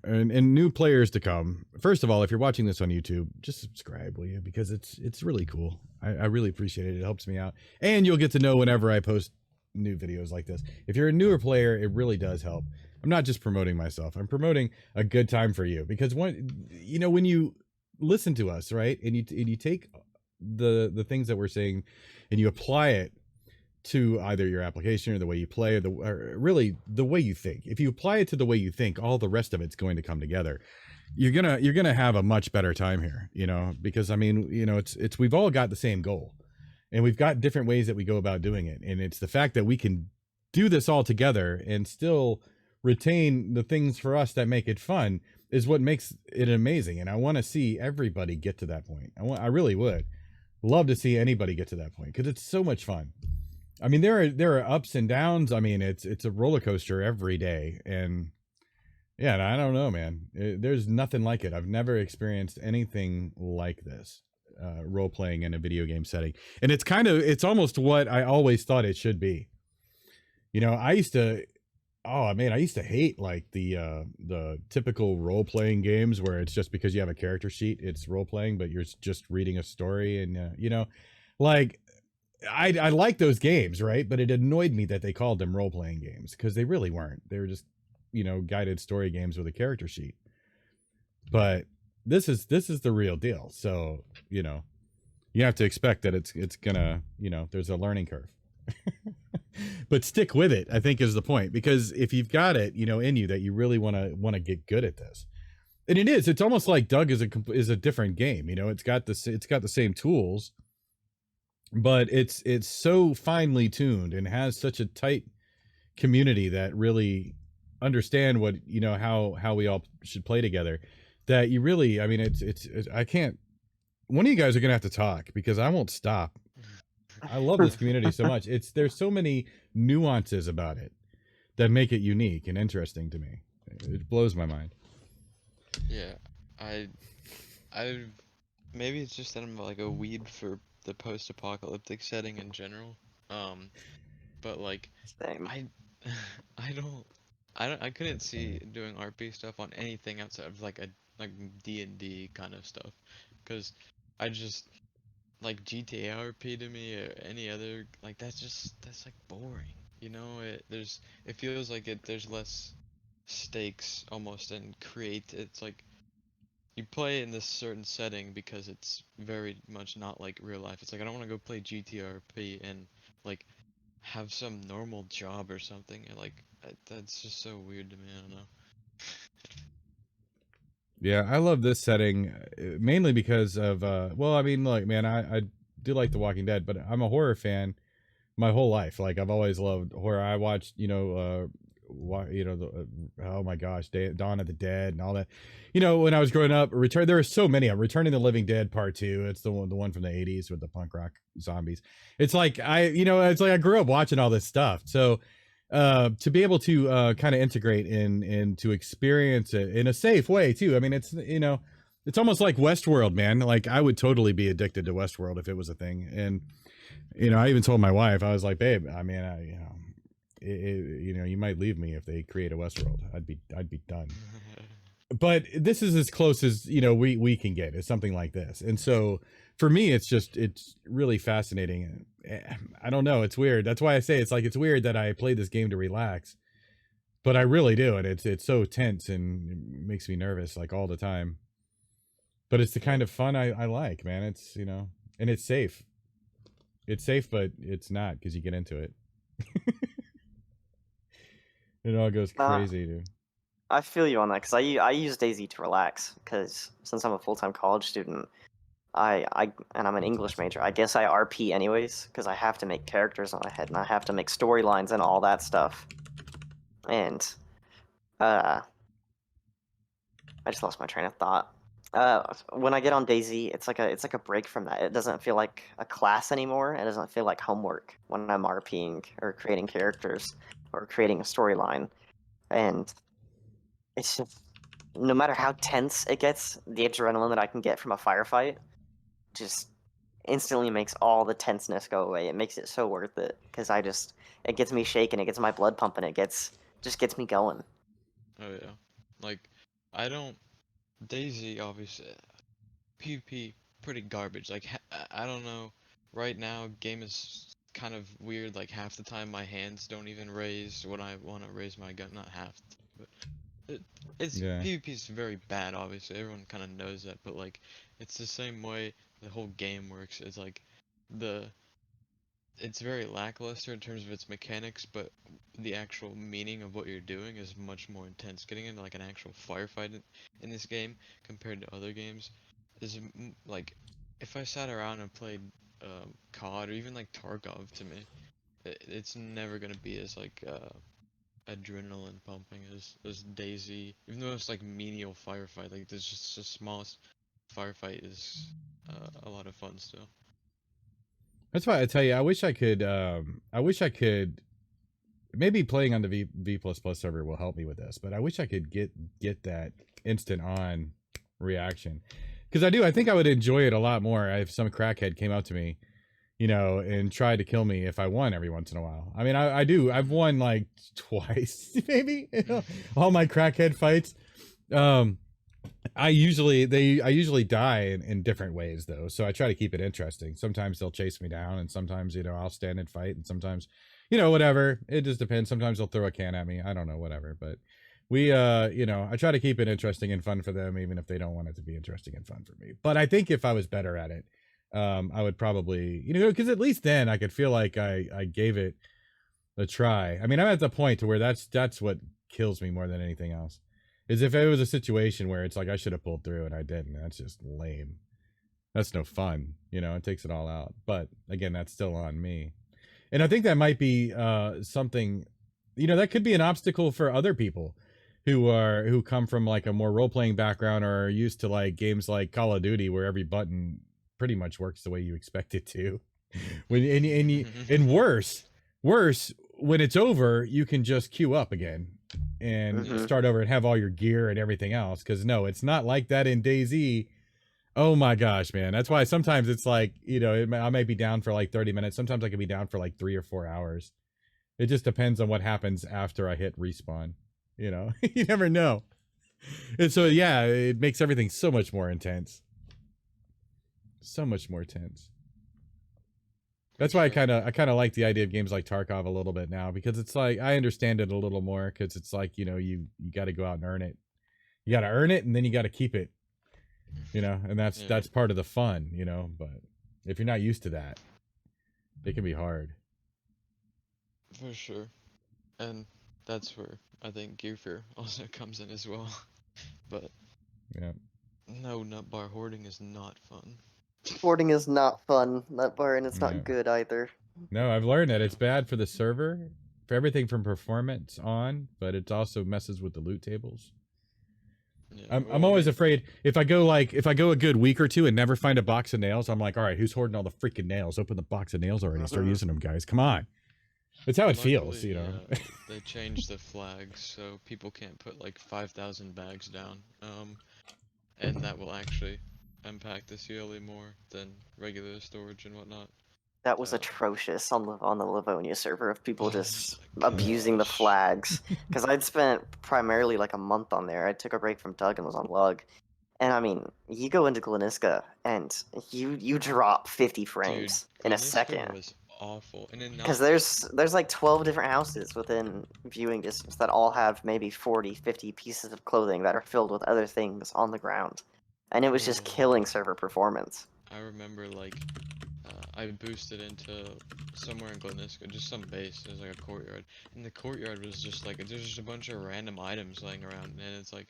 and new players to come, first of all, if you're watching this on YouTube, just subscribe, will you? Because it's really cool. I really appreciate it. It helps me out. And you'll get to know whenever I post new videos like this. If you're a newer player, it really does help. I'm not just promoting myself. I'm promoting a good time for you, because when you listen to us, right, and you take the things that we're saying and you apply it to either your application or the way you play, or really the way you think. If you apply it to the way you think, all the rest of it's going to come together. You're gonna have a much better time here, you know, because I mean, you know, it's we've all got the same goal, and we've got different ways that we go about doing it, and it's the fact that we can do this all together and still retain the things for us that make it fun is what makes it amazing. And I want to see everybody get to that point. I really would love to see anybody get to that point, because it's so much fun. I mean, there are ups and downs. I mean, it's a roller coaster every day, and yeah, I don't know, man. There's nothing like it. I've never experienced anything like this, role playing in a video game setting, and it's almost what I always thought it should be. You know, I used to hate like the typical role playing games where it's just because you have a character sheet, it's role playing, but you're just reading a story, and you know, like. I like those games, right? But it annoyed me that they called them role-playing games, because they really weren't. They were just guided story games with a character sheet. But this is the real deal. So, you have to expect that it's gonna, there's a learning curve. But stick with it, I think, is the point, because if you've got it, in you, that you really want to get good at this. And it's almost like Doug is a different game. It's got the same tools, but it's so finely tuned and has such a tight community that really understand what, how we all should play together, that you really, I mean, it's I can't, one of you guys are gonna have to talk, because I won't stop. I love this community so much. There's so many nuances about it that make it unique and interesting to me. It blows my mind. Yeah, I maybe it's just that I'm like a weed for the post-apocalyptic setting in general. But like Same. I couldn't see doing RP stuff on anything outside of like D&D kind of stuff, because I just like GTA RP to me, or any other, like that's like boring, it feels like there's less stakes almost, and it's like you play in this certain setting because it's very much not like real life. It's like I don't want to go play GTRP and like have some normal job or something, and like that's just so weird to me. I don't know. Yeah, I love this setting, mainly because of well, I mean, look, man, I do like The Walking Dead, but I'm a horror fan my whole life. Like, I've always loved horror. I watched, oh my gosh, Dawn of the Dead and all that. When I was growing up, there are so many. I'm Returning the Living Dead Part 2. It's the one from the 80s with the punk rock zombies. It's like it's like I grew up watching all this stuff. So to be able to kind of integrate and to experience it in a safe way too. I mean, it's it's almost like Westworld, man. Like, I would totally be addicted to Westworld if it was a thing. And I even told my wife, I was like, babe, I mean, you might leave me if they create a Westworld. I'd be done. But this is as close as we can get. It's something like this. And so for me, it's really fascinating. I don't know, it's weird. That's why I say it's weird that I play this game to relax, but I really do. And it's so tense and it makes me nervous, like, all the time. But it's the kind of fun I like, man. It's and it's safe. It's safe, but it's not, because you get into it. It all goes crazy, dude. I feel you on that, because I use DayZ to relax, because since I'm a full-time college student, and I'm an English major, I guess I RP anyways, because I have to make characters in my head, and I have to make storylines and all that stuff. And I just lost my train of thought. When I get on DayZ, it's like a break from that. It doesn't feel like a class anymore. It doesn't feel like homework when I'm RPing or creating characters or creating a storyline. And it's just, no matter how tense it gets, the adrenaline that I can get from a firefight just instantly makes all the tenseness go away. It makes it so worth it, because it gets me shaking, it gets my blood pumping, it just gets me going. Oh yeah, like DayZ obviously PvP pretty garbage. Like I don't know. Right now, game is kind of weird. Like, half the time my hands don't even raise when I want to raise my gun. Not half, but PvP is very bad. Obviously, everyone kind of knows that. But like, it's the same way the whole game works. It's like it's very lackluster in terms of its mechanics, but the actual meaning of what you're doing is much more intense. Getting into like an actual firefight in this game compared to other games is like, if I sat around and played COD or even like Tarkov, to me, it's never gonna be as like adrenaline pumping as DayZ. Even though it's like menial firefight, like there's just the smallest firefight is a lot of fun still. That's why I tell you, I wish I could. Maybe playing on the V++ server will help me with this, but I wish I could get that instant on reaction, because I think I would enjoy it a lot more if some crackhead came up to me, and tried to kill me if I won every once in a while. I mean, I do. I've won like twice, maybe, all my crackhead fights. I usually die in different ways though, so I try to keep it interesting. Sometimes they'll chase me down, and sometimes I'll stand and fight, and sometimes whatever, it just depends. Sometimes they'll throw a can at me, I don't know, whatever. But I try to keep it interesting and fun for them, even if they don't want it to be interesting and fun for me. But I think if I was better at it, I would probably, because at least then I could feel like I gave it a try. I mean, I'm at the point to where that's what kills me more than anything else, is if it was a situation where it's like I should have pulled through and I didn't. That's just lame. That's no fun. It takes it all out. But again, that's still on me. And I think that might be something, that could be an obstacle for other people who come from like a more role-playing background or are used to like games like Call of Duty where every button pretty much works the way you expect it to. And worse, when it's over, you can just queue up again and start over and have all your gear and everything else. Because no, it's not like that in DayZ. Oh my gosh, man. That's why sometimes it's like, I might be down for like 30 minutes. Sometimes I could be down for like 3 or 4 hours. It just depends on what happens after I hit respawn. You never know. And so, yeah, it makes everything so much more intense. So much more tense. That's why I kind of like the idea of games like Tarkov a little bit now, because it's like I understand it a little more, because it's like, you got to go out and earn it. You got to earn it, and then you got to keep it. And that's part of the fun, but if you're not used to that, it can be hard. For sure. And that's where I think gear fear also comes in as well. But yeah. No, nut bar hoarding is not fun. Hoarding is not fun, nut bar, and it's not good either. No, I've learned that it's bad for the server, for everything from performance on, but it also messes with the loot tables. Yeah, I'm always afraid if I go a good week or two and never find a box of nails, I'm like, all right, who's hoarding all the freaking nails? Open the box of nails already. Start using them, guys. Come on. That's how it feels, They changed the flags, so people can't put like 5,000 bags down. And that will actually impact the CLE more than regular storage and whatnot. That was atrocious on the Livonia server of people just abusing the flags. Because I'd spent primarily like a month on there. I took a break from Doug and was on Lug. And I mean, you go into Gleniska and you drop 50 frames in a second. Was awful. Because there's like 12 different houses within viewing distance that all have maybe 40, 50 pieces of clothing that are filled with other things on the ground. And it was just killing server performance. I remember like I boosted into somewhere in Gleniska, just some base. It was like a courtyard, and the courtyard was just like there's just a bunch of random items laying around, and it's like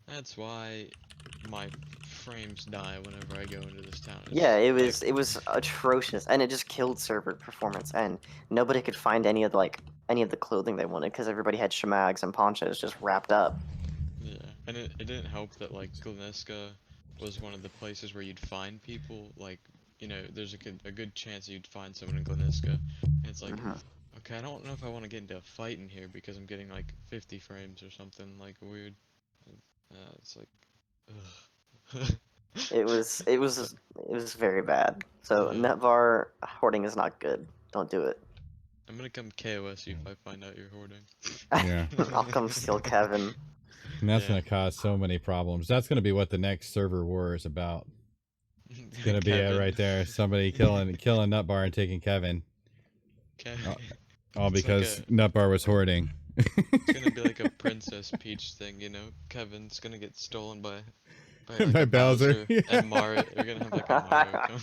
that's why my frames die whenever I go into this town. It was atrocious, and it just killed server performance, and nobody could find any of the clothing they wanted because everybody had shamags and ponchos just wrapped up. Yeah, and it didn't help that like Gleniska was one of the places where you'd find people like. There's a good chance you'd find someone in Gleniska. And it's like, okay, I don't know if I want to get into a fight in here because I'm getting like 50 frames or something like weird. It's like, ugh. It was very bad. So Netvar hoarding is not good. Don't do it. I'm gonna come KOS you if I find out you're hoarding. Yeah. I'll come steal Kevin. And that's gonna cause so many problems. That's gonna be what the next server war is about. It's gonna be it right there. Somebody killing Nutbar and taking Kevin. Kevin. All because Nutbar was hoarding. It's gonna be like a Princess Peach thing, Kevin's gonna get stolen by like Bowser. And Mario. You're gonna have like a Mario.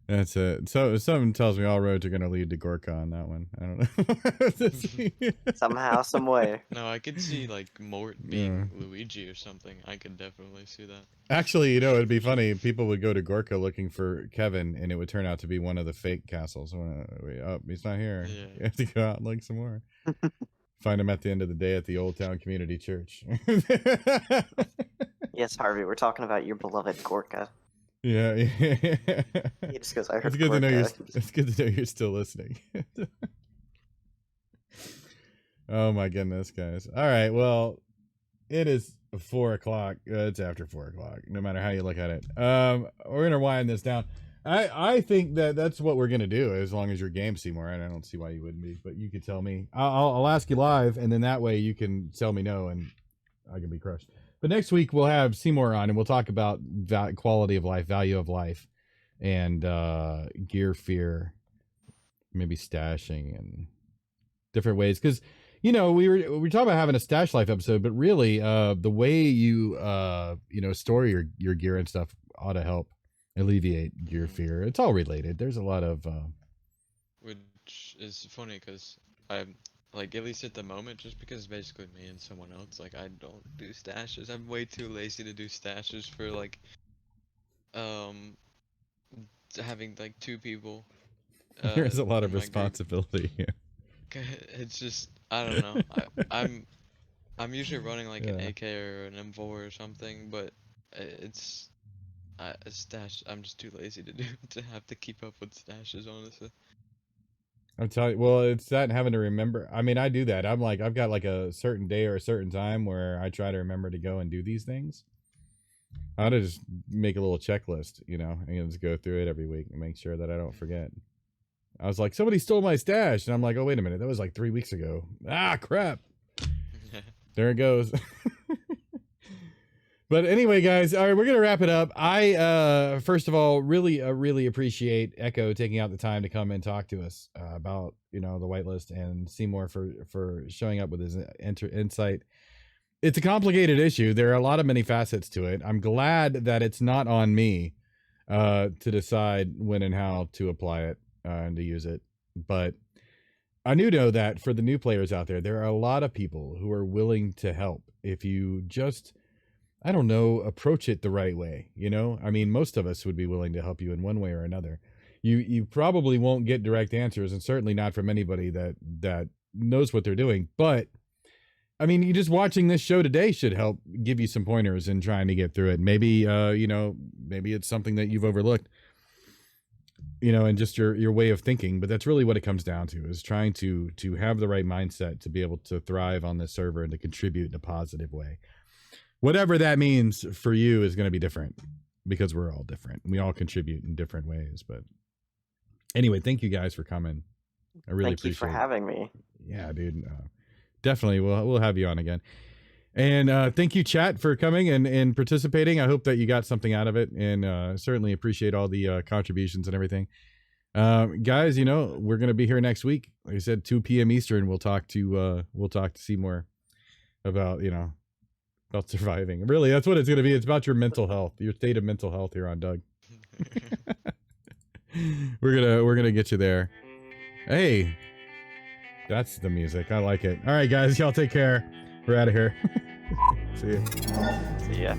That's it. So something tells me all roads are gonna lead to Gorka on that one. I don't know. Somehow, some way. No, I could see like Mort being Luigi or something. I could definitely see that. Actually, it'd be funny. People would go to Gorka looking for Kevin, and it would turn out to be one of the fake castles. Oh, he's not here. Yeah. You have to go out and look some more. Find him at the end of the day at the Old Town Community Church. Yes, Harvey, we're talking about your beloved Gorka. Yeah. He just goes, I heard Gorka. It's good to know you're still listening. Oh my goodness, guys. All right, well, it is 4 o'clock. It's after 4 o'clock, no matter how you look at it. We're gonna wind this down. I think that's what we're gonna do, as long as you're game, Seymour. And I don't see why you wouldn't be, but you could tell me. I'll ask you live, and then that way you can tell me no, and I can be crushed. But next week we'll have Seymour on, and we'll talk about quality of life, value of life, and gear fear, maybe stashing and different ways. Because you know, we were talking about having a stash life episode, but really, the way you you know, store your gear and stuff ought to help alleviate your fear. It's all related. There's a lot of Which is funny because I'm like, at least at the moment, just because it's basically me and someone else, like I don't do stashes. I'm way too lazy to do stashes for like having like 2 people. there's a lot in of my group. responsibility here. It's just I don't know. I'm usually running like an Yeah. AK or an M4 or something, but it's a stash. I'm just too lazy to do to have to keep up with stashes, honestly. I'm telling you, well, it's that and having to remember. I mean, I do that. I'm like, I've got like a certain day or a certain time where I try to remember to go and do these things. I ought to just make a little checklist, you know, and just go through it every week and make sure that I don't forget. I was like, somebody stole my stash. And I'm like, oh, wait a minute. That was like 3 weeks ago. Ah, crap. There it goes. But anyway, guys, all right, we're going to wrap it up. I, first of all, really appreciate Ekho taking out the time to come and talk to us about, you know, the whitelist, and Seymour for showing up with his insight. It's a complicated issue. There are a lot of many facets to it. I'm glad that it's not on me to decide when and how to apply it and to use it. But I do know that for the new players out there, there are a lot of people who are willing to help if you just, I don't know, approach it the right way. You know, I mean, most of us would be willing to help you in one way or another. You probably won't get direct answers, and certainly not from anybody that knows what they're doing. But I mean, you just watching this show today should help give you some pointers in trying to get through it. Maybe, you know, maybe it's something that you've overlooked, you know, and just your way of thinking. But that's really what it comes down to, is trying to have the right mindset to be able to thrive on this server and to contribute in a positive way. Whatever that means for you is going to be different, because we're all different. We all contribute in different ways. But anyway, thank you guys for coming. I really Thank you appreciate for it. having me. Yeah, dude. Definitely. We'll have you on again. And thank you, chat, for coming and participating. I hope that you got something out of it, and certainly appreciate all the contributions and everything. Guys, you know, we're going to be here next week. Like I said, 2 p.m. Eastern. We'll talk to Seymour about, you know, about surviving. Really, that's what it's going to be. It's about your mental health, your state of mental health here on Doug. We're gonna get you there. Hey, that's the music. I like it. All right, guys, y'all take care. We're out of here. See ya. See ya.